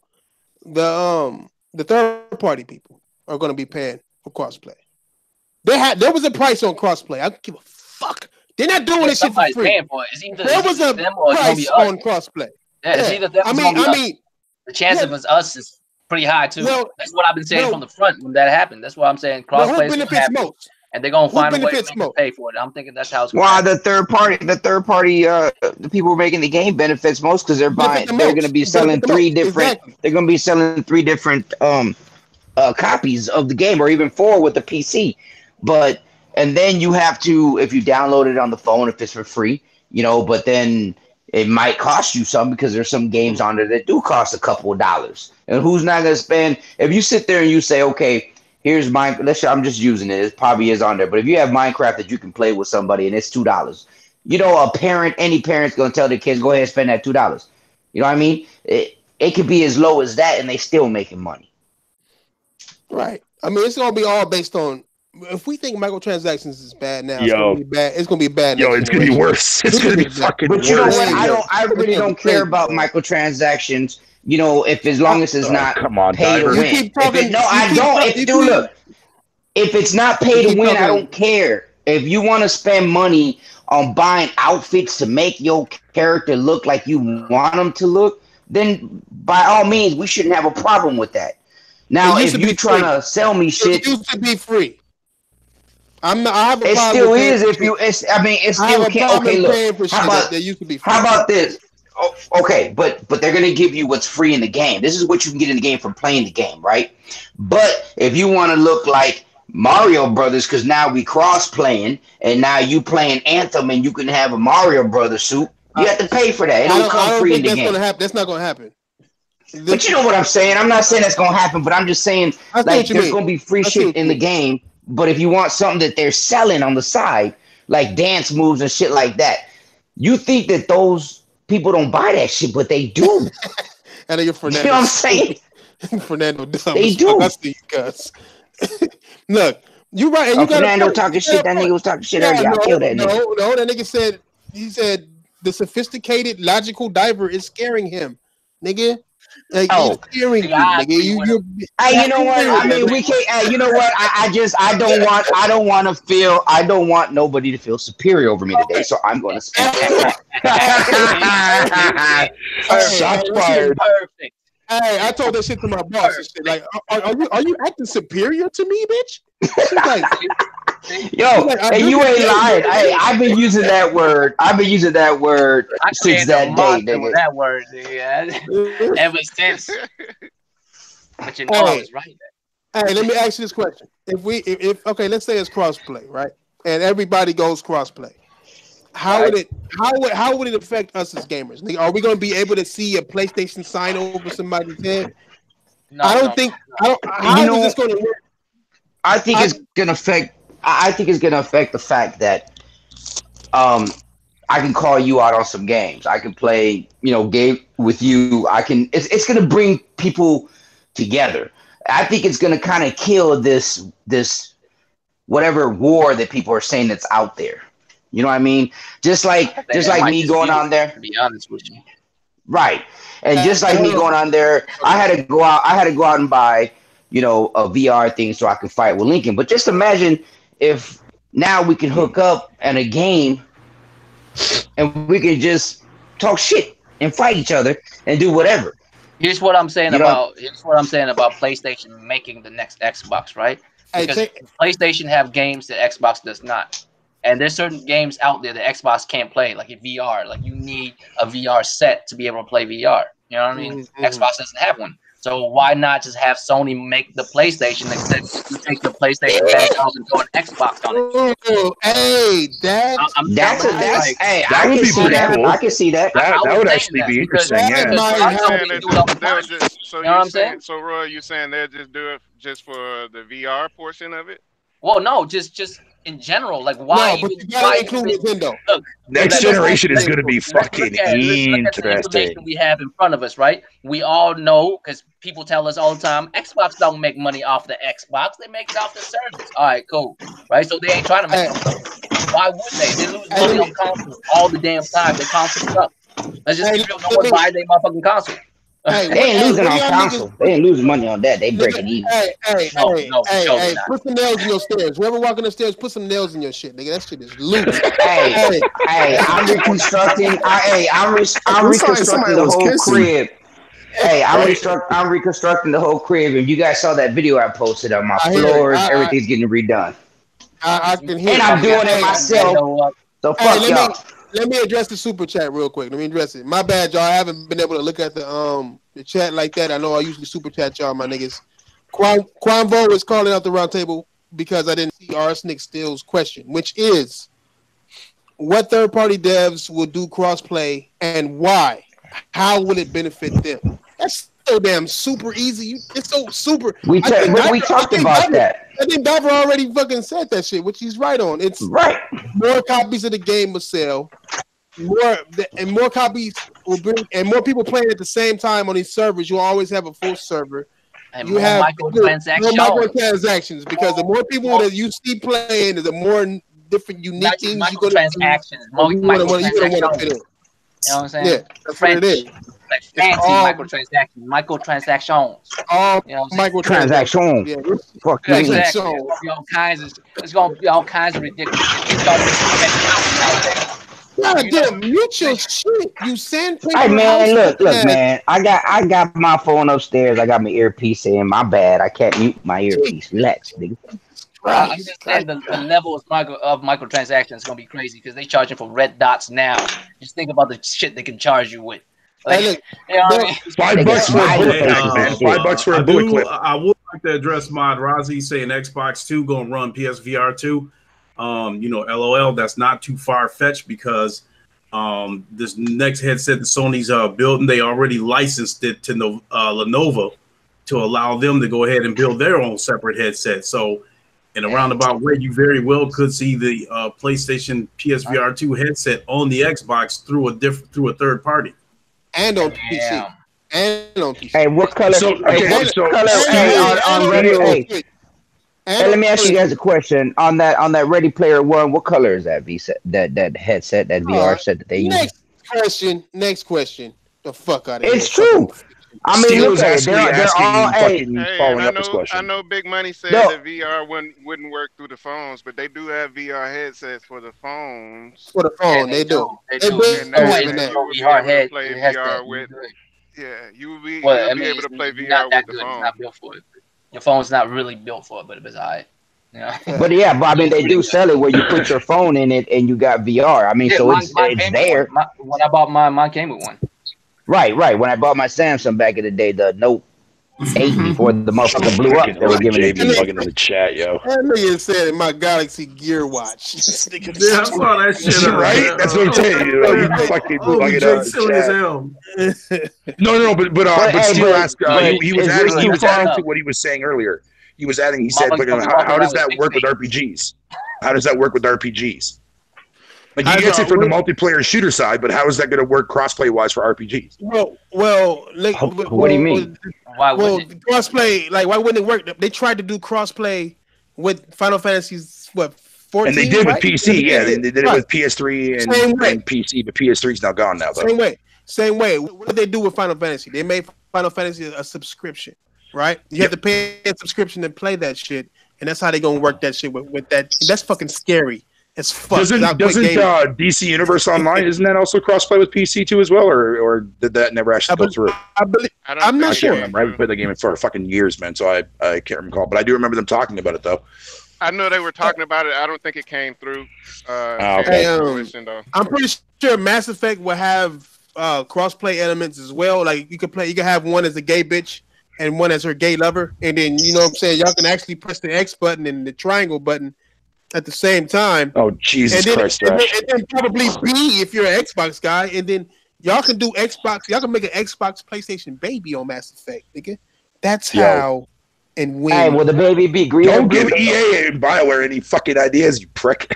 The third party people are gonna be paying for crossplay. There was a price on crossplay. I don't give a fuck. They're not doing this shit for free. Paying for it. It's either there was a price on crossplay. Yeah, it's either them. I mean, the chance of us is pretty high too. Well, that's what I've been saying from the front when that happened. That's why I'm saying crossplay benefits most, and they're gonna find a way to pay for it. I'm thinking that's how it's going. Well, the third party, the people who are making the game benefits most because they're buying. They're going to be selling three different. They're going to be selling 3 different copies of the game, or even 4 with the PC. But and then you have to, if you download it on the phone, if it's for free, but then it might cost you some because there's some games on there that do cost a couple of dollars. And who's not going to spend? If you sit there and you say, okay, here's Minecraft. I'm just using it. It probably is on there. But if you have Minecraft that you can play with somebody and it's $2, any parent's going to tell their kids, go ahead and spend that $2. You know what I mean? It could be as low as that and they still making money. Right. I mean, it's going to be all based on, if we think microtransactions is bad now, it's going to be bad. It's going to be bad. It's going to be worse. It's going to be fucking worse. But you know what? I really don't care about microtransactions. If as long as it's not pay to win. If it's not pay to win, I don't care. If you want to spend money on buying outfits to make your character look like you want them to look, then by all means, we shouldn't have a problem with that. Now, if you're trying to sell me shit, it used to be free. It still is. It still can't. Okay, look. How about this? Oh, okay, but they're gonna give you what's free in the game. This is what you can get in the game from playing the game, right? But if you want to look like Mario Brothers, because now we cross playing, and now you playing Anthem, and you can have a Mario Brothers suit, you have to pay for that. It don't come free in the game. That's not gonna happen. But you know what I'm saying? I'm not saying that's gonna happen, but I'm just saying like there's gonna be free shit in the game. But if you want something that they're selling on the side, like dance moves and shit like that, you think that those people don't buy that shit, but they do. And you're Fernando. You know what I'm saying? Fernando, they do. I see you guys. Look, you right. And you got Fernando talking shit. That nigga was talking shit earlier. I killed that nigga. No, that nigga said the sophisticated logical diver is scaring him, nigga. Like, you know what? I mean, we can't. You know what? I don't want nobody to feel superior over me today. So I'm going to speak. Shots fired. Perfect. Hey, I told that shit to my boss. And shit. Like, are you acting superior to me, bitch? She's like, yo, and you ain't lying. I've been using that word. Since that day, nigga. That word, nigga. Ever since. But you know I was right. Hey, let me ask you this question: If okay, let's say it's crossplay, right? And everybody goes crossplay. How would it affect us as gamers? Are we going to be able to see a PlayStation sign over somebody's head? No, I don't think. How is this going to work? I think it's going to affect. I think it's gonna affect the fact that I can call you out on some games. I can play, game with you. It's gonna bring people together. I think it's gonna kind of kill this whatever war that people are saying that's out there. You know what I mean? Just like me going on there. To be honest with you. Right. And just like me going on there, I had to go out and buy, a VR thing so I could fight with Lincoln. But just imagine if now we can hook up in a game and we can just talk shit and fight each other and do whatever. Here's what I'm saying about PlayStation making the next Xbox, right? Because PlayStation have games that Xbox does not. And there's certain games out there that Xbox can't play, like in VR. Like you need a VR set to be able to play VR. You know what I mean? Mm-hmm. Xbox doesn't have one. So why not just have Sony make the PlayStation and you take the PlayStation back off and throw an Xbox on it? Hey, I can see that. Cool. I can see that. That would actually be interesting. Yeah. You know what I'm saying? So, Roy, you saying they'll just do it just for the VR portion of it? Well, no, just in general, like why? No, but you gotta include Nintendo. Look, next generation is going to be fucking interesting. Look at the information we have in front of us, right? We all know because people tell us all the time, Xbox don't make money off the Xbox; they make it off the service. All right, cool, right? So they ain't trying to make money. Why would they? They lose money on consoles all the damn time. Their consoles up. Let's just be real. No one buy their motherfucking console. Hey, they ain't losing on console. They ain't losing money on that. They break it even. Hey, put some nails in your stairs. Whoever walking upstairs, put some nails in your shit, nigga. That shit is loose. Hey, I'm reconstructing. I'm reconstructing the whole crib. Hey, I'm reconstructing the whole crib. And you guys saw that video I posted on my floors. Everything's getting redone. I can hear. And I'm doing it myself. So fuck y'all. Let me address the super chat real quick. Let me address it. My bad, y'all. I haven't been able to look at the chat like that. I know I usually super chat y'all, my niggas. Quanvo is calling out the round table because I didn't see Arsenic Steele's question, which is what third-party devs will do crossplay and why? How will it benefit them? That's so damn super easy. It's so super. We talked about that. I think Diver already fucking said that shit, which he's right on. It's right. More copies of the game will sell. More copies will bring, and more people playing at the same time on these servers. You'll always have a full server. And you have more microtransactions because the more people that you see playing, the more different unique things you're going to do. You know what I'm saying? Yeah, that's what it is. Like fancy microtransactions. Microtransactions. Yeah. Fuck you. Exactly. It's gonna be all kinds of ridiculous. God damn, mute your shit. You sandpaper. Hey man, look, man. I got my phone upstairs. I got my earpiece in. My bad. I can't mute my earpiece. Relax, nigga. I'm just saying the level of microtransactions is gonna be crazy because they charging for red dots now. Just think about the shit they can charge you with. Like, hey, look, $5 for a bullet clip, man. $5 for a bullet clip. I would like to address Mod Razi saying Xbox 2 gonna run PSVR 2. LOL, that's not too far fetched because this next headset that Sony's building, they already licensed it to Lenovo to allow them to go ahead and build their own separate headset. So in a roundabout way, you very well could see the PlayStation PSVR 2 headset on the Xbox through a third party. And on PC. And on PC. Hey, what color? Hey, let me ask you guys a question. On that Ready Player One, what color is that that headset, that VR set that they use? Next question. The fuck out of here. It's true. I mean, look at it. They're all following up this question. I know Big Money said that VR wouldn't work through the phones, but they do have VR headsets for the phones. For the phone, they do. They do. VR head. Play VR with. Yeah, you will be able to play VR with the phone. It's not built for it. Your phone's not really built for it, but it's alright. Yeah. But I mean, they do sell it where you put your phone in it and you got VR. I mean, so it's there. When I bought mine came with one. Right. When I bought my Samsung back in the day, the Note 8 before the motherfucker blew up, they were giving it to me. Fucking in the chat, yo. That nigga said my Galaxy Gear Watch. Yeah, I saw that shit. Right? That's what I'm telling you. You fucking fucking silly as hell. No, but Steve asked. He was adding to what he was saying earlier. he was adding. He said, "How does that work with RPGs? How does that work with RPGs?" Like he gets it from the multiplayer shooter side, but how is that going to work crossplay wise for RPGs? Well, like, what do you mean? Why wouldn't it? Crossplay? Like, why wouldn't it work? They tried to do crossplay with Final Fantasy's 14, and they did right? with PC. Yeah, they did it with PS3 and PC, but PS3 is now gone now. Though. Same way. What did they do with Final Fantasy? They made Final Fantasy a subscription, right? You have to pay a subscription to play that shit, and that's how they gonna work that shit with that. That's fucking scary. It's fuck. Doesn't DC Universe Online, isn't that also crossplay with PC too as well, or did that never actually go through? I'm not sure. I haven't played the game for fucking years, man, so I can't recall. But I do remember them talking about it though. I know they were talking about it. I don't think it came through. I'm pretty sure Mass Effect will have crossplay elements as well. Like you can have one as a gay bitch and one as her gay lover, and then you know what I'm saying, y'all can actually press the X button and the triangle button at the same time. Oh Jesus Christ! And then probably B if you're an Xbox guy, and then y'all can do Xbox. Y'all can make an Xbox PlayStation baby on Mass Effect, nigga. That's how and when. Hey, will the baby be green? Don't give EA and BioWare any fucking ideas, you prick.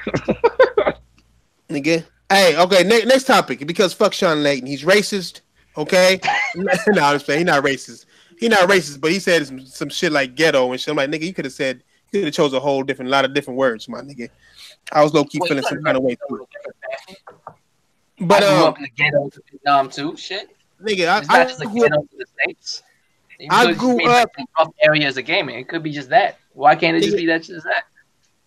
Nigga. Hey, okay. Next topic, because fuck Shawn Layden. He's racist. Okay. No, I'm saying he's not racist. He's not racist, but he said some shit like ghetto and shit. I'm like, nigga, you could have chose a whole lot of different words, my nigga. I was low key feeling some kind of way too. But I grew up in the ghetto too. Shit, nigga, it's not just the ghetto to the States. I grew up in rough areas of gaming. It could be just that. Why can't it just be that? Just that.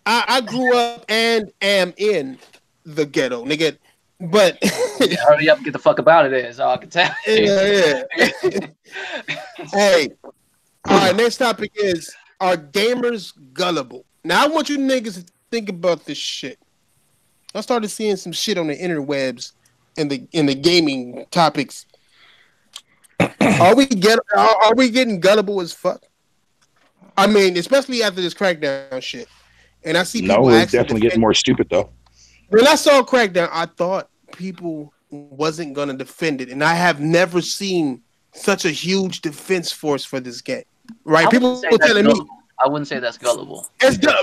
I grew up and am in the ghetto, nigga. But hurry up and get the fuck about it. Is all I can tell. Yeah. Hey, all right. Next topic is: are gamers gullible? Now I want you niggas to think about this shit. I started seeing some shit on the interwebs in the gaming topics. Are we getting gullible as fuck? I mean, especially after this Crackdown shit. And I see people we're definitely getting more stupid though. When I saw Crackdown, I thought people wasn't gonna defend it, and I have never seen such a huge defense force for this game. Right? People were telling me. I wouldn't say that's gullible.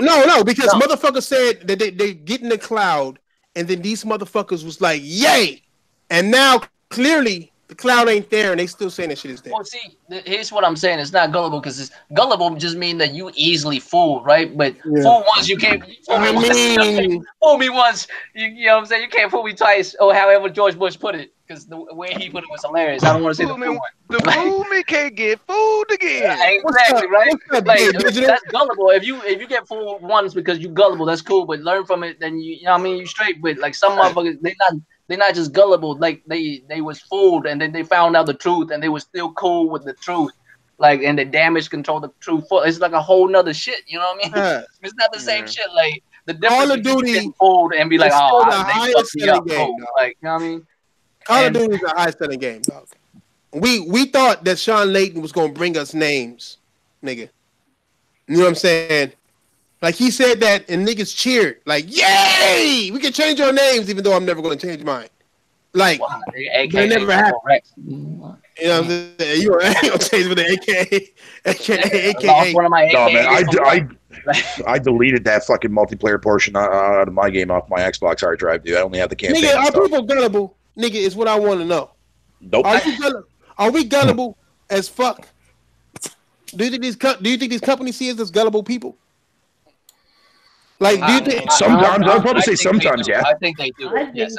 No, because motherfuckers said that they get in the cloud, and then these motherfuckers was like, "Yay!" And now clearly the cloud ain't there, and they still saying that shit is there. Well, see, here's what I'm saying: it's not gullible because gullible just mean that you easily fooled, right? But fool once you can't. Fool me once, you know what I'm saying? You can't fool me twice, or however George Bush put it, because the way he put it was hilarious. I don't want to say the fool one. The fool me can't get fooled again. Exactly, right? Like that's gullible. If you get fooled once because you gullible, that's cool. But learn from it, then you know what I mean, you straight. But like some motherfuckers, they're not just gullible. Like they was fooled and then they found out the truth and they were still cool with the truth. Like and the damage control the truth. It's like a whole nother shit. You know what I mean? It's not the same shit. Like the difference between getting fooled and be like, oh, they fucked me up. Game, like you know what I mean? Call of Duty is a high selling game, dog. We thought that Shawn Layden was gonna bring us names, nigga. You know what I'm saying? Like he said that and niggas cheered. Like, yay! We can change our names, even though I'm never gonna change mine. Like they never happened. You know what I'm saying? You ain't gonna change with the AKA. One of my no, man, I deleted that fucking multiplayer portion out of my game off my Xbox hard drive, dude. I only have the campaign. Nigga, are people gullible? Nigga, is what I want to know. Nope. Are we gullible as fuck? Do you think these companies see us as gullible people? Like, do you think sometimes? I'd probably say sometimes, yeah. I think they do. Yes,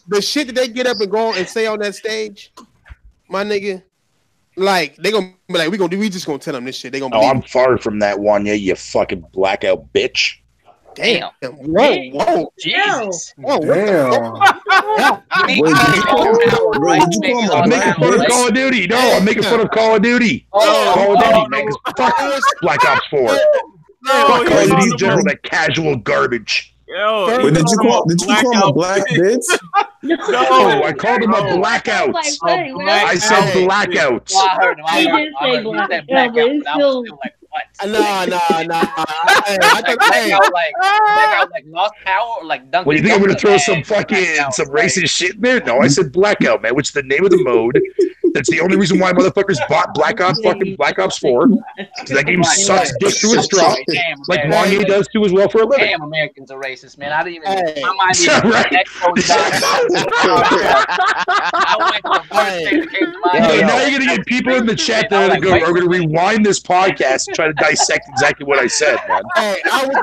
the shit that they get up and go and say on that stage, my nigga, like they gonna be like, we just gonna tell them this shit. They gonna. Oh, I'm far from that one. Yeah, you fucking blackout bitch. Damn. Whoa. Jesus. Whoa. Damn. I'm making fun of Call of Duty. No, I'm making fun of Call of Duty. Call of Duty, man. Fuck Black Ops 4. Fuck Call of Duty in general, that casual garbage. Yo, did you call him a black bitch? No, I called him a blackouts. I said blackouts. I heard him. I did say blackouts. I was still like, what? Nah. I think blackout like lost power or like Dunkin'. Well, you think I'm gonna throw some fucking racist shit in there? No, I said blackout, man, which is the name of the mode That's the only reason why motherfuckers bought Black Ops 4. Because that game sucks dick through a straw, like Wanye does too as well for a living. Damn, Americans are racist, man. I didn't even. My mind even Xbox died. I went to the first thing that came to mind. Now you're gonna get people in the chat that are gonna rewind this podcast and try to dissect exactly what I said, man.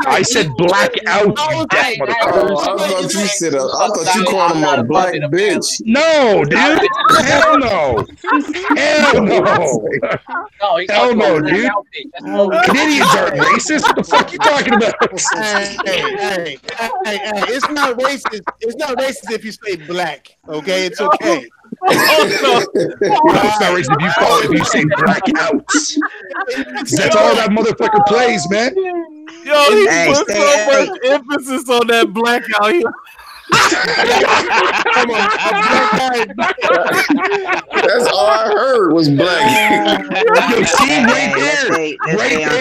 I said black out, you deaf motherfucker. I thought you called him a black bitch. No, dude. Hell no. Hell no. Hell no, dude. Canadians aren't racist. What the fuck are you talking about? Hey, it's not racist. It's not racist if you say black. Okay, it's okay. It's not racist if you say black out. That's all that motherfucker plays, man. Yo, he put so much emphasis on that black out here. Come on, that's all I heard was black. Yo, see, right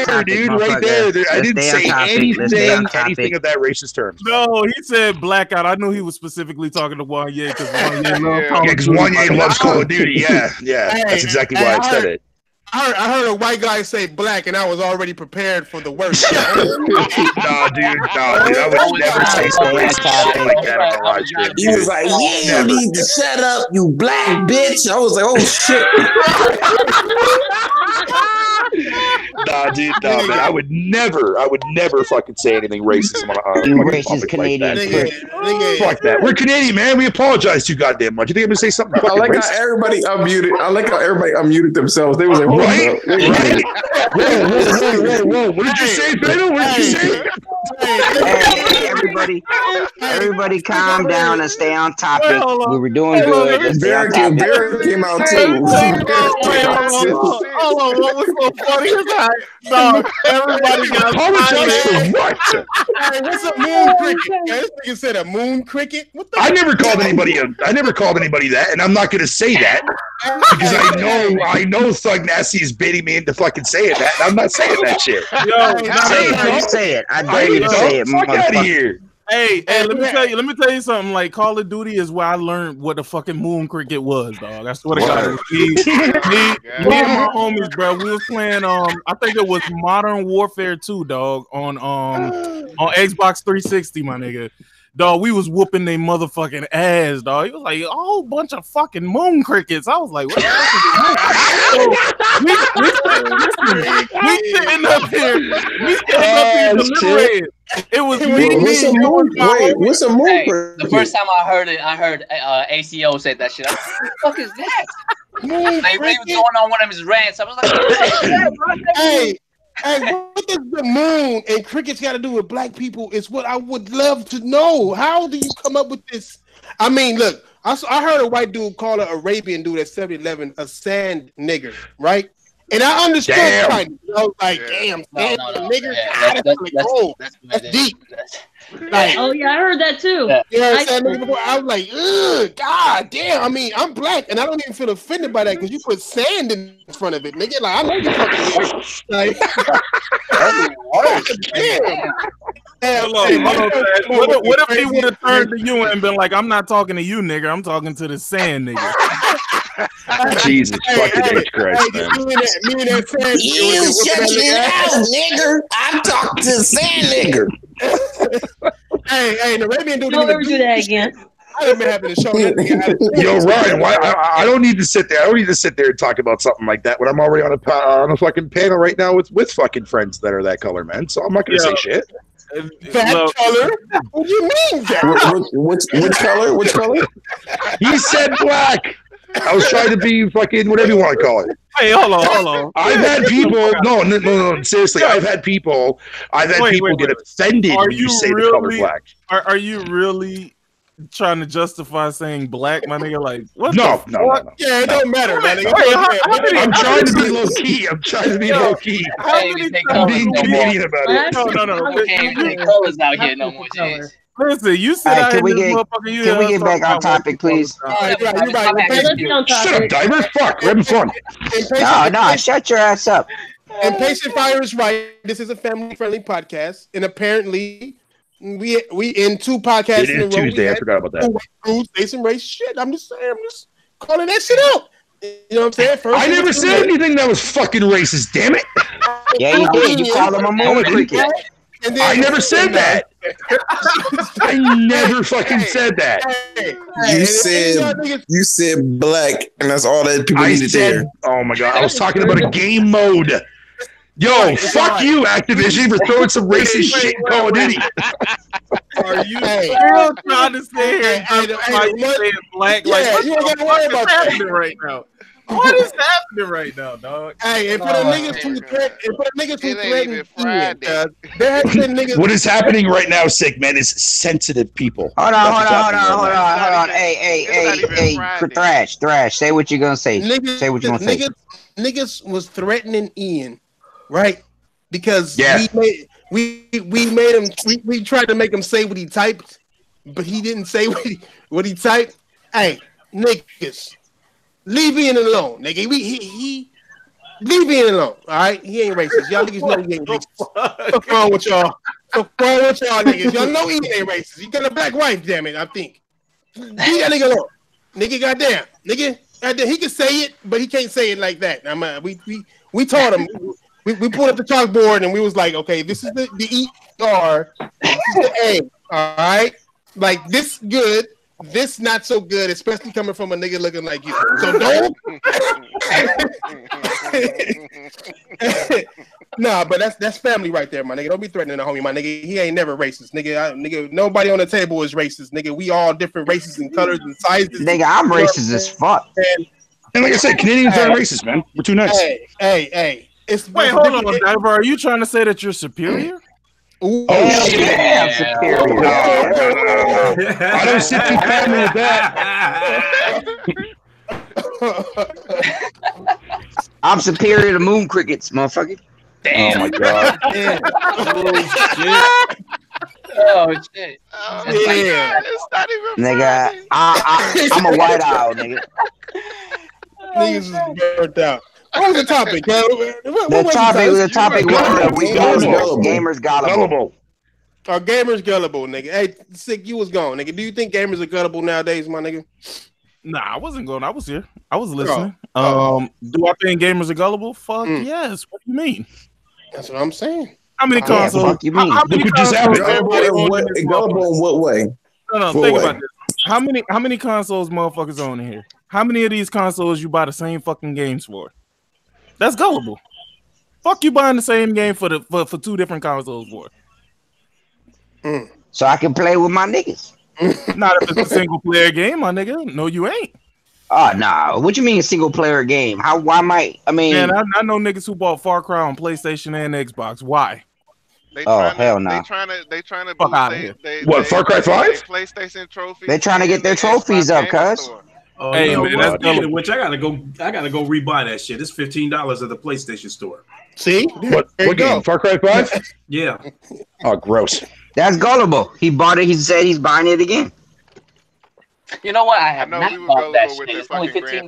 there, dude, right there. I didn't say anything of that racist term. No, he said blackout. I knew he was specifically talking to Wanye because Wanye loves Call of Duty. Yeah, that's exactly why I said it. I heard a white guy say black, and I was already prepared for the worst. No, dude, I would never say something like that on a live stream. He was like, "Yeah, you need to shut up, you black bitch." I was like, "Oh shit." Nah, dude, man. I would never fucking say anything racist on you racist Canadian prick. Fuck that. We're Canadian, man. We apologize too goddamn much. You think I'm gonna say something fucking racist? How everybody unmuted. I like how everybody unmuted themselves. They was like, "Hold up." Whoa. What did you say, Beto? What did you say? Hey, everybody calm down and stay on topic. We were doing good. Barrett came out too. Hold on, what was so funny is that everybody got apologize for what? Hey, what's a moon cricket? This nigga said a moon cricket. What the I never called anybody that, and I'm not gonna say that because I know Thug Nasty is baiting me into fucking saying that, and I'm not saying that shit. Say it. I dare you to say it. Fuck out of here. Hey, let me tell you something. Like Call of Duty is where I learned what the fucking moon cricket was, dog. I swear to God. Me and my homies, bro. We was playing I think it was Modern Warfare 2, dog, on Xbox 360, my nigga. Dog, we was whooping they motherfucking ass, dog. He was like a whole bunch of fucking moon crickets. I was like, what the fuck is that? We sitting up here deliberating. It was me. What's a moon cricket? The first time I heard it, ACO said that shit. I was like, what the fuck is that? Like, he was going on one of his rants. I was like, Hey, what does the moon and crickets got to do with black people is what I would love to know. How do you come up with this? I mean, look, I heard a white dude call an Arabian dude at 7-Eleven a sand nigger, right? And I understood. I was like, damn, sand nigger. That's deep. Like, oh yeah, I heard that too. I was like, ugh, god damn. I mean, I'm black and I don't even feel offended by that because you put sand in front of it, nigga. Like, I know you fucking like, damn. What if he would have turned to you and been like, I'm not talking to you, nigga. I'm talking to the sand nigga. Jesus fucking Christ, man. You shut it out, nigger. I'm talking to the sand nigger. Hey, the Arabian dude. Don't ever do that again. I haven't been having to show that. Yo, Ryan, why? I don't need to sit there. I don't need to sit there and talk about something like that when I'm already on a fucking panel right now with fucking friends that are that color, man. So I'm not gonna say shit. That color? What do you mean, Jack? Which color? Which color? He said black. I was trying to be fucking whatever you want to call it. Hey, hold on. I've had people. No. Seriously, I've had people get offended when you say the color black. Are you really trying to justify saying black, my nigga? Like, what? No. Yeah, it don't matter, man. I'm trying to be low key. I'm key. I'm being Canadian about it. No. We can't say colors out here no more, James. Listen, you said right, can we get back on topic, please? You're right. Shut up, Diver. Fuck, we're having fun. No, shut your ass up. And Patient Fire is right. This is a family-friendly podcast, and apparently, we in 2 podcasts. It is Tuesday. I forgot about that. Say some race shit. I'm just saying. I'm just calling that shit out. You know what I'm saying? First I never said anything that was fucking racist. Damn it! Yeah, you did. You called him a moon cricket. I never said that. I never fucking said that. You said black, and that's all that people needed to hear. Oh my god, I was talking about a game mode. Yo, fuck you, Activision, for throwing some racist shit in Call of Duty. Are you still trying to say here you saying black? Like, you ain't gotta worry about that right now. What is happening right now, dog? Hey, and for the niggas who threaten there has been niggas. What is happening right now, sick man, is sensitive people. Hold on. Hey, Thrash. Say what you're gonna say. Say what you're gonna say. Niggas was threatening Ian, right? Because we made him. We tried to make him say what he typed, but he didn't say what he typed. Hey, niggas. Leave Ian alone, nigga. He leave Ian alone. All right, he ain't racist. Y'all niggas know he ain't racist. What's wrong with y'all? What's wrong with y'all niggas? Y'all know Ian ain't racist. He got a black wife, damn it. I think. Leave that nigga alone, nigga. Goddamn, nigga. Goddamn, he can say it, but he can't say it like that. We taught him. We pulled up the chalkboard and we was like, okay, this is the E-R, this is the A. All right, like this good. This not so good, especially coming from a nigga looking like you. So don't. Nah, but that's family right there, my nigga. Don't be threatening the homie, my nigga. He ain't never racist, nigga. Nigga, nobody on the table is racist, nigga. We all different races and colors and sizes. Nigga, I'm racist as fuck. And like I said, Canadians aren't racist, man. We're too nice. Hey. Wait, hold on, Diver. Are you trying to say that you're superior? Ooh, shit. Yeah, superior. No. I don't sit too kindly with that. I'm superior to moon crickets, motherfucker. Damn. Oh my god. Oh shit. Yeah. It's not even Nigga, I'm a white owl, nigga. Niggas is burnt out. What was the topic? The topic was gamers gullible. Are gamers gullible, nigga? Hey, sick, you was gone, nigga. Do you think gamers are gullible nowadays, my nigga? Nah, I wasn't going. I was here. I was listening. Do I think gamers are gullible? Fuck yes. What do you mean? That's what I'm saying. How many consoles? Fuck you mean? How many consoles? Gullible in what way? No. Think about this. How many consoles motherfuckers own in here? How many of these consoles you buy the same fucking games for? That's gullible. Fuck you buying the same game for two different consoles for. So I can play with my niggas. Not if it's a single player game, my nigga. No, you ain't. Oh nah. What you mean a single player game? Why might I mean? Man, I know niggas who bought Far Cry on PlayStation and Xbox. Why? Hell no. They trying to fuck out of here. What, Far Cry 5? PlayStation trophies. They trying to get their trophies up, cuz. Oh, hey, man, that's good. Which I gotta go rebuy that shit. It's $15 at the PlayStation Store. See? What game? Far Cry 5? Yeah. Oh, gross. That's gullible. He bought it. He said he's buying it again. You know what? I have not bought that shit. It's only $15.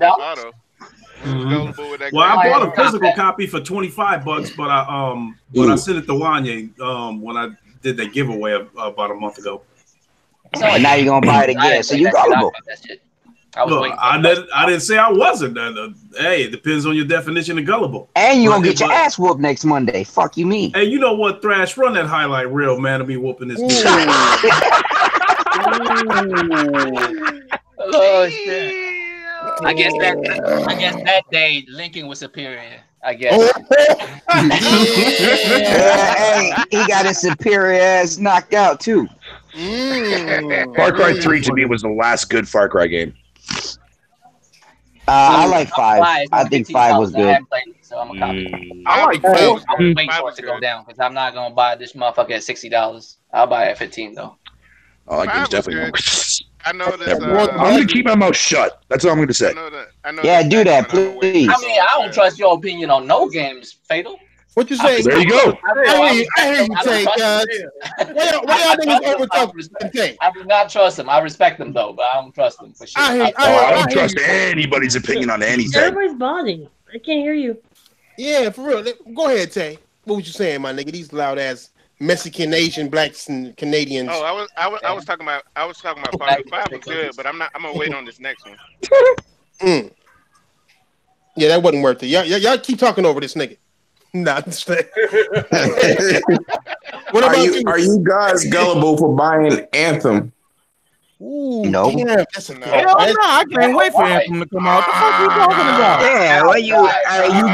Well, I bought a physical copy for $25, but I sent it to Wanye when I did that giveaway about a month ago. So now you're gonna buy it again. So you gullible. Look, I didn't say I wasn't. Hey, it depends on your definition of gullible. And you gonna get your ass whooped next Monday. Fuck you mean? Hey, you know what, Thrash? Run that highlight reel, man, of me whooping this. Oh shit! I guess that day Lincoln was superior. I guess. Hey, he got his superior ass knocked out too. Far Cry 3 to me was the last good Far Cry game. I like 5. I think 5 was good. So I'm a copy. I like 4. I'm waiting for it to go down because I'm not gonna buy this motherfucker at $60. I'll buy it at $15 though. Oh, that game's definitely. I know this. I'm gonna keep my mouth shut. That's all I'm gonna say. Yeah, do that, please. I mean, I don't trust your opinion on no games, Fatal. What you say? There you go. I hear you, Tay. Why y'all niggas overtalk? I do not trust them. I respect them though, but I don't trust them for sure. I don't trust anybody's opinion on anything. Everybody's bonding. I can't hear you. Yeah, for real. Go ahead, Tay. What was you saying, my nigga? These loud ass Mexican, Asian, blacks, and Canadians. Oh, I was talking about Far Cry 5 was good, but I'm gonna wait on this next one. Yeah, that wasn't worth it. Y'all keep talking over this nigga. Nah, what about you? Are you guys gullible for buying Anthem? Ooh, no. Damn, that's a hell no! I can't wait for Anthem to come out. The fuck you talking about? Yeah, are you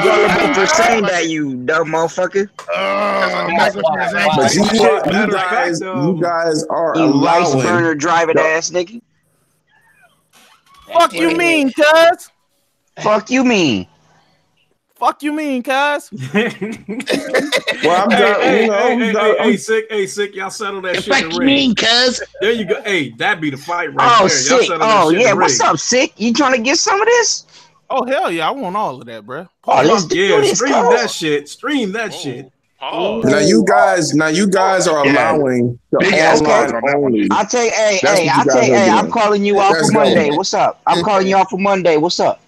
gullible for saying that, you dumb motherfucker? But you guys are you rice allowing burner driving ass nigga. Fuck you mean, cuz? Fuck you mean? Fuck you mean, cuz? Well, hey, sick. Y'all settle that shit. Fuck you mean, cuz? There you go. Hey, that be the fight right there. Sick. What's up, sick? You trying to get some of this? Oh hell yeah, I want all of that, bro. Stream that shit. Stream that shit. Now you guys are allowing the online only. I'll tell you, I'm calling you off for Monday. What's up? I'm calling you off for Monday. What's up?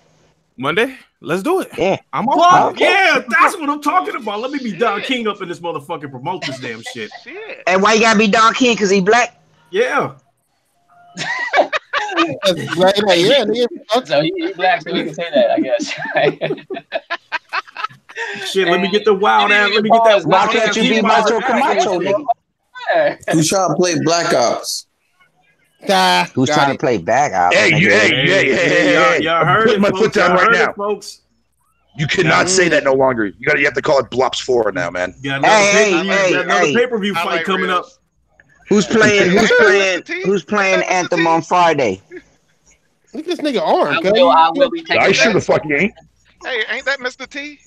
Monday? Let's do it. Yeah. I'm off. Yeah, that's what I'm talking about. Let me be Don King up in this motherfucking promote this damn shit. And why you gotta be Don King? Cause he black? Yeah. So he black, so he can say that, I guess. Shit, let me get the wild ass. Let me get that. Why can't you be Macho Camacho, nigga? Who's trying to play Black Ops? Who's trying to play Black Ops? Hey, y'all heard putting it, my folks. foot down Y'all right heard now, it, folks. You cannot say that no longer. You have to call it Blops 4 now, man. Another pay-per-view fight coming up. Who's playing Anthem on Friday? Look at this nigga arm. I will be taking I sure the fuck ain't. Hey, ain't that Mr. T?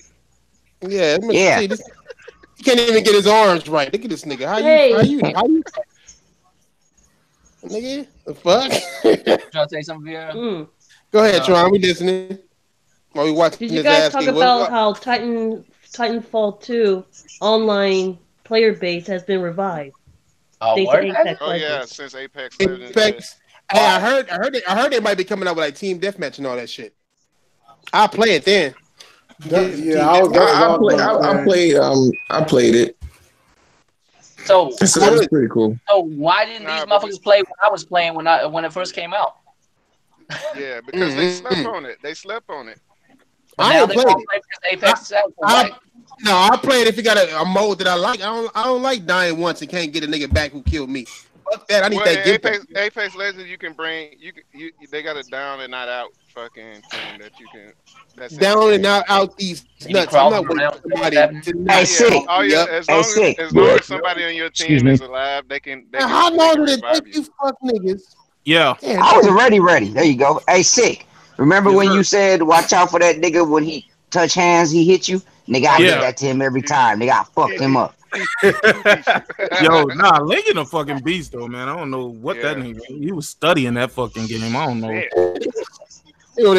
Yeah, Mr. T. He can't even get his arms right. Look at this nigga. How you? Nigga, the fuck? Trying to say something, Vera? Go ahead, Tron. We listening. While we watching. Did you guys talk about how Titanfall 2 online player base has been revived? Since Apex. Hey, I heard they might be coming out with like team deathmatch and all that shit. I'll play it then. I played it. So it's pretty cool. So why didn't these motherfuckers play when I was playing when it first came out? Yeah, because they slept on it. I ain't played it. Apex No, I play it if you got a mode that I like. I don't like dying once and can't get a nigga back who killed me. Fuck that. I need that gift. Apex Legends, you can bring they got a down and not out fucking thing that you can. That's down and out these nuts. I'm not waiting for somebody to as long as somebody on your team is alive, they can. How long did it take you, fuck niggas? Yeah, I was already ready. There you go. Hey, sick. Remember when you said, "Watch out for that nigga when he touch hands, he hit you." Nigga, I did that to him every time. Nigga, I fucked him up. Yo, nah, Lincoln a fucking beast though, man. I don't know what that nigga. He was studying that fucking game. I don't know. You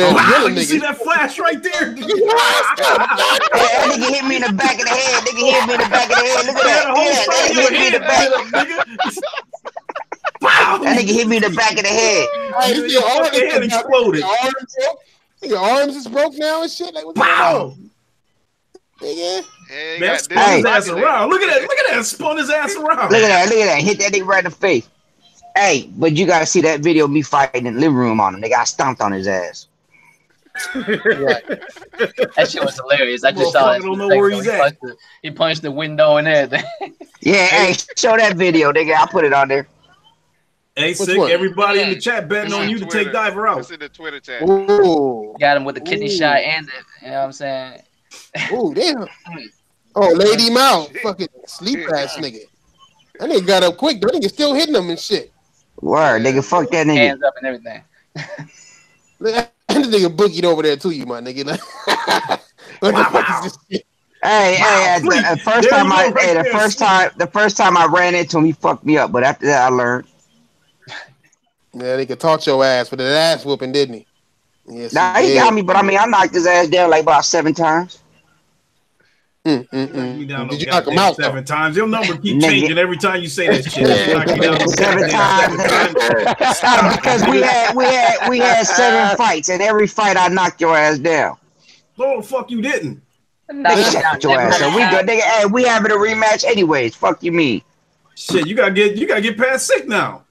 see that flash right there? That nigga hit me in the back of the head. Look at that. Nigga hit me in the back. That nigga hit me in the back of the head. Your head exploded. Your arms is broke now and shit. Like, what's going on? Nigga. Man, spun his ass around. Look at that. Spun his ass around. Look at that. Hit that nigga right in the face. Hey, but you gotta see that video of me fighting in the living room on him. Nigga, I stomped on his ass. That shit was hilarious. I just saw it. I don't know where he's at. He punched the window and everything. Yeah, hey, show that video, nigga. I'll put it on there. Hey, sick. Everybody in the chat betting on you to take Diver out. It's in the Twitter chat. Ooh. Got him with the kidney shot and you know what I'm saying? Oh, damn. Oh, laid him out. Fucking sleep ass nigga. That nigga got up quick. That nigga still hitting him and shit. Word, nigga. Fuck that nigga. Hands up and everything. That nigga boogied over there to you, my nigga. What the fuck is this shit? Hey, the first time I ran into him, he fucked me up. But after that, I learned. Yeah, they could taught your ass for the ass whooping, didn't he? Yes, he got me, but I mean, I knocked his ass down like about 7 times. Did you knock him out 7 times? Your number keep changing every time you say that shit. 7 times. Because we had 7 fights, and every fight I knocked your ass down. No, fuck you didn't. Nigga, shut your ass. So we good, nigga. Hey, we having a rematch anyways. Fuck you, mean? Shit, you gotta get past sick now.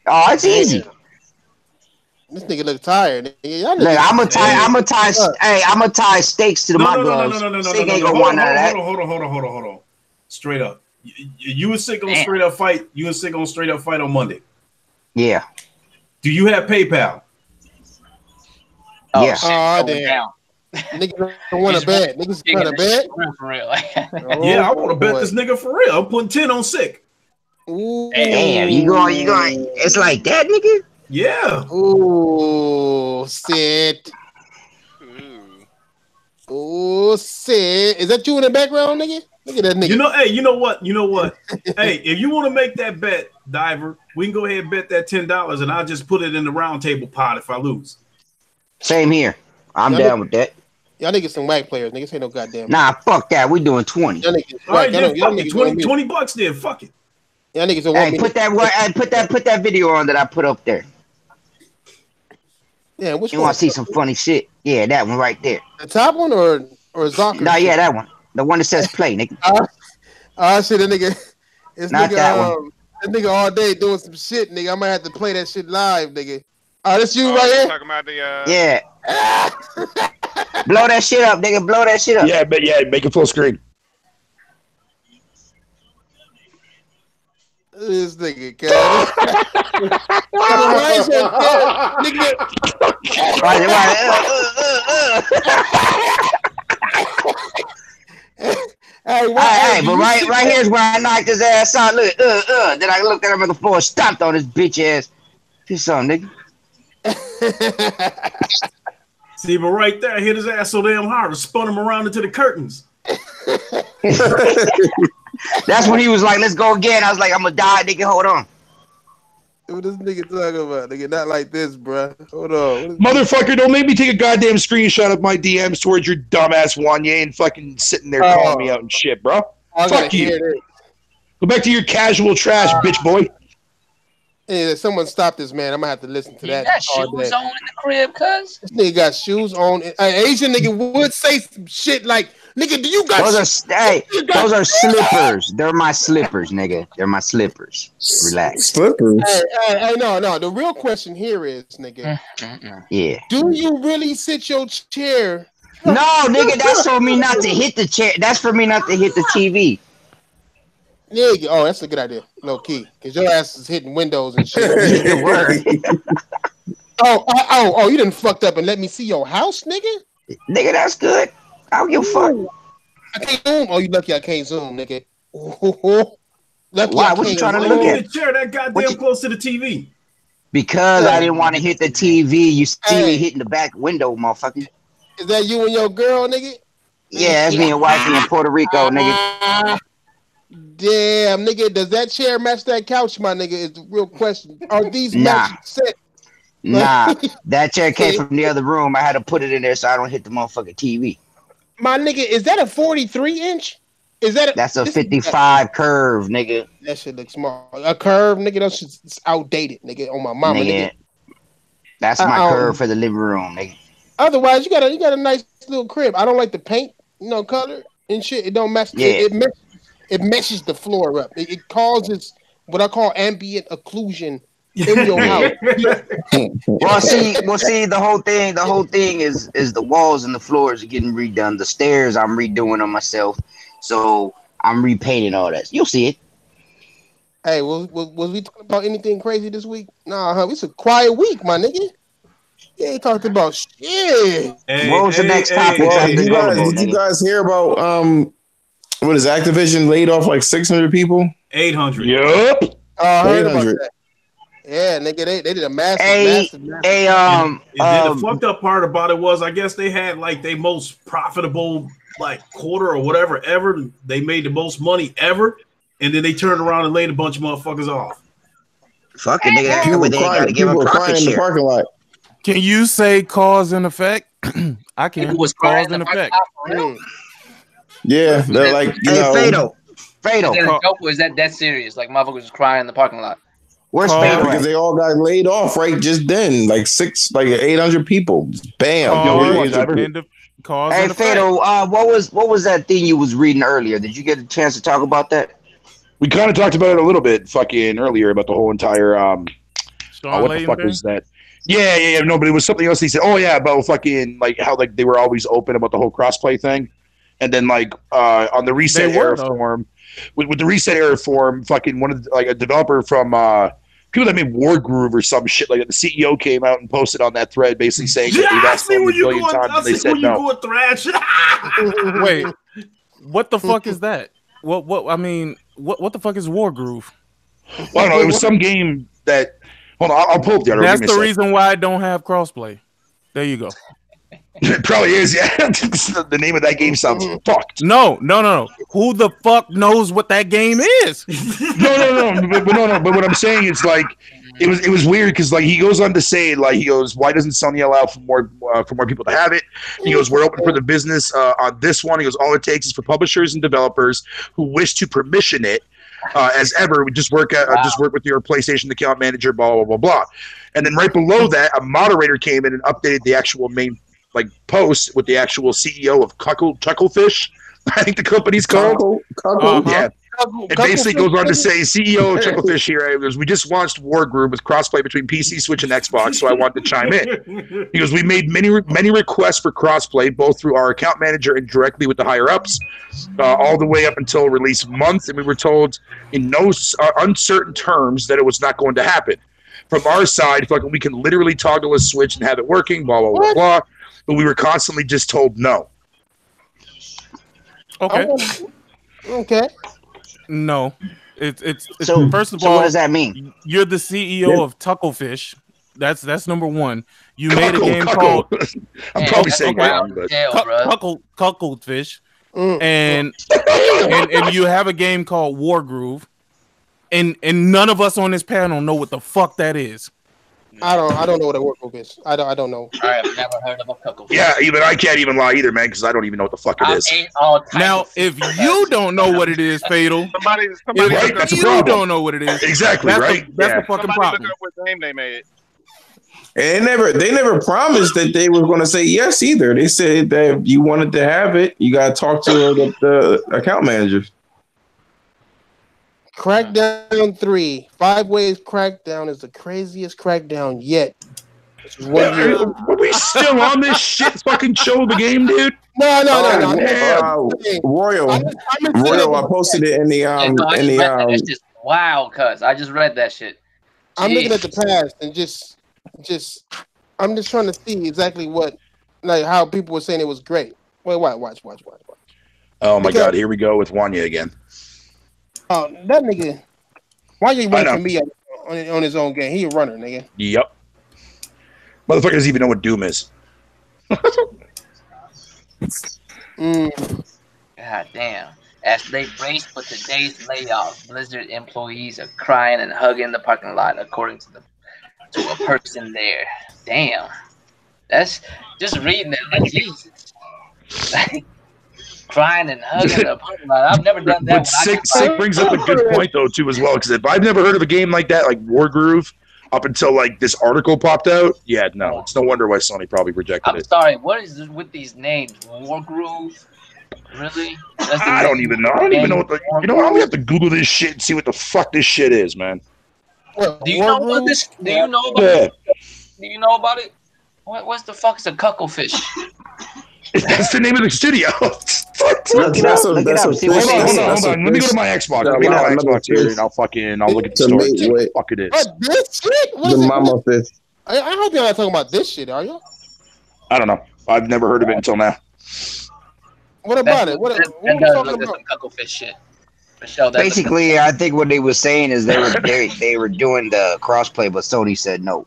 Oh, it's easy. This nigga look tired. Y'all look, I'm gonna tie steaks to my gloves. No. Sick ain't gonna want none of that. Hold on. Straight up. You and Sick gonna straight up fight. You and Sick gonna straight up fight on Monday. Yeah. Do you have PayPal? Yeah. Oh, damn. Nigga don't want to bet. Niggas want to bet? For real. Yeah, I want to bet this nigga for real. I'm putting 10 on Sick. Ooh. Damn, you going? It's like that, nigga. Yeah. Ooh, sit. Ooh, sit. Is that you in the background, nigga? Look at that nigga. You know what? Hey, if you want to make that bet, Diver, we can go ahead and bet that $10, and I'll just put it in the round table pot if I lose. Same here. I'm down with that. Y'all niggas some whack players. Niggas ain't no goddamn. Nah, fuck that. We doing 20. All right, then fuck it. 20 bucks then. Fuck it. Y'all niggas don't want me. Put that video on that I put up there. Yeah, which you want to see some funny shit? Yeah, that one right there. The top one or Zocker? Nah, yeah, that one. The one that says play, nigga. Shit, that nigga. Not that one. That nigga all day doing some shit, nigga. I might have to play that shit live, nigga. That's you right here? Talking about the, Yeah. Blow that shit up, nigga. Blow that shit up. Yeah, but make it full screen. This nigga, cuz. Hey, but right here's where I knocked his ass out. Look, then I looked at him on the floor, stomped on his bitch ass. This something, nigga. See, but right there, I hit his ass so damn hard, spun him around into the curtains. That's when he was like, "Let's go again." I was like, "I'm gonna die, nigga. Hold on." What this nigga talking about? Nigga, not like this, bro. Hold on. Motherfucker, don't make me take a goddamn screenshot of my DMs towards your dumbass Wanye and fucking sitting there calling me out and shit, bro. Fuck you. Go back to your casual trash, bitch boy. Hey, someone stop this, man. I'm gonna have to listen to that. Got shoes on in the crib, cuz. This nigga got shoes on. An Asian nigga would say some shit like, "Nigga, do you got?" Those are slippers. They're my slippers, nigga. They're my slippers. Relax. Slippers. Hey, no. The real question here is, nigga. Yeah. Do you really sit your chair? No, nigga. That's for me not to hit the chair. That's for me not to hit the TV. Nigga, oh, that's a good idea. Low key, cause your ass is hitting windows and shit. Oh, you done fucked up and let me see your house, nigga. Nigga, that's good. I don't give a fuck. I can't zoom. Oh, you lucky I can't zoom, nigga. Lucky why? What you trying to look at? The chair that goddamn close to the TV. Because I didn't want to hit the TV. You see me hitting the back window, motherfucker. Is that you and your girl, nigga? Yeah, that's me and wifey in Puerto Rico, nigga. Damn, nigga, does that chair match that couch, my nigga? Is the real question. Are these matching set? Nah, that chair came from the other room. I had to put it in there so I don't hit the motherfucking TV. My nigga, is that a 43-inch? That's a 55 curve, nigga. That shit looks small. A curve, nigga, that shit's outdated, nigga. On my mama, nigga. That's my curve for the living room, nigga. Otherwise, you got a nice little crib. I don't like the paint, color and shit. It don't match. Yeah. It meshes the floor up. It causes what I call ambient occlusion in your house. Well, see, the whole thing is the walls and the floors are getting redone. The stairs I'm redoing on myself, so I'm repainting all that. You'll see it. Hey, was we talking about anything crazy this week? Nah, it's a quiet week, my nigga. You ain't talked about shit. What was the next topic? Did you guys hear about what is Activision laid off like 600 people? 800. Yep. I heard about that. Yeah, nigga, they did a massive. And then the fucked up part about it was, I guess they had like their most profitable like quarter or whatever ever. They made the most money ever, and then they turned around and laid a bunch of motherfuckers off. Fucking nigga, people gotta give them profit share. In the parking lot. Can you say cause and effect? I can. It was cause and effect. Yeah, they're like, fatal. Is that a joke or is that serious? Like motherfuckers was crying in the parking lot. Where's fatal? Because they all got laid off right just then, like 800 people. Bam. Hey, fatal. What was that thing you was reading earlier? Did you get a chance to talk about that? We kind of talked about it a little bit fucking earlier about the whole entire what the fuck was that? Yeah. No, but it was something else. He said, "Oh yeah, about fucking like how like they were always open about the whole crossplay thing," and then like on the reset era forum, with the reset era forum, fucking one of the, like a developer from people that made Wargroove or some shit like that. The CEO came out and posted on that thread, basically saying that they've asked them a billion times and they said no. Wait, what the fuck is that? What I mean, what the fuck is Wargroove? Well, I don't know. It was some game that. Hold on, I'll pull up the other. That's the reason why I don't have crossplay. There you go. It probably is, yeah. The name of that game sounds fucked. No. Who the fuck knows what that game is? No. But what I'm saying is like it was weird because like he goes on to say like he goes, why doesn't Sony allow for more people to have it? He goes, we're open for the business on this one. He goes, all it takes is for publishers and developers who wish to permission it. As ever, we just work with your PlayStation account manager, blah blah blah blah, and then right below that, a moderator came in and updated the actual main like post with the actual CEO of Cucklefish, I think the company's called. Yeah. It basically goes on to say, CEO of Chucklefish here, we just launched Wargroove with crossplay between PC, Switch, and Xbox, so I wanted to chime in. He goes, we made many requests for crossplay, both through our account manager and directly with the higher-ups, all the way up until release month, and we were told in no uncertain terms that it was not going to happen. From our side, we can literally toggle a Switch and have it working, blah, blah, blah, blah, but we were constantly just told no. Okay. No, it's so. First of all, what does that mean? You're the CEO of Tucklefish. That's number one. You made a game called. I'm probably saying wrong, but Cucklefish, and you have a game called Wargroove, and none of us on this panel know what the fuck that is. I don't know what a Wargroove is. I don't know. I have never heard of a Cucklefish. Yeah, even I can't even lie either, man, because I don't even know what the fuck it is. Now, if you don't know what it is, Fatal, right, that's a problem. You don't know what it is. Exactly, right? That's the fucking problem. Look up what game they made. And they never promised that they were going to say yes either. They said that if you wanted to have it, you got to talk to the account managers. Crackdown 3. 5 Ways Crackdown is the craziest crackdown yet. Are we still on this shit fucking show of the game, dude? No. Royal, I posted it in the It's just wow, cuz I just read that shit. I'm looking at the past and just I'm just trying to see exactly what, like, how people were saying it was great. Wait, watch. Oh my god, here we go with Wanya again. Oh, that nigga. Why you running for me on his own game? He a runner, nigga. Yep. Motherfucker doesn't even know what Doom is. God damn. As they brace for today's layoff, Blizzard employees are crying and hugging the parking lot, according to a person there. Damn. That's just reading it like Jesus. Crying and hugging the parking lot. I've never done that. But Sick brings up a good point though too as well, because if I've never heard of a game like that, like Wargroove, up until like this article popped out, yeah, no, it's no wonder why Sony probably rejected it. I'm sorry, what is this with these names? Wargroove? Really? I don't even know. I don't even know what the. You know, I'm gonna have to Google this shit and see what the fuck this shit is, man. Do you know about this? Do you know about it? Do you know about it? What's the fuck is a Cucklefish? That's the name of the studio. Hold on. Let me go to my Xbox. Let me go to my Xbox here, and I'll look at the story. What the fuck it is? This shit? The Mama Fish. I hope you're not talking about this shit, are you? I don't know. I've never heard of it until now. What about it? What are we talking about? Cucklefish shit. Basically, I think what they were saying is they were doing the crossplay, but Sony said no.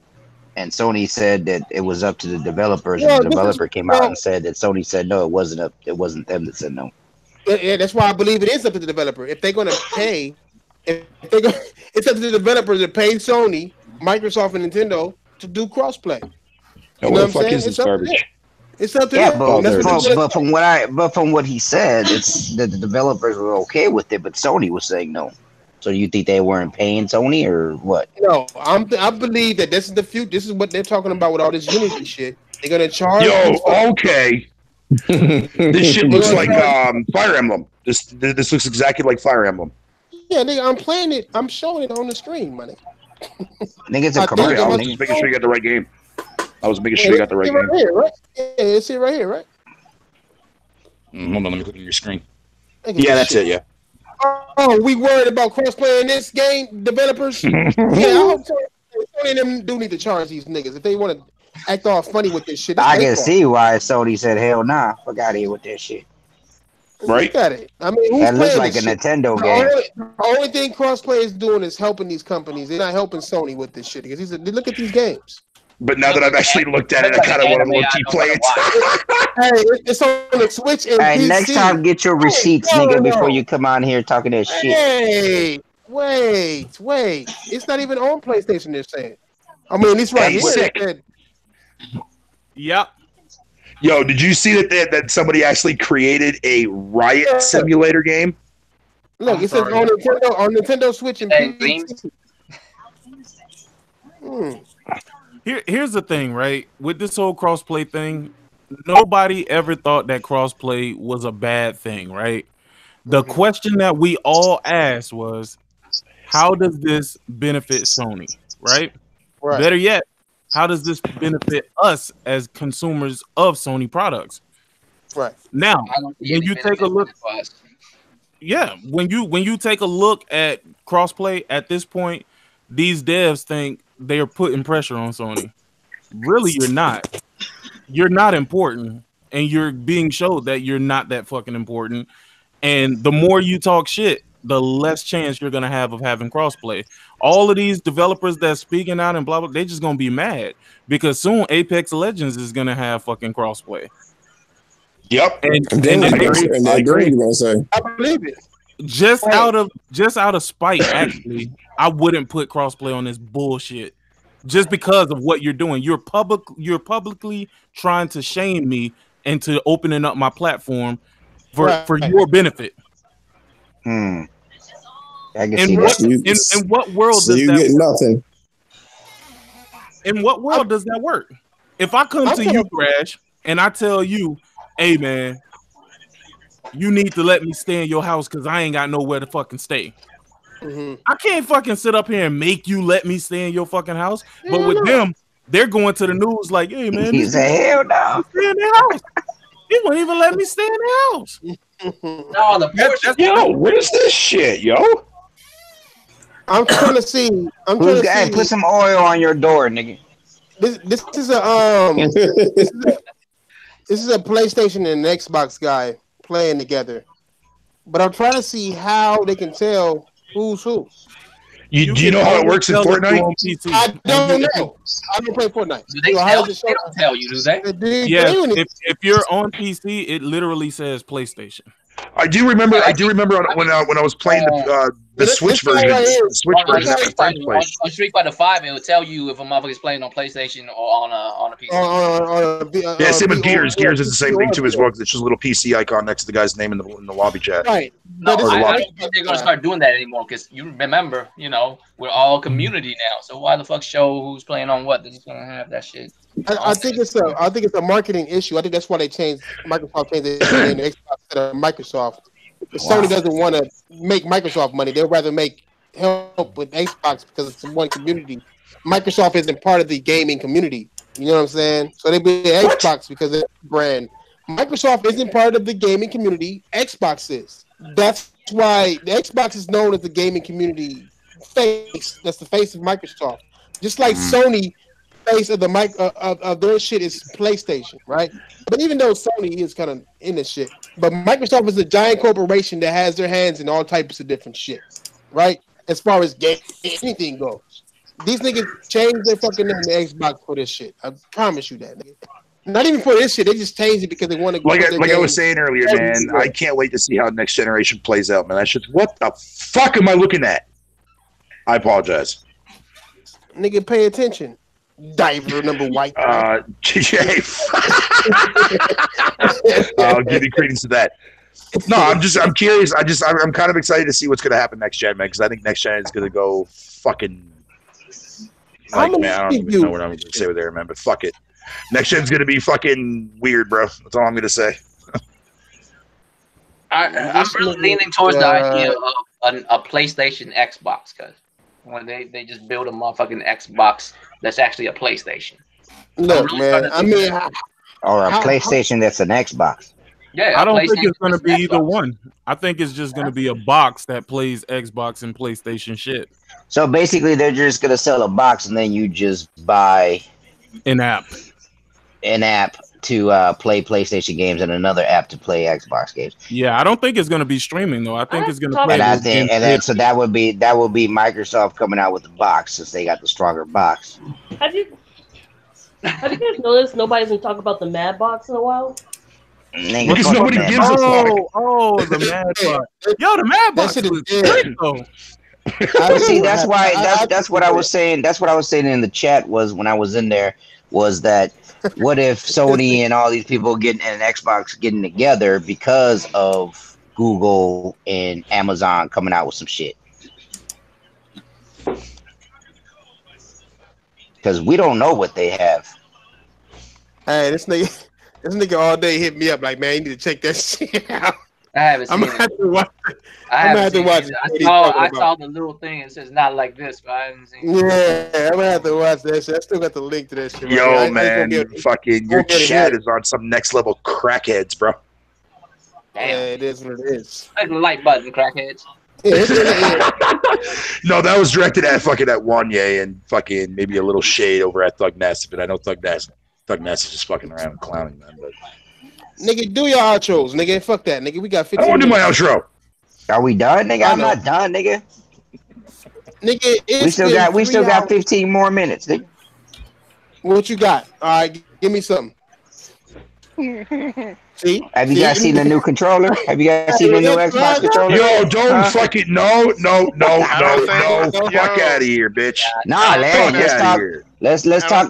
And Sony said that it was up to the developers, and the developer came out and said that Sony said no, it wasn't them that said no. Yeah, that's why I believe it is up to the developer. If they're going to pay, it's up to the developers to pay Sony, Microsoft, and Nintendo to do crossplay. You know what the fuck is this garbage? It's up to them. But from what he said, it's that the developers were okay with it, but Sony was saying no. So you think they weren't paying Sony or what? No, I believe that this is the future. This is what they're talking about with all this Unity shit. They're gonna charge. Yo, okay. This shit looks like Fire Emblem. This looks exactly like Fire Emblem. Yeah, nigga, I'm playing it. I'm showing it on the screen, money. Nigga, it's a commercial. I was just making sure you got the right game. I was making sure you got the right game. Right here, right? Yeah, it's it right here, right? Hold on, let me click on your screen. Yeah, that's it. Yeah. Oh, we worried about crossplay in this game, developers? Yeah, I hope Sony and them do need to charge these niggas if they want to act all funny with this shit. I can see why Sony said hell nah. Fuck out of here with that shit. Right? Look at it. I mean, who's that looks playing like a this Nintendo shit? game. The only thing crossplay is doing is helping these companies. They're not helping Sony with this shit because look at these games. But now that I've actually looked at it, I kind of want to look keep playing. Hey, it's on the Switch and Hey, PC. next time get your receipts, nigga, before you come on here talking that shit. Hey, wait. It's not even on PlayStation, they're saying. I mean, it's right here. Yep. Yo, did you see that somebody actually created a riot simulator game? Look, it says on Nintendo Switch and PC. Here's the thing, right? With this whole crossplay thing, nobody ever thought that crossplay was a bad thing, right? The question that we all asked was, how does this benefit Sony, right? Better yet, how does this benefit us as consumers of Sony products? Right. Now, when you take a look, when you take a look at crossplay at this point, these devs think they are putting pressure on Sony. Really, you're not. You're not important, and you're being showed that you're not that fucking important. And the more you talk shit, the less chance you're gonna have of having crossplay. All of these developers that's speaking out and blah blah, they just gonna be mad because soon Apex Legends is gonna have fucking crossplay. Yep. And I agree. I believe it. Just out of spite, actually, I wouldn't put crossplay on this bullshit. Just because of what you're doing. You're publicly trying to shame me into opening up my platform for your benefit. I can see in what world does that get nothing? In what world does that work? If I come to you, Crash, and I tell you, hey man, you need to let me stay in your house because I ain't got nowhere to fucking stay. I can't fucking sit up here and make you let me stay in your fucking house. But with them, they're going to the news like, hey man, he said, hell no. Stay in their house. He won't even let me stay in their house. No, yo, what is this shit, yo? I'm trying to see. Hey, put some oil on your door, nigga. This is a this is a PlayStation and an Xbox guy playing together, but I'm trying to see how they can tell who's who. Do you know how it works in Fortnite? I don't know. I don't play Fortnite. Do they don't tell you, do they? Yeah, if you're on PC, it literally says PlayStation. I do remember when I was playing the Switch version. On Street Fighter 5, it will tell you if a motherfucker's playing on PlayStation or on a PC. Yeah, same with Gears. Gears is the same thing too as well because it's just a little PC icon next to the guy's name in the lobby chat. Right. No, I don't think they're gonna start doing that anymore because you remember, we're all community now. So why the fuck show who's playing on what? They're just gonna have that shit. I think it's a marketing issue. I think that's why they changed Microsoft changed it in the Xbox instead of Microsoft. Sony doesn't want to make Microsoft money. They'd rather make help with Xbox because it's one community. Microsoft isn't part of the gaming community. You know what I'm saying? So they be Xbox because it's a brand. Microsoft isn't part of the gaming community. Xbox is. That's why the Xbox is known as the gaming community face. That's the face of Microsoft. Just like Sony face of of their shit is PlayStation, right? But even though Sony is kind of in this shit, but Microsoft is a giant corporation that has their hands in all types of different shit, right? As far as anything goes, these niggas changed their fucking name to Xbox for this shit. I promise you that, nigga. Not even for this shit. They just changed it because they want to. Like I was saying earlier, man. I can't wait to see how next generation plays out, man. What the fuck am I looking at? I apologize. Nigga, pay attention. Diver number white. I'll give you credence to that. No, I'm curious. I'm kind of excited to see what's gonna happen next gen, man. Because I think next gen is gonna go fucking. Like, man, I don't even know what I'm gonna say with there, man. But fuck it. Next gen's gonna be fucking weird, bro. That's all I'm gonna say. I'm really leaning towards the idea of a PlayStation Xbox, because when they just build a motherfucking Xbox that's actually a PlayStation. Look, man. I mean, or a PlayStation that's an Xbox. Yeah, I don't think it's going to be either one. I think it's just going to be a box that plays Xbox and PlayStation shit. So basically, they're just going to sell a box, and then you just buy an app to play PlayStation games and another app to play Xbox games. Yeah, I don't think it's going to be streaming though. I think it's going to play. So that would be Microsoft coming out with the box since they got the stronger box. Have you guys noticed nobody's been talking about the Mad Box in a while? Because nobody gives a fuck. Oh, the Mad Box. Yo, the Mad Box is great though. See, that's what I was saying. That's what I was saying in the chat was when I was in there was that what if Sony and all these people getting and Xbox getting together because of Google and Amazon coming out with some shit? Because we don't know what they have. Hey, this nigga all day hit me up like, man, you need to check that shit out. I haven't seen it. I saw the little thing. It says not like this, but I haven't seen it. Yeah, I'm gonna have to watch that shit. I still got the link to that shit. Yo, man, fucking your chat is on some next level crackheads, bro. Damn. Yeah, it is what it is. Like the like button, crackheads. No, that was directed at fucking at Wanye and fucking maybe a little shade over at Thug Nasty, but I know Thug Nasty is just fucking around and clowning them. But nigga, do your outros, nigga. Fuck that, nigga. We got 15 I want to do my outro. Are we done, nigga? I'm not done, nigga. Nigga, we still got 15 more minutes, nigga. What you got? All right, give me something. See? Have you guys seen the new controller? Have you guys seen the new Xbox controller? Yo, don't fucking no, fuck out of here, bitch. Nah, man, let's talk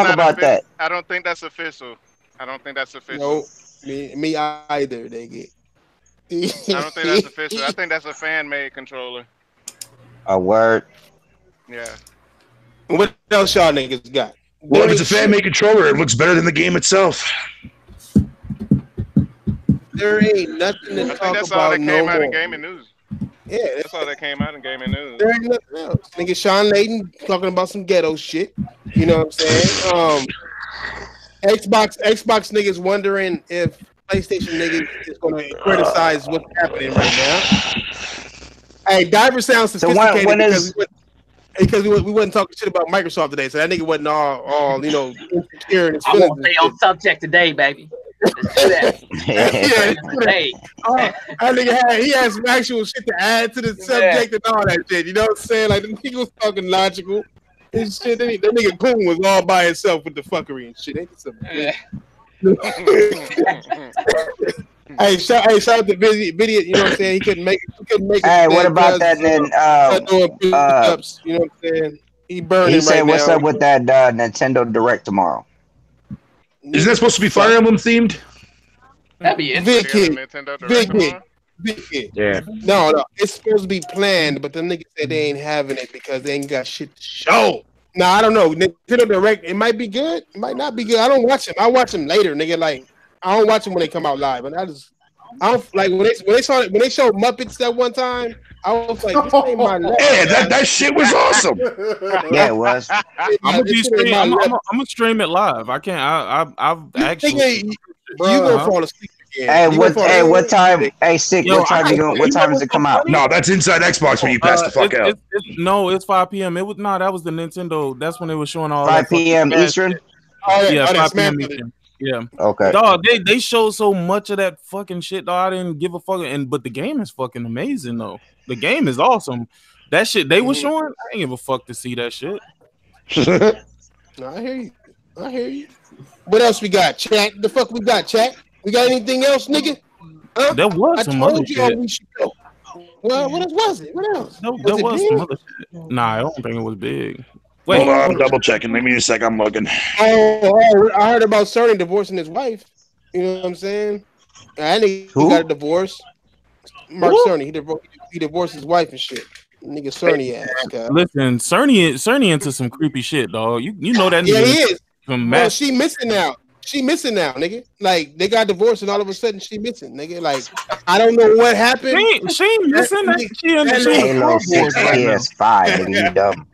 about that. I don't think that's official. No, me either, nigga. I don't think that's official. I think that's a fan-made controller. A word. Yeah. What else y'all niggas got? Well, if it's a fan-made controller, it looks better than the game itself. There ain't nothing to talk about. That's all that came out in gaming news. Yeah, that's all that came out in gaming news. There ain't nothing else. Nigga, Shawn Layden talking about some ghetto shit. You know what I'm saying? Xbox niggas wondering if PlayStation niggas is going to criticize what's happening right now. Hey, Diver sounds sophisticated because we wasn't talking shit about Microsoft today, so that nigga wasn't all insecure in his feelings. I won't stay on subject today, baby. Let's do that. That nigga he had some actual shit to add to the subject and all that shit. You know what I'm saying? Like the nigga was talking logical. And shit, that nigga Coon was all by himself with the fuckery and shit. Hey, shout out to Vidiot, you know what I'm saying? He couldn't make it. Hey, what about that then? You know what I'm saying? He burning He said, right what's now. up with that Nintendo Direct tomorrow? Isn't that supposed to be Fire Emblem themed? That'd be interesting. Big kid. Yeah. No, it's supposed to be planned, but the niggas said they ain't having it because they ain't got shit to show. Nah, I don't know. Nintendo Direct, it might be good, it might not be good. I don't watch them. I watch them later, nigga. Like I don't watch them when they come out live, and I don't like when they showed Muppets that one time. I was like, this ain't my life. Yeah, that shit was awesome. Yeah, it was. I'm gonna stream it live. I can't. I've actually. You gonna fall asleep again. Hey, what time? Hey, Sick. What time does it come out? No, that's inside Xbox when you pass the fuck out. It's 5 p.m. That was the Nintendo. That's when they were showing all 5 p.m. Eastern. Yeah, 5 p.m. Eastern. Yeah. Okay. Dog, they showed so much of that fucking shit. Dog, I didn't give a fuck. But the game is fucking amazing though. The game is awesome. That shit they were showing, I ain't give a fuck to see that shit. No, I hear you. What else we got? Chat. The fuck we got, chat? We got anything else, nigga? Huh? There was some other shit. We should go. Well, what else was it? What else? There was some other shit. Nah, I don't think it was big. Wait, hold on, I'm double checking. Let me a sec. I'm looking. Oh, I heard about Sony divorcing his wife. You know what I'm saying? I think he got a divorce. Mark Cerny, he divorced his wife and shit. Nigga Cerny ass. God. Listen, Cerny into some creepy shit, dog. You know that? Yeah, he is. Well, she missing now. She missing now, nigga. Like they got divorced and all of a sudden she missing, nigga. Like I don't know what happened. She ain't missing. Halo 6 PS5, nigga. You dumb.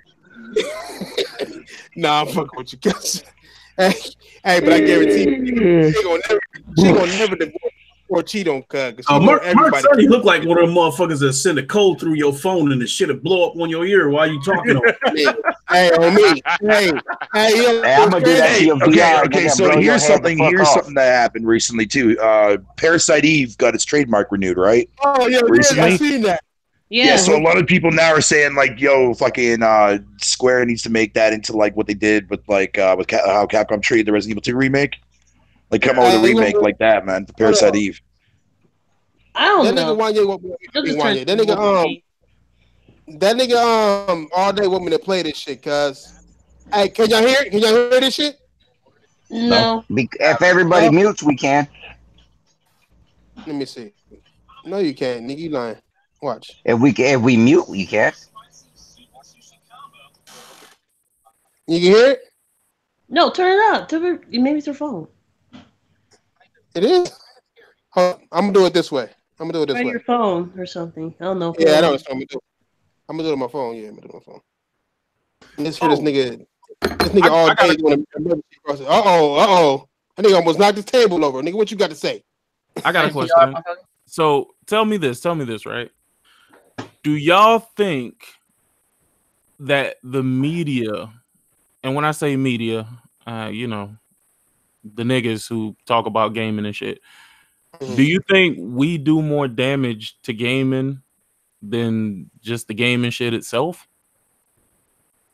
Nah, I'm fucking with you guys. Hey, but I guarantee you, she gonna never divorce or cheat on Cuz. Mark certainly look like one of them motherfuckers that send a code through your phone and the shit will blow up on your ear while you talking on it. Hey, on me. Hey, I'm gonna do that to your VR. Okay, so here's something that happened recently too. Parasite Eve got its trademark renewed, right? Oh yeah, recently. I seen that. Yeah, so a lot of people now are saying like, "Yo, fucking Square needs to make that into like what they did with like with how Capcom treated the Resident Evil 2 remake, like come out with a remake like that, man, for Parasite Eve." I don't know. That nigga all day want me to play this shit, cuz. Hey, can y'all hear it? Can y'all hear this shit? No. If everybody mutes, we can. Let me see. No, you can't, nigga. You lying. Watch. If we mute, you can. You can hear it? No, turn it up. Maybe it's your phone. It is. Hold on. I'm gonna do it this way. Try your phone or something. I don't know. Yeah, I know what I'm gonna do. I'm gonna do it on my phone. Yeah, I'm gonna do it on my phone. Let's hear this nigga. This nigga all day doing emergency process. Uh-oh. That nigga almost knocked his table over. Nigga, what you got to say? I got a question. So tell me this, right? Do y'all think that the media, and when I say media, you know, the niggas who talk about gaming and shit, do you think we do more damage to gaming than just the gaming shit itself?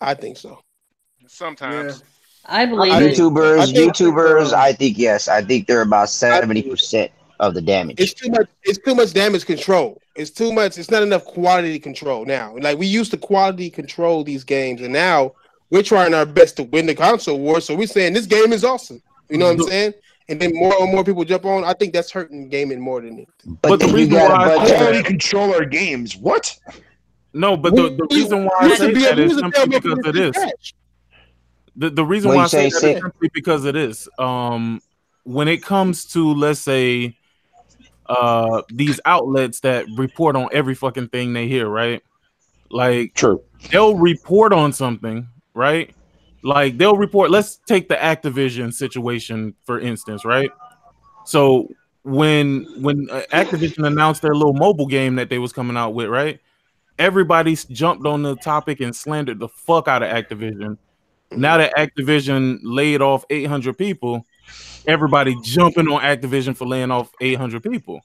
I think so. Sometimes. I believe YouTubers, I think yes. I think they're about 70% of the damage. It's too much damage control. It's too much. It's not enough quality control now. Like we used to quality control these games, and now we're trying our best to win the console war. So we're saying this game is awesome. You know what I'm saying? And then more and more people jump on. I think that's hurting gaming more than anything. But the reason why quality control our games, what? No, but the reason why I say that is simply because it is. The reason why I say that is simply because it is. When it comes to, let's say, these outlets that report on every fucking thing they hear, right? Like, true, they'll report on something, right? Like they'll report. Let's take the Activision situation for instance, right? So when Activision announced their little mobile game that they was coming out with, right? Everybody jumped on the topic and slandered the fuck out of Activision. Now that Activision laid off 800 people, everybody jumping on Activision for laying off 800 people.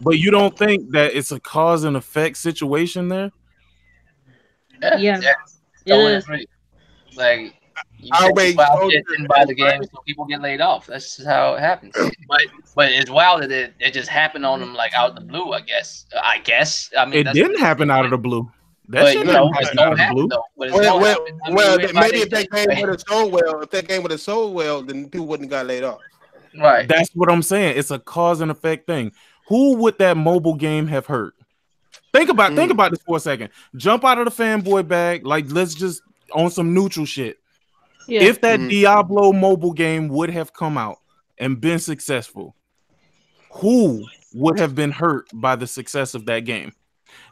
But you don't think that it's a cause and effect situation there? Yeah. It is. Like, you didn't buy the game, so people get laid off. That's just how it happens. But it's wild that it just happened on them like out of the blue. I guess. I mean, it didn't happen out of the blue. That shit didn't happen out of the blue. Well, maybe if that game would have sold well, then people wouldn't have got laid off. Right. That's what I'm saying. It's a cause and effect thing. Who would that mobile game have hurt? Think about this for a second. Jump out of the fanboy bag. Like, let's just on some neutral shit. Yeah. If that Diablo mobile game would have come out and been successful, who would have been hurt by the success of that game?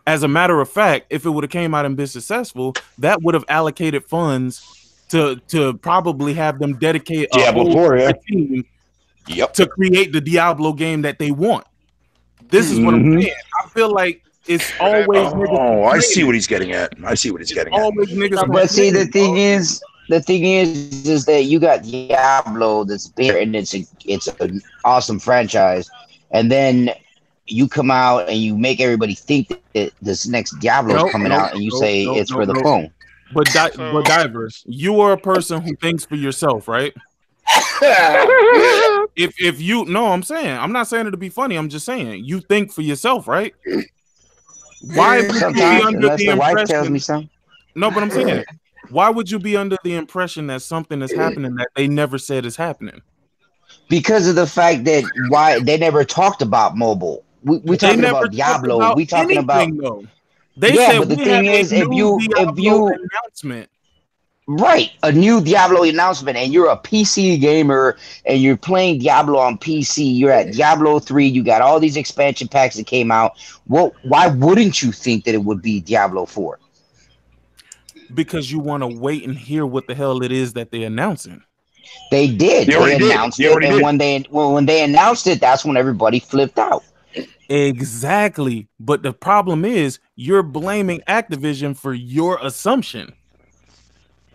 As a matter of fact, if it would have came out and been successful, that would have allocated funds to probably have them dedicate a whole team to create the Diablo game that they want. This is what I'm saying. I feel like it's always. I see what he's getting at. Always niggas. But see, the thing is that you got Diablo that's there, and it's an awesome franchise, and then you come out and you make everybody think that this next Diablo is coming out, and you say it's for the phone. But Divers, you are a person who thinks for yourself, right? if you I'm saying, I'm not saying it to be funny. I'm just saying you think for yourself, right? Why would you be under the impression? Tells me something. No, but I'm saying, why would you be under the impression that something is happening that they never said is happening? Because of the fact that why they never talked about mobile. We talking about Diablo. We talking about. They said, but the thing is, if you announcement. Right, a new Diablo announcement, and you're a PC gamer, and you're playing Diablo on PC. You're at Diablo 3. You got all these expansion packs that came out. Well, why wouldn't you think that it would be Diablo 4? Because you want to wait and hear what the hell it is that they're announcing. They did. They announced it, and when they announced it, that's when everybody flipped out. Exactly. But the problem is you're blaming Activision for your assumption.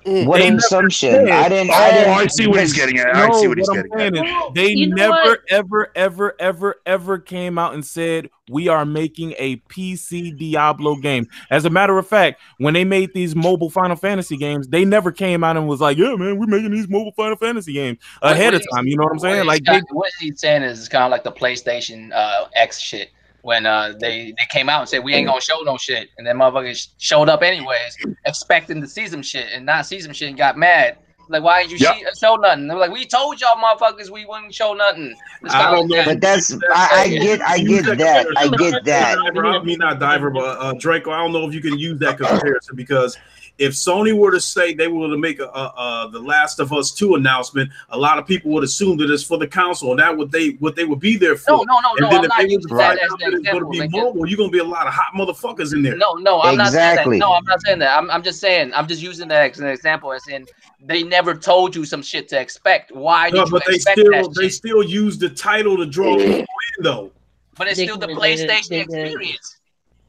What assumption? I see what he's getting at. I see what he's getting at. They never, ever came out and said we are making a PC Diablo game. As a matter of fact, when they made these mobile Final Fantasy games, they never came out and was like, "Yeah, man, we're making these mobile Final Fantasy games ahead of time." You know what I'm saying? Like, what he's saying is it's kind of like the PlayStation X shit. When they came out and said we ain't gonna show no shit, and then motherfuckers showed up anyways, expecting to see some shit, and not see some shit, and got mad. Like, why didn't you show nothing? They were like, we told y'all motherfuckers we wouldn't show nothing. I don't know, but I get that. I get that. I mean, not Diver, but Draco. I don't know if you can use that comparison, because if Sony were to say they were to make the Last of Us 2 announcement, a lot of people would assume that it's for the console, and that what they would be there for. No. And then I'm not using that as an example. Going to be mobile, you're going to be a lot of hot motherfuckers in there. No, I'm not saying that. No, I'm not saying that. I'm just saying. I'm just using that as an example, as in they never told you some shit to expect. Why did you expect that? They still use the title to draw people in, though. But it's still the PlayStation experience.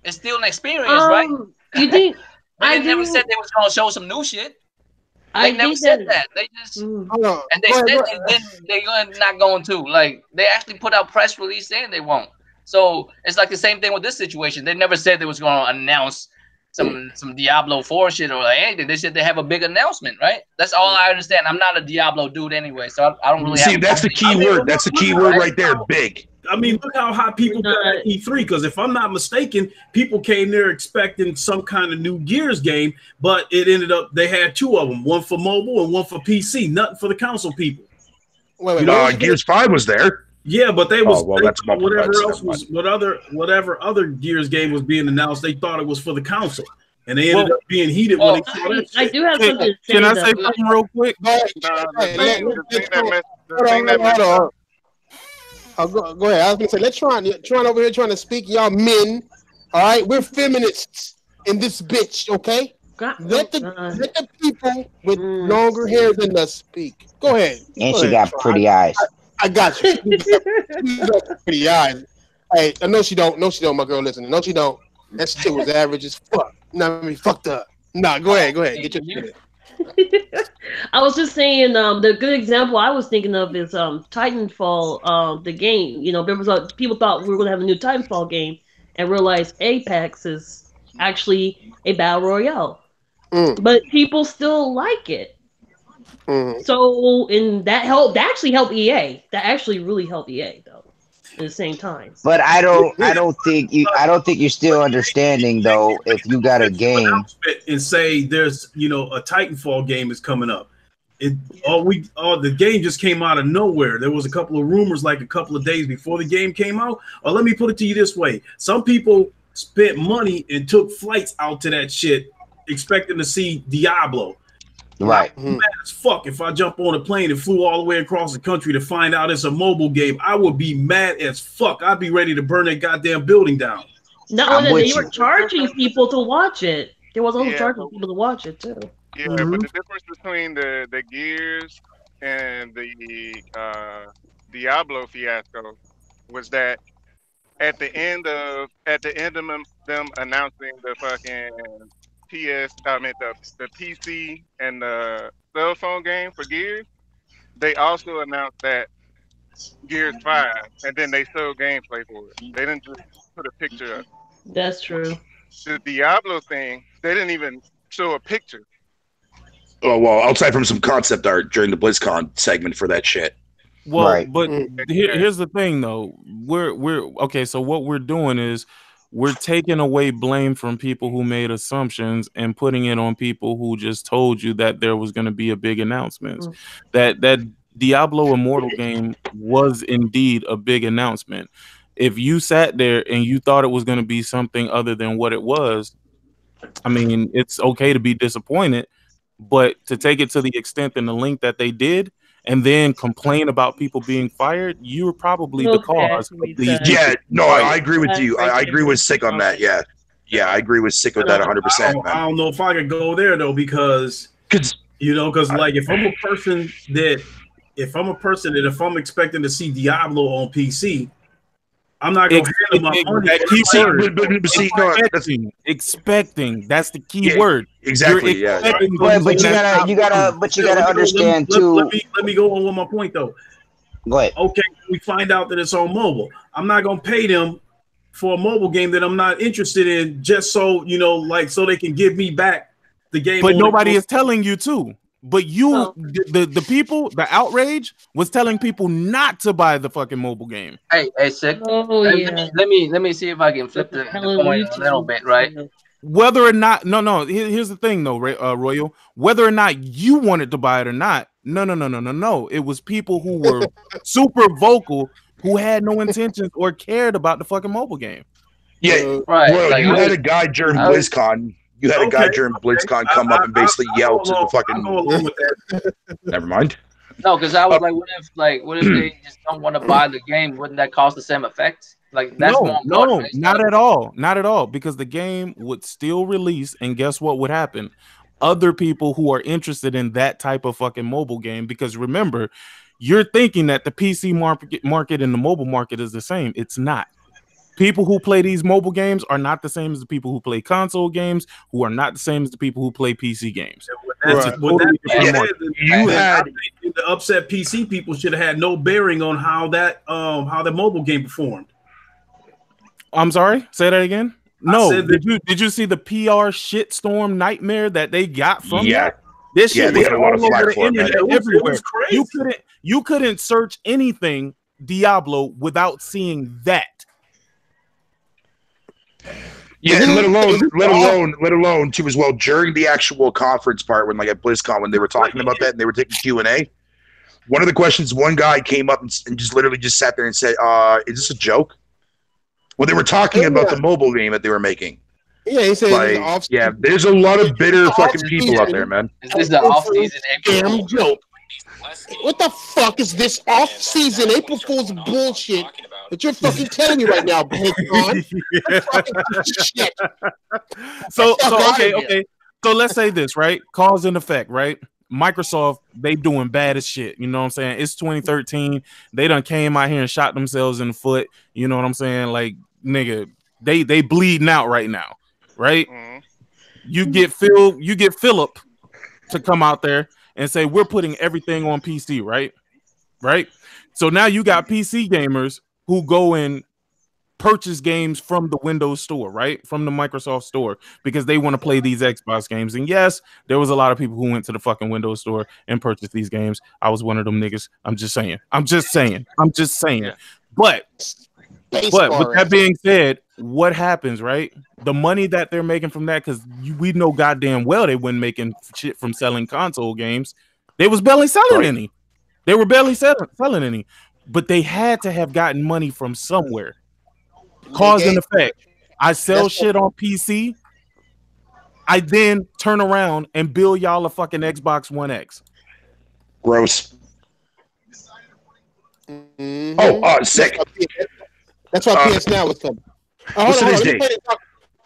It's still an experience, right? You think? They never said they was gonna show some new shit. They never said that. They just and they said they're not going to. Like, they actually put out press release saying they won't. So it's like the same thing with this situation. They never said they was gonna announce some Diablo 4 shit or like anything. They said they have a big announcement, right? That's all I understand. I'm not a Diablo dude anyway, so I don't really see. That's the key word. That's the key word right there. Big. I mean, look how hot people got at E3, because if I'm not mistaken, people came there expecting some kind of new Gears game, but it ended up they had two of them, one for mobile and one for PC, nothing for the console people. Gears 5 was there. Yeah, but they was whatever other Gears game was being announced, they thought it was for the console. And they ended up being heated when they saw that shit. I do have something to say. Can I say something real quick? Go ahead. I was gonna say, let's Tron over here trying to speak. Y'all men, all right? We're feminists in this bitch, okay? Let the people with longer hair than us speak. Go ahead. And she got pretty eyes. I got you. She got pretty eyes. Hey, no, she don't. No, she don't. My girl, listen. No, she don't. That shit was average as fuck. No, I mean, fucked up. Nah, go ahead. Get your shit. I was just saying, the good example I was thinking of is Titanfall, the game. You know, there was people thought we were going to have a new Titanfall game, and realized Apex is actually a battle royale, but people still like it. So, and that actually helped EA. That actually really helped EA, though. At the same time, but I don't think you're still understanding, though. If you got a game and say there's a Titanfall game is coming up, the game just came out of nowhere. There was a couple of rumors like a couple of days before the game came out. Or let me put it to you this way: some people spent money and took flights out to that shit, expecting to see Diablo. Right. I'm mad as fuck if I jump on a plane and flew all the way across the country to find out it's a mobile game. I would be mad as fuck. I'd be ready to burn that goddamn building down. No, they were charging people to watch it. There was also charging people to watch it too. Yeah, but the difference between the Gears and the Diablo fiasco was that at the end of them announcing the fucking the PC and the cell phone game for Gears, they also announced that Gears 5, and then they showed gameplay for it. They didn't just put a picture up. That's true. The Diablo thing, they didn't even show a picture. Oh, well, outside from some concept art during the BlizzCon segment for that shit. Well, right. But here's the thing, though. We're okay. So what we're doing is we're taking away blame from people who made assumptions and putting it on people who just told you that there was going to be a big announcement. That Diablo Immortal game was indeed a big announcement. If you sat there and you thought it was going to be something other than what it was, I mean, it's okay to be disappointed, but to take it to the extent and the length that they did, and then complain about people being fired, you were probably the cause of these. Yeah, no, I agree with you. I agree with Sick on that. Yeah, I agree with Sick with that 100%. I don't know if I could go there though, because You know, because like if I'm a person that if I'm expecting to see Diablo on PC, I'm not gonna hand them my money. Expecting. That's the key word. Exactly. But you gotta understand too. Let me go on with my point though. Go ahead. Okay, we find out that it's on mobile. I'm not gonna pay them for a mobile game that I'm not interested in, just so so they can give me back the game. But nobody is telling you to. But you, the people, the outrage was telling people not to buy the fucking mobile game. Hey, sick. Oh yeah. Let me see if I can flip the coin a little bit, right? Whether or not, no. Here's the thing, though, Royal. Whether or not you wanted to buy it or not, no. It was people who were super vocal who had no intentions or cared about the fucking mobile game. Yeah, right. Royal, Like, you had a guy during BlizzCon. You had a guy during BlizzCon come up and basically yell to the fucking. Never mind. No, because I was like, what if they just don't want to buy the game? Wouldn't that cause the same effect? Like that's no, not at all. Because the game would still release, and guess what would happen? Other people who are interested in that type of fucking mobile game. Because remember, you're thinking that the PC market and the mobile market is the same. It's not. People who play these mobile games are not the same as the people who play console games, who are not the same as the people who play PC games. You had the upset PC people should have had no bearing on how the mobile game performed. I'm sorry, say that again. No, did you see the PR shitstorm nightmare that they got from that? This shit was all over the internet everywhere. You couldn't search anything Diablo without seeing that. Yeah, and let alone too as well during the actual conference part when at BlizzCon when they were talking about that and they were taking Q&A. One of the questions, one guy came up and just literally just sat there and said, "Is this a joke?" Well, they were talking about the mobile game that they were making. Yeah, he said, there's a lot of bitter fucking people out there, man. Is this the off-season damn joke? What the fuck is this off-season April Fool's bullshit that you're fucking telling me right now, BlizzCon? Shit. So okay. So let's say this, right? Cause and effect, right? Microsoft, they doing bad as shit. You know what I'm saying? It's 2013. They done came out here and shot themselves in the foot. You know what I'm saying? Like, nigga, they bleeding out right now, right? Mm-hmm. You get Philip to come out there and say we're putting everything on PC, right? Right? So now you got PC gamers who go and purchase games from the Windows store, right? From the Microsoft store because they want to play these Xbox games. And yes, there was a lot of people who went to the fucking Windows store and purchased these games. I was one of them niggas. I'm just saying. But with that being said, what happens, right? The money that they're making from that, because we know goddamn well they weren't making shit from selling console games. They was barely selling any. They were barely selling any. But they had to have gotten money from somewhere. Cause and effect. I sell shit on PC. I then turn around and build y'all a fucking Xbox One X. Gross. Mm-hmm. Oh, sick. That's why PS Now is coming. Hold on.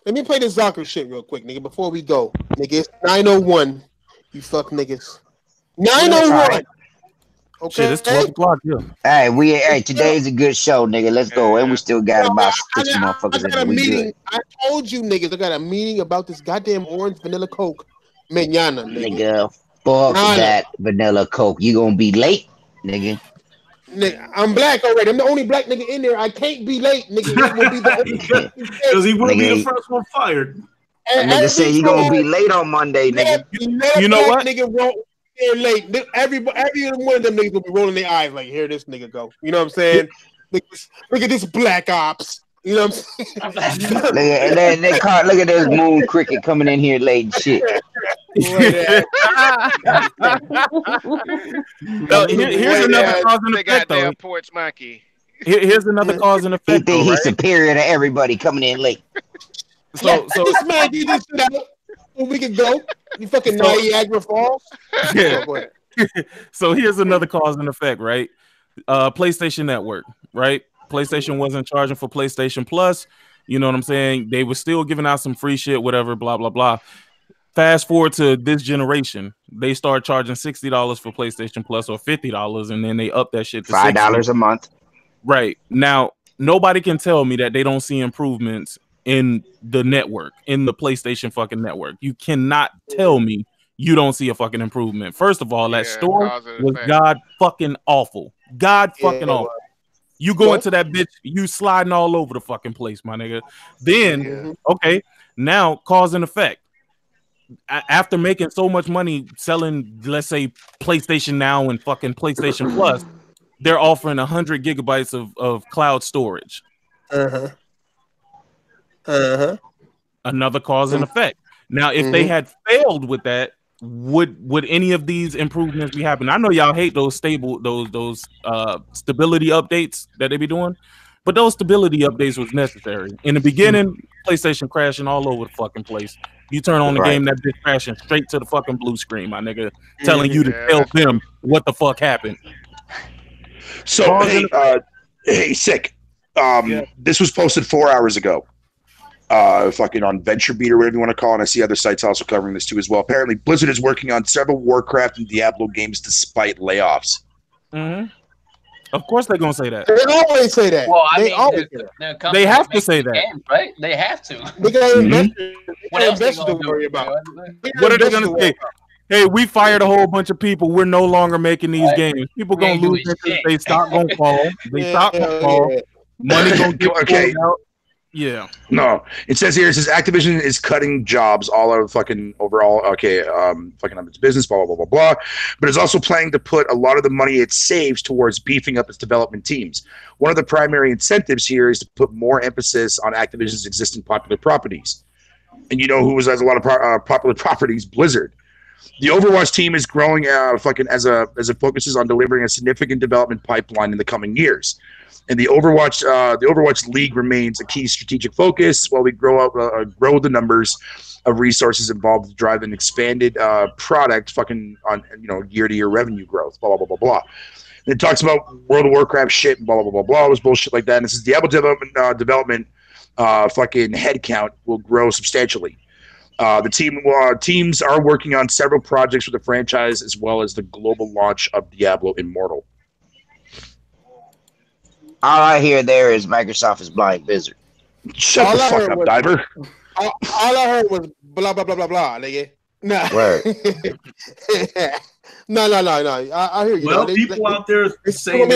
Let me play this Zocker shit real quick, nigga, before we go. Nigga, it's 9:01. You fuck niggas. 9:01. Okay. Shit, it's 12 o'clock. Yeah. Hey, today's a good show, nigga. Let's go. And we still got about 6 motherfuckers. I got a meeting. I told you niggas I got a meeting about this goddamn orange vanilla Coke. Mañana, nigga. Fuck that vanilla Coke. You gonna be late, nigga. Nigga, I'm black already. I'm the only black nigga in there. I can't be late, nigga. Because he will be the first one fired. Nigga say you gonna be late on Monday, nigga. You know what? Nigga won't be late. Every one of them niggas will be rolling their eyes like, here this nigga go. You know what I'm saying? Look at this black ops. You know what I'm saying? Look at this moon cricket coming in here late and shit. Here's another cause and effect, though. Porch monkey. Here's another cause and effect. He think he's superior to everybody coming in late. So this man did this shit out. We can go. You fucking Niagara Falls. Yeah. So here's another cause and effect, right? PlayStation Network, right? PlayStation wasn't charging for PlayStation Plus. You know what I'm saying? They were still giving out some free shit, whatever, blah, blah, blah. Fast forward to this generation, they start charging $60 for PlayStation Plus or $50, and then they up that shit to $5 a month. Right now, nobody can tell me that they don't see improvements in the network, in the PlayStation fucking network. You cannot tell me you don't see a fucking improvement. First of all, that store was god fucking awful. God fucking awful. You go into that bitch, you sliding all over the fucking place, my nigga. Then, okay, now cause and effect. After making so much money selling, let's say, PlayStation Now and fucking PlayStation Plus, they're offering 100 gigabytes of cloud storage. Another cause and effect. Now, if they had failed with that, would any of these improvements be happening? I know y'all hate those stability updates that they be doing, but those stability updates was necessary. In the beginning, PlayStation crashing all over the fucking place. You turn on the game, that bitch crashing straight to the fucking blue screen, my nigga, telling you to tell them what the fuck happened. So hey, sick. This was posted 4 hours ago. Fucking on VentureBeat or whatever you want to call it. And I see other sites also covering this too as well. Apparently, Blizzard is working on several Warcraft and Diablo games despite layoffs. Of course they're gonna say that. They always say that. Well, I they mean, always they have to say that, games, right? They have to. What else they gonna worry about? What are they gonna say? Hey, we fired a whole bunch of people. We're no longer making these games. People gonna lose interest. They stock gonna fall. They stock gonna fall. Money gonna get out. Yeah. No, it says here, it says Activision is cutting jobs all out of fucking overall. Okay, fucking up its business, blah, blah, blah, blah, blah. But it's also planning to put a lot of the money it saves towards beefing up its development teams. One of the primary incentives here is to put more emphasis on Activision's existing popular properties. And you know who has a lot of popular properties? Blizzard. The Overwatch team is growing fucking as it focuses on delivering a significant development pipeline in the coming years. And the Overwatch League remains a key strategic focus while we grow the numbers of resources involved to drive an expanded product fucking on year-to-year revenue growth, blah, blah, blah, blah, blah. And it talks about World of Warcraft shit and blah, blah, blah, blah, blah. It was bullshit like that. And it says Diablo development fucking headcount will grow substantially. The teams are working on several projects for the franchise as well as the global launch of Diablo Immortal. All I hear there is Microsoft is buying Blizzard. Shut the fuck up, Diver. All I heard was blah, blah, blah, blah, blah, nigga. Nah. Word. No. I hear you. Well, people out there saying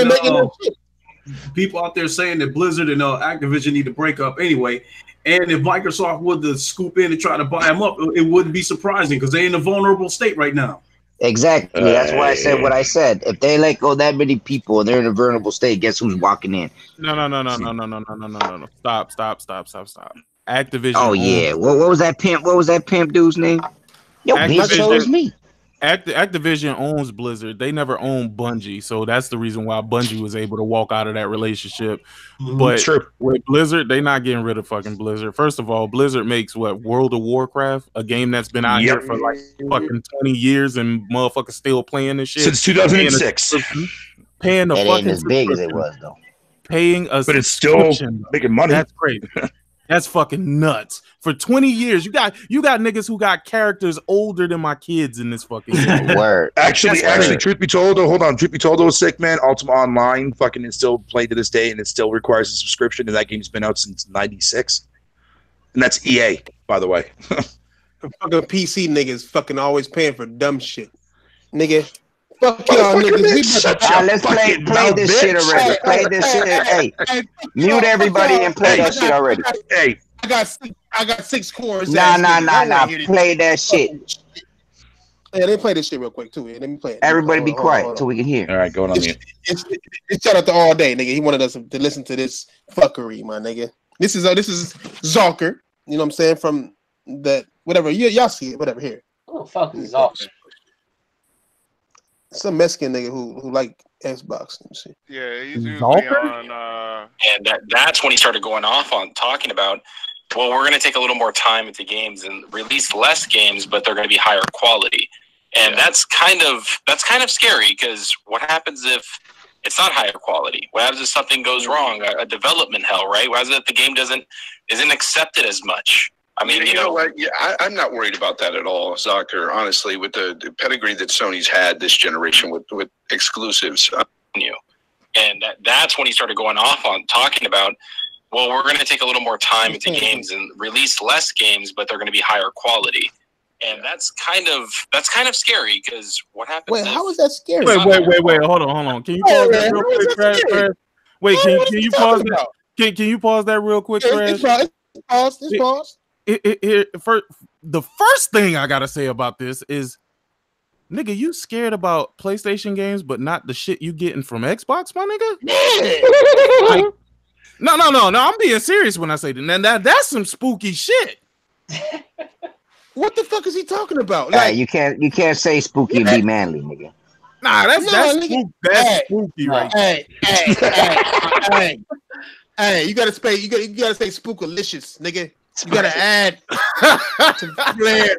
that Blizzard and Activision need to break up anyway. And if Microsoft were to scoop in and try to buy them up, it wouldn't be surprising because they're in a vulnerable state right now. Exactly. That's why I said what I said. If they let go that many people and they're in a vulnerable state, guess who's walking in? No. Stop. Activision. Oh yeah. What was that pimp? What was that pimp dude's name? Yo, bitch chose me. Activision owns Blizzard. They never owned Bungie, so that's the reason why Bungie was able to walk out of that relationship. But with Blizzard, they not getting rid of fucking Blizzard. First of all, Blizzard makes World of Warcraft, a game that's been out here for like fucking 20 years and motherfuckers still playing this shit since 2006. Paying the fucking as big as it was though. Paying us, but it's still making money. That's crazy. That's fucking nuts. For 20 years, you got niggas who got characters older than my kids in this fucking game. Word. Actually, truth be told, sick man. Ultima Online fucking is still played to this day, and it still requires a subscription. And that game's been out since '96, and that's EA, by the way. The fucking PC niggas fucking always paying for dumb shit, nigga. Fuck y'all niggas. Let's play this shit already. Play this shit. Hey, mute everybody and play that shit already. Hey, I got 6 cores. Nah. Play that shit. Yeah, let me play this shit real quick too. Let me play it. Everybody be quiet so we can hear. All right, going on mute. It's shout out to All Day, nigga. He wanted us to listen to this fuckery, my nigga. This is Zalker. You know what I'm saying? From that whatever. Y'all see it, whatever here. Oh fuck is Zalker. Some Mexican nigga who like Xbox and shit. Yeah, he's usually on. And that's when he started going off on talking about, well, we're going to take a little more time with the games and release less games, but they're going to be higher quality. And that's kind of scary because what happens if it's not higher quality? What happens if something goes wrong? A development hell, right? What happens if the game isn't accepted as much? I mean, you know what? Yeah, I'm not worried about that at all, Zucker. Honestly, with the pedigree that Sony's had this generation with exclusives, and that's when he started going off on talking about, well, we're going to take a little more time with the games and release less games, but they're going to be higher quality. And that's kind of scary because what happens? Wait, how is that scary? Wait, hold on. Can you pause that real quick, Trash? Wait, can you pause that? Can you pause that real quick, Trash? Pause. The first thing I gotta say about this is, nigga, you scared about PlayStation games, but not the shit you getting from Xbox, my nigga? Yeah. Like, no. I'm being serious when I say that. That's some spooky shit. What the fuck is he talking about? Like, you can't say spooky and be manly, nigga. Nah, that's spooky, right? Hey, you gotta say spookalicious, nigga. You gotta add some flair.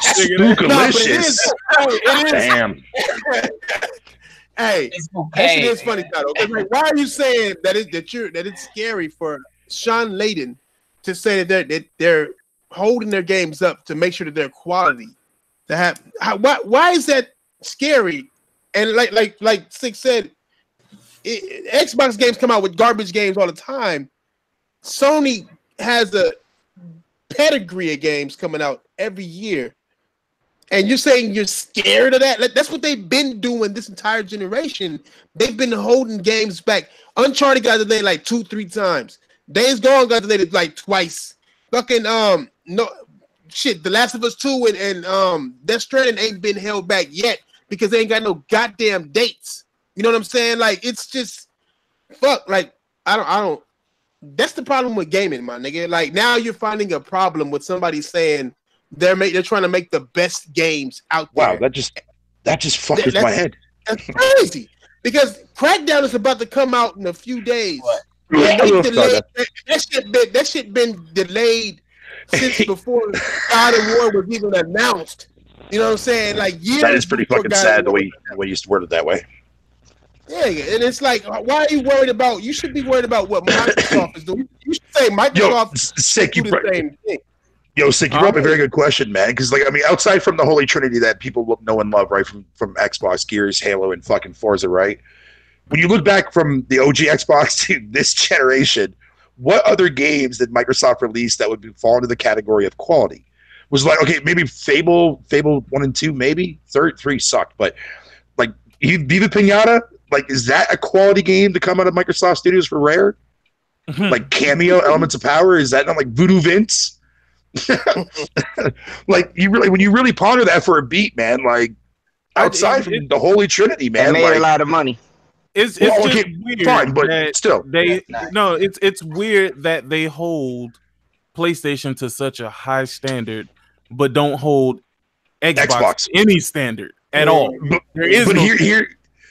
Spookalicious. It is. Damn. Hey, that shit is funny, though. Like, why are you saying that it's scary for Shawn Layden to say that they're holding their games up to make sure that they're quality? Why is that scary? And like Six said, Xbox games come out with garbage games all the time. Sony has a pedigree of games coming out every year, and you're saying you're scared of that? That's what they've been doing this entire generation. They've been holding games back. Uncharted got delayed like 2-3 times. Days Gone got delayed like twice. Fucking no shit. The Last of Us 2 and Death Stranding ain't been held back yet because they ain't got no goddamn dates. You know what I'm saying? Like, it's just fuck. Like, I don't. That's the problem with gaming, my nigga. Like, now you're finding a problem with somebody saying they're trying to make the best games out there. Wow, that just fucked with my head. That's crazy because Crackdown is about to come out in a few days. That shit been delayed since before God of War was even announced. You know what I'm saying? Like, years. That is pretty fucking sad the way you word it that way. Yeah, and it's like, why are you worried about? You should be worried about what Microsoft is doing. You should say Microsoft Sick, do the same thing. Sick, you brought up a very good question, man. Because, like, I mean, outside from the holy trinity that people know and love, right, from Xbox, Gears, Halo, and fucking Forza, right? When you look back from the OG Xbox to this generation, what other games did Microsoft release that would fall into the category of quality? Was like, okay, maybe Fable 1 and 2, maybe 3 sucked, but like Viva Pinata. Like, is that a quality game to come out of Microsoft Studios for Rare? Like Cameo, Elements of Power, is that not like Voodoo Vince? Like, when you really ponder that for a beat, man, like outside from the Holy Trinity, man, they made a lot of money. It's just weird. Fine, but still, it's weird that they hold PlayStation to such a high standard, but don't hold Xbox any standard at all.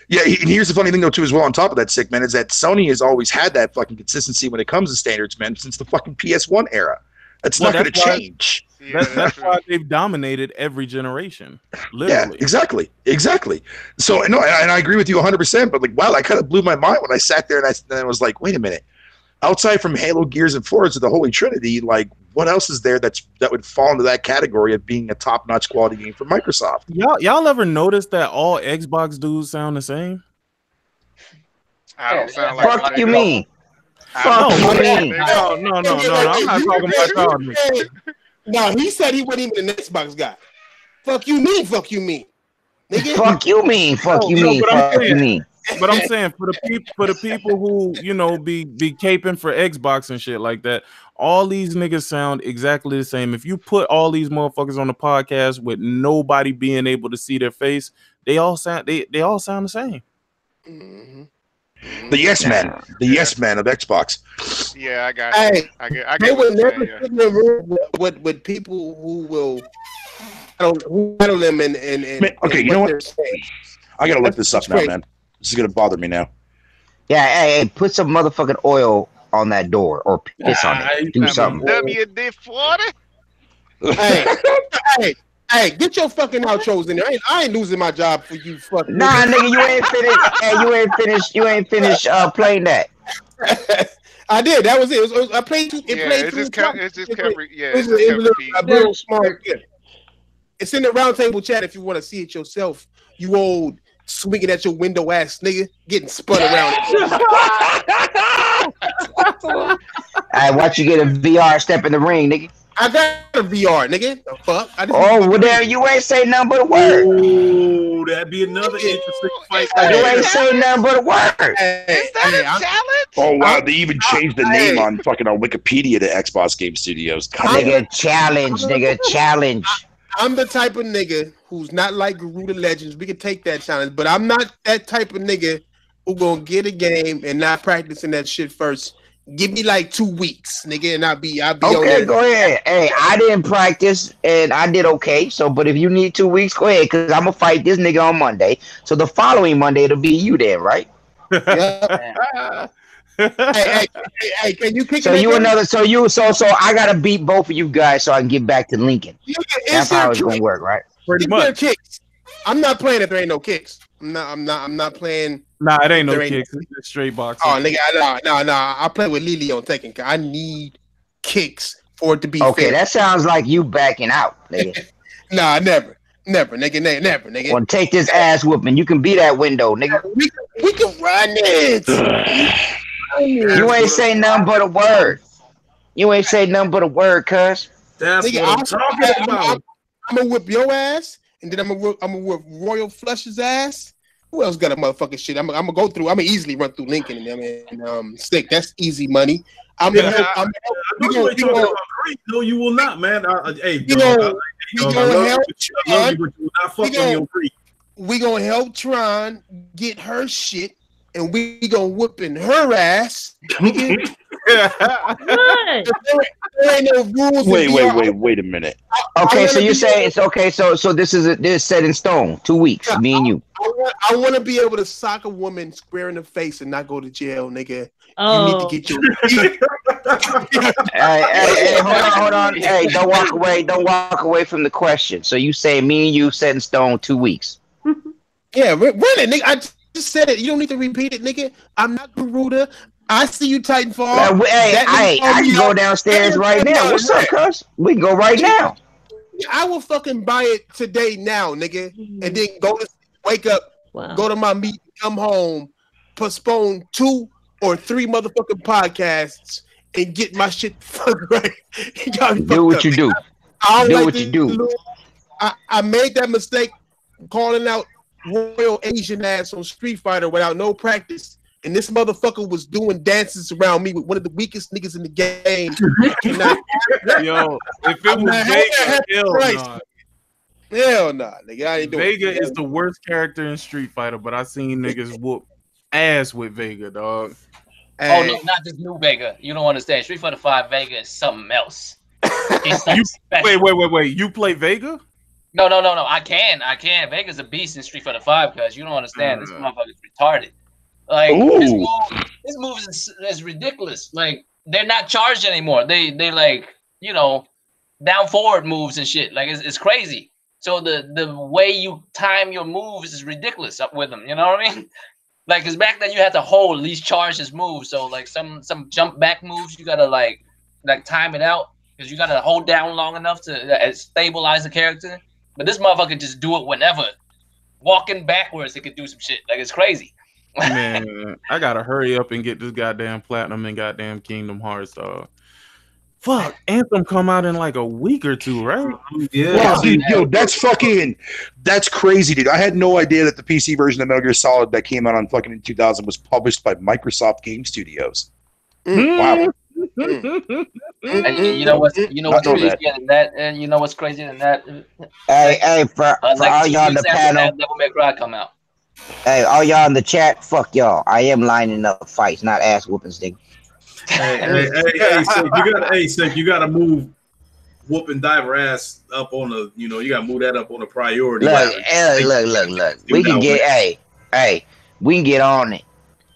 Here's the funny thing though too as well. On top of that, Sick, man, is that Sony has always had that fucking consistency when it comes to standards, man, since the fucking PS1 era. That's not going to change. That's why they've dominated every generation. Literally. Yeah, exactly. So no, and I agree with you 100%. But like, wow, that kind of blew my mind when I sat there and I was like, wait a minute. Outside from Halo, Gears, and Forza, the Holy Trinity, like, what else is there that would fall into that category of being a top-notch quality game for Microsoft? Y'all ever notice that all Xbox dudes sound the same? I don't sound like. Fuck you mean? No, I'm not talking about y'all. No, he said he wasn't even an Xbox guy. Fuck you mean? Nigga. Fuck you mean? But I'm saying for the people who, you know, be caping for Xbox and shit like that, all these niggas sound exactly the same. If you put all these motherfuckers on the podcast with nobody being able to see their face, they all sound the same. Mm-hmm. The yes man of Xbox. Yeah, I got you. I get they would never sit in a room with people who will handle them and man, okay, you know what? I gotta look this up now, man. This is gonna bother me now. Yeah, hey, put some motherfucking oil on that door or piss on it. Do something. WD-40. Hey, get your fucking outros in there. I ain't losing my job for you fucking. Nah, nigga, you ain't finished. Hey, you ain't finished playing that. I did. That was it. I played. It just kept. Real smart. Yeah. It's in the round table chat if you want to see it yourself. You old swinging at your window ass nigga, getting spun around. I watch you get a VR step in the ring, nigga. I got a VR, nigga. The fuck? Well, there you ain't say nothing but a word. Oh, that'd be another interesting fight. You ain't say nothing but a word. Is that a challenge? Oh wow, they even changed the name on fucking on Wikipedia to Xbox Game Studios. Nigga, challenge. I'm the type of nigga who's not like Garuda Legends. We can take that challenge, but I'm not that type of nigga who gonna get a game and not practicing that shit first. Give me like 2 weeks, nigga, and I'll be okay. Go ahead. Hey, I didn't practice and I did okay. So, but if you need 2 weeks, go ahead, because I'm gonna fight this nigga on Monday. So the following Monday it'll be you then, right? Yeah. hey, can you kick? So you another. So I gotta beat both of you guys so I can get back to Lincoln. That's how it's gonna work, right? Pretty much. Kicks. I'm not playing if there ain't no kicks. I'm not playing. Nah, it ain't no kicks. It's straight boxing. Oh, nigga, no. I play with Lily on Tekken. I need kicks for it to be okay. fair. That sounds like you backing out, nigga. Nah, never, nigga, never, nigga. Well, take this ass whooping. You can be that window, nigga. We can run it. You ain't say nothing but a word. You ain't say nothing but a word, cuz. That's nigga, what I'm talking about. I'm gonna whip your ass, and then I'm gonna whip Royal Flush's ass. Who else got a motherfucking shit? I'm gonna go through. I'm gonna easily run through Lincoln and Stick. That's easy money. No, you will not, man. We gonna help Tron get her shit, and we gonna whooping her ass. There ain't no rules. Wait a minute. Okay, so you say it's okay. So this is set in stone. 2 weeks, me and you. I want to be able to sock a woman square in the face and not go to jail, nigga. Oh. You need to get your. Hey, hold on. Hey, don't walk away from the question. So you say me and you set in stone 2 weeks. Yeah, run it, nigga. I just said it. You don't need to repeat it, nigga. I'm not Garuda. I see you, Titanfall. I can go downstairs right now. What's up, cuz? We can go right now. I will fucking buy it today now, nigga, and then go to wake up, go to my meeting, come home, postpone 2 or 3 motherfucking podcasts, and get my shit fucking right. Do what you do. Do what you do. I made that mistake calling out Royal Asian ass on Street Fighter without no practice. And this motherfucker was doing dances around me with one of the weakest niggas in the game. Yo, if it was Vega, hell nah, nigga. I ain't doing Vega is the worst character in Street Fighter, but I seen niggas whoop ass with Vega, dog. Oh no, not this new Vega. You don't understand. Street Fighter 5 Vega is something else. Wait. You play Vega? No. I can. Vega's a beast in Street Fighter 5 because you don't understand. This motherfucker's retarded. Like this move is ridiculous. Like they're not charged anymore. They like down forward moves and shit. Like it's crazy. So the way you time your moves is ridiculous up with them. You know what I mean? Like, cause back then you had to hold at least charge his moves. So like some jump back moves you gotta like time it out because you gotta hold down long enough to stabilize the character. But this motherfucker just do it whenever. Walking backwards, it could do some shit. Like it's crazy. Man, I gotta hurry up and get this goddamn platinum and goddamn Kingdom Hearts, dog. Fuck, Anthem come out in like a week or 2, right? Yeah. Wow, dude, that's crazy, dude. I had no idea that the PC version of Metal Gear Solid that came out on fucking in 2000 was published by Microsoft Game Studios. Wow. And you know what's crazier than that? And you know what's crazier than that? Hey, for all y'all in the panel, Devil May Cry come out. Hey, all y'all in the chat, fuck y'all. I am lining up fights, not ass whoopings, nigga. Hey, you gotta move whooping diver ass up on the, you gotta move that up on the priority. Look. We can get, we can get on it.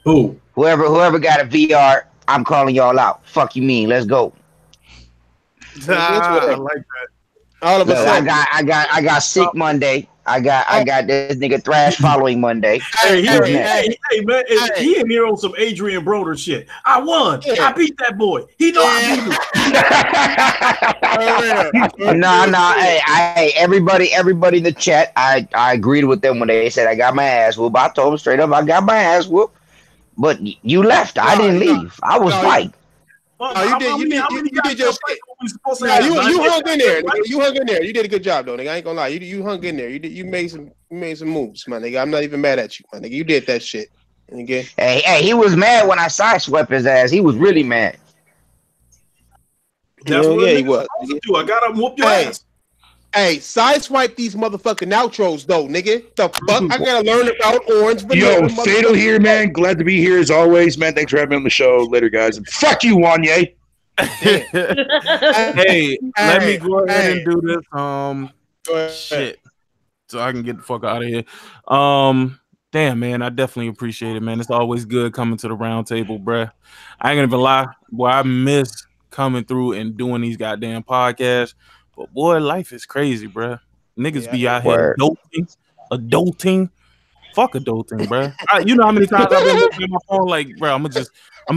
Who? Whoever got a VR, I'm calling y'all out. Fuck you mean? Let's go. I like that. All of a sudden, I got sick Monday. I got this nigga Thrash following Monday. Hey, man, he in here on some Adrian Broder shit. I won. I beat that boy. He know I beat him. No. Hey, everybody in the chat, I agreed with them when they said I got my ass whooped. I told them straight up, I got my ass whooped. But you left. I didn't leave. I was fighting. You did your shit. You hung in there. Nigga. You hung in there. You did a good job, though, nigga. I ain't gonna lie. You hung in there. You made some moves, my nigga. I'm not even mad at you, my nigga. You did that shit. Okay. Hey, he was mad when I sideswept his ass. He was really mad. That's what he was. I gotta whoop your ass. Hey, sideswipe these motherfucking outros, though, nigga. The fuck? I gotta learn about orange. Yo, Fatal here, man. Glad to be here as always, man. Thanks for having me on the show. Later, guys. And fuck you, Wanye. Hey, let me go ahead and do this. Shit, so I can get the fuck out of here. Damn, man, I definitely appreciate it, man. It's always good coming to the round table, bruh. I ain't gonna even lie, boy. I miss coming through and doing these goddamn podcasts. But boy, life is crazy, bruh. Niggas be out here adulting. Fuck adulting, bruh. You know how many times I've been looking at my phone, like, bro, I'm gonna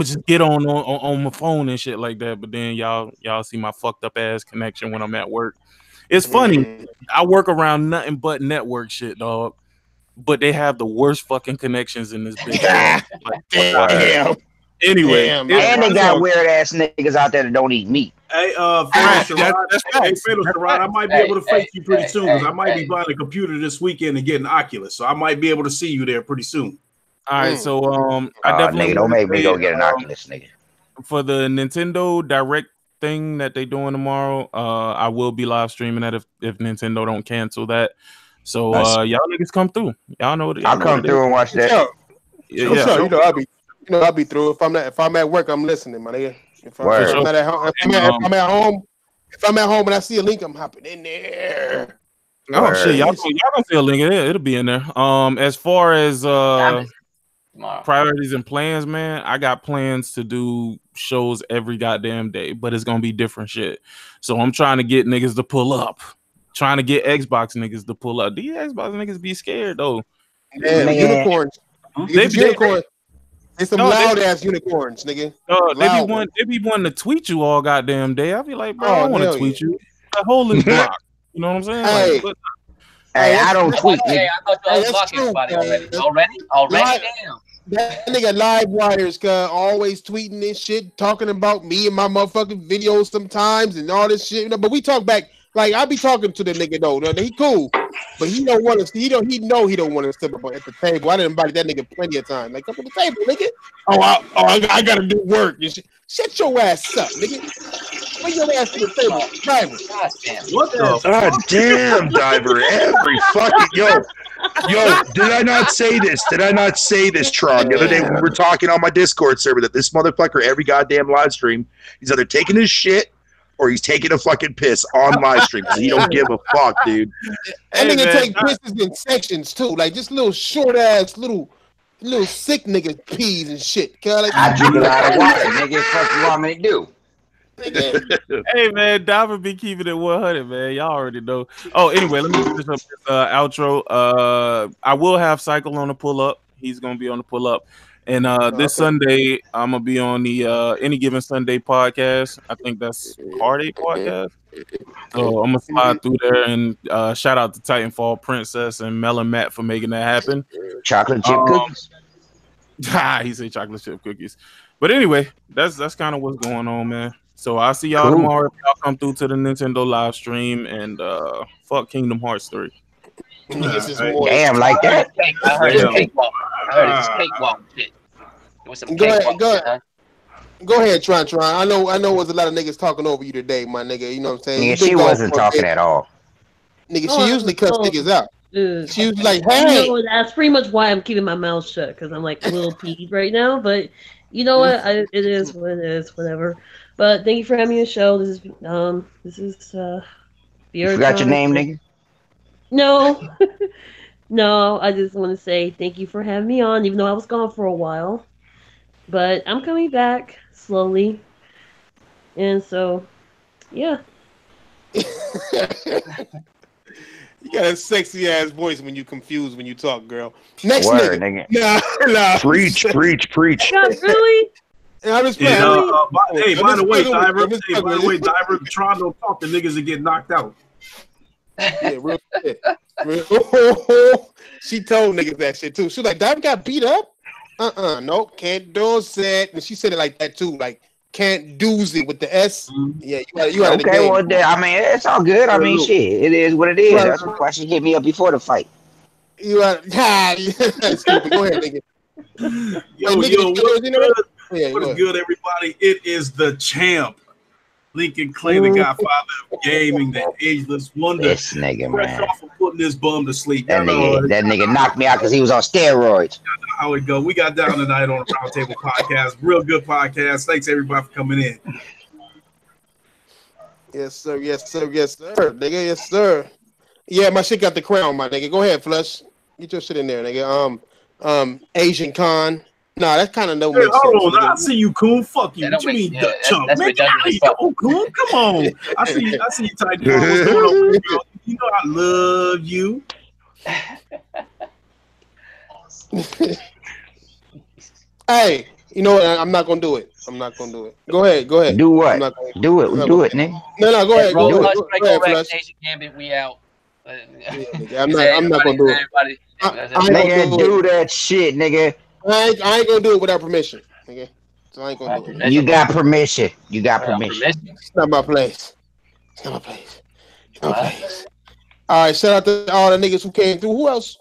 just get on my phone and shit like that. But then y'all see my fucked up ass connection when I'm at work. It's funny. I work around nothing but network shit, dog. But they have the worst fucking connections in this bitch. Like, damn. Anyway, and they got weird ass niggas out there that don't eat meat. Hey, Sherrod, I might be able to face you pretty soon because I might be buying a computer this weekend and getting Oculus, so I might be able to see you there pretty soon. All right, so I definitely nigga, don't make me go get an Oculus, nigga. For the Nintendo Direct thing that they doing tomorrow, I will be live streaming that if Nintendo don't cancel that. So y'all niggas come through. Y'all know what I'll come through and watch that. Sure. I'll be through. If I'm at work, I'm listening, my nigga. If I'm at home, if I'm at home and I see a link, I'm hopping in there. Oh shit, y'all gonna see a link in there. It'll be in there. As far as priorities and plans, man, I got plans to do shows every goddamn day, but it's gonna be different shit. So I'm trying to get niggas to pull up. Trying to get Xbox niggas to pull up. These Xbox niggas be scared though. Yeah, unicorns. Unicorns. It's some loud ass unicorns, nigga. They be wanting to tweet you all goddamn day. I be like, bro, I don't want to tweet you. The whole is blocked. You know what I'm saying? Hey, I don't tweet. Hey, I thought you was blocking everybody already. Already? Damn. That nigga Live Wires always tweeting this shit, talking about me and my motherfucking videos sometimes and all this shit. But we talk back. Like I be talking to the nigga though. He cool, but he don't want to. He don't want to sit up at the table. I done invited that nigga plenty of time. Like come to the table, nigga. I gotta do work. Shut your ass up, nigga. Bring your ass to the table, Diver. God damn, Diver. Every fucking yo. Did I not say this, Tron? The other day when we were talking on my Discord server that this motherfucker every goddamn live stream, he's either taking his shit or he's taking a fucking piss on live stream because he don't give a fuck, dude. That nigga take pisses in sections too, like just little short ass, little sick niggas peas and shit. I drink a lot of water, nigga. Fuck you want me to do? Hey man, Diver be keeping it 100, man. Y'all already know. Oh, anyway, let me finish up this outro. I will have Cycle on the pull up. He's gonna be on the pull up. And this Sunday, I'm gonna be on the Any Given Sunday podcast. I think that's Heartache podcast. So I'm gonna slide through there and shout out to Titanfall Princess and Melon Matt for making that happen. Chocolate chip cookies. He said chocolate chip cookies. But anyway, that's kind of what's going on, man. So I'll see y'all tomorrow if y'all come through to the Nintendo live stream and fuck Kingdom Hearts 3. Damn, like that. I heard it's cakewalk. Shit. Go ahead, Tron. I know there's a lot of niggas talking over you today, my nigga. You know what I'm saying? Yeah, she wasn't talking at all. Nigga, she usually cuts niggas out. She was like, hey. You know, that's pretty much why I'm keeping my mouth shut, because I'm like a little peeved right now. But you know what? It is what it is, whatever. But thank you for having me on the show. This is you forgot your name, nigga? No. No, I just want to say thank you for having me on, even though I was gone for a while. But I'm coming back slowly. And so, yeah. You got a sexy ass voice when you confused when you talk, girl. Next nigga. Nah. Preach. God, really? I'm just playing. By the way, Diver, Tron don't talk to niggas that get knocked out. Yeah, real shit. She told niggas that shit too. She was like, Diver got beat up? Nope, can't do it. And she said it like that too, like can't doozy it with the S. Yeah, you out of the game. Well, I mean, it's all good. I mean, shit, it is what it is. That's why she hit me up before the fight. You out? Stupid. Go ahead, nigga. What is good, everybody? It is the champ, Lincoln Clay, the Godfather of gaming, the ageless wonder. This nigga, man. Off of putting this bum to sleep. That nigga knocked me out because he was on steroids. How it go? We got down tonight on the Roundtable Podcast. Real good podcast. Thanks everybody for coming in. Yes, sir. Nigga, yes, sir. Yeah, my shit got the crown, my nigga. Go ahead, Flush. Get your shit in there, nigga. Asian Con. Nah, that's kind of no makes sense. Hold on, I see you, Coon. Fuck you. What you mean, chump? Man, get out of here, Coon. Come on. I see you, tight. What's going on, girl? You know I love you. Hey, you know what? I'm not gonna do it. Go ahead. Do what? Do it, nigga. No, go ahead. Go ahead, Flush. Gambit, we out. I'm not gonna do it. Nigga, do that shit, nigga. I ain't gonna do it without permission, nigga. So I ain't gonna do it. You got permission. It's not my place. All right, shout out to all the niggas who came through. Who else?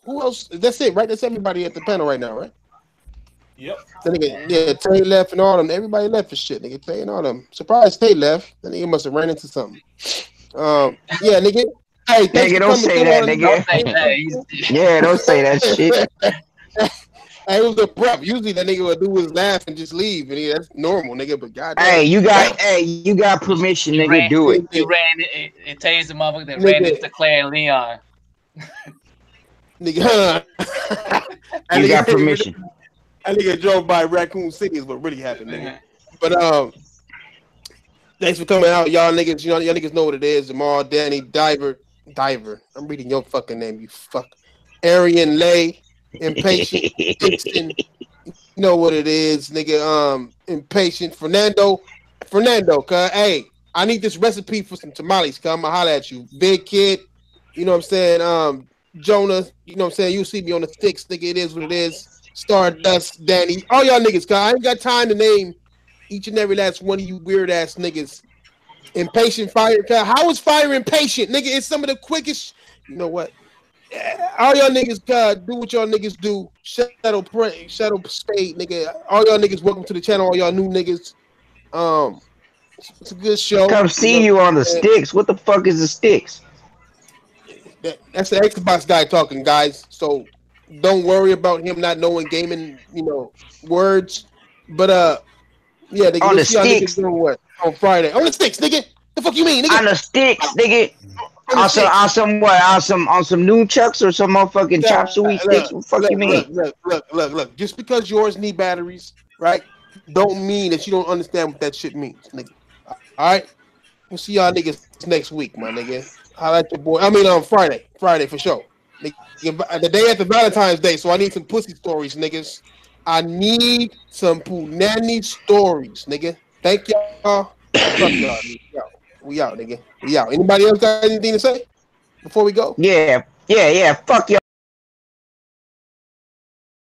That's it, right? That's everybody at the panel right now, right? Yep. That nigga, Tay left and all them. Everybody left for shit, nigga. Tay and all them. Surprised Tay left. That nigga must have ran into something. Yeah, nigga. Hey, nigga, don't say that, nigga. Yeah, don't say that shit. Hey, it was a prep. Usually that nigga would do his laugh and just leave, and that's normal, nigga. But goddamn. Hey, you got permission, nigga. Do it. You ran it tased the motherfucker that ran into Claire and Leon. Nigga, you got permission. That nigga drove by Raccoon City is what really happened, nigga. But thanks for coming out, y'all niggas. Y'all niggas know what it is. Jamal, Danny, Diver. I'm reading your fucking name, you fuck. Arian Lay. Impatient, Dixon, you know what it is, nigga. Impatient, Fernando, cuz hey, I need this recipe for some tamales, cuz I'ma holler at you. Big Kid, you know what I'm saying? Jonah, you know what I'm saying? You see me on the sticks, nigga. It is what it is. Stardust, Danny, all y'all niggas, cuz I ain't got time to name each and every last one of you weird ass niggas. Impatient Fire, cuz how is Fire impatient, nigga? It's some of the quickest, you know what? All y'all niggas, do what y'all niggas do. Shadow Spade, nigga. All y'all niggas, welcome to the channel. All y'all new niggas. It's a good show. Come see you on the sticks. What the fuck is the sticks? That's the Xbox guy talking, guys. So don't worry about him not knowing gaming, words. But yeah, nigga, on the sticks. Doing what on Friday? On the sticks, nigga. The fuck you mean, nigga? On the sticks, nigga. On some nunchucks or some motherfucking chop suey sticks. What the fuck you mean? Look. Just because yours need batteries, right, don't mean that you don't understand what that shit means, nigga. All right? We'll see y'all niggas next week, my nigga. Holla at your boy. I mean, on Friday for sure. Nigga, the day after Valentine's Day, so I need some pussy stories, niggas. I need some punani stories, nigga. Thank y'all. Fuck y'all, nigga. We out, nigga. We out. Anybody else got anything to say before we go? Yeah. Fuck y'all.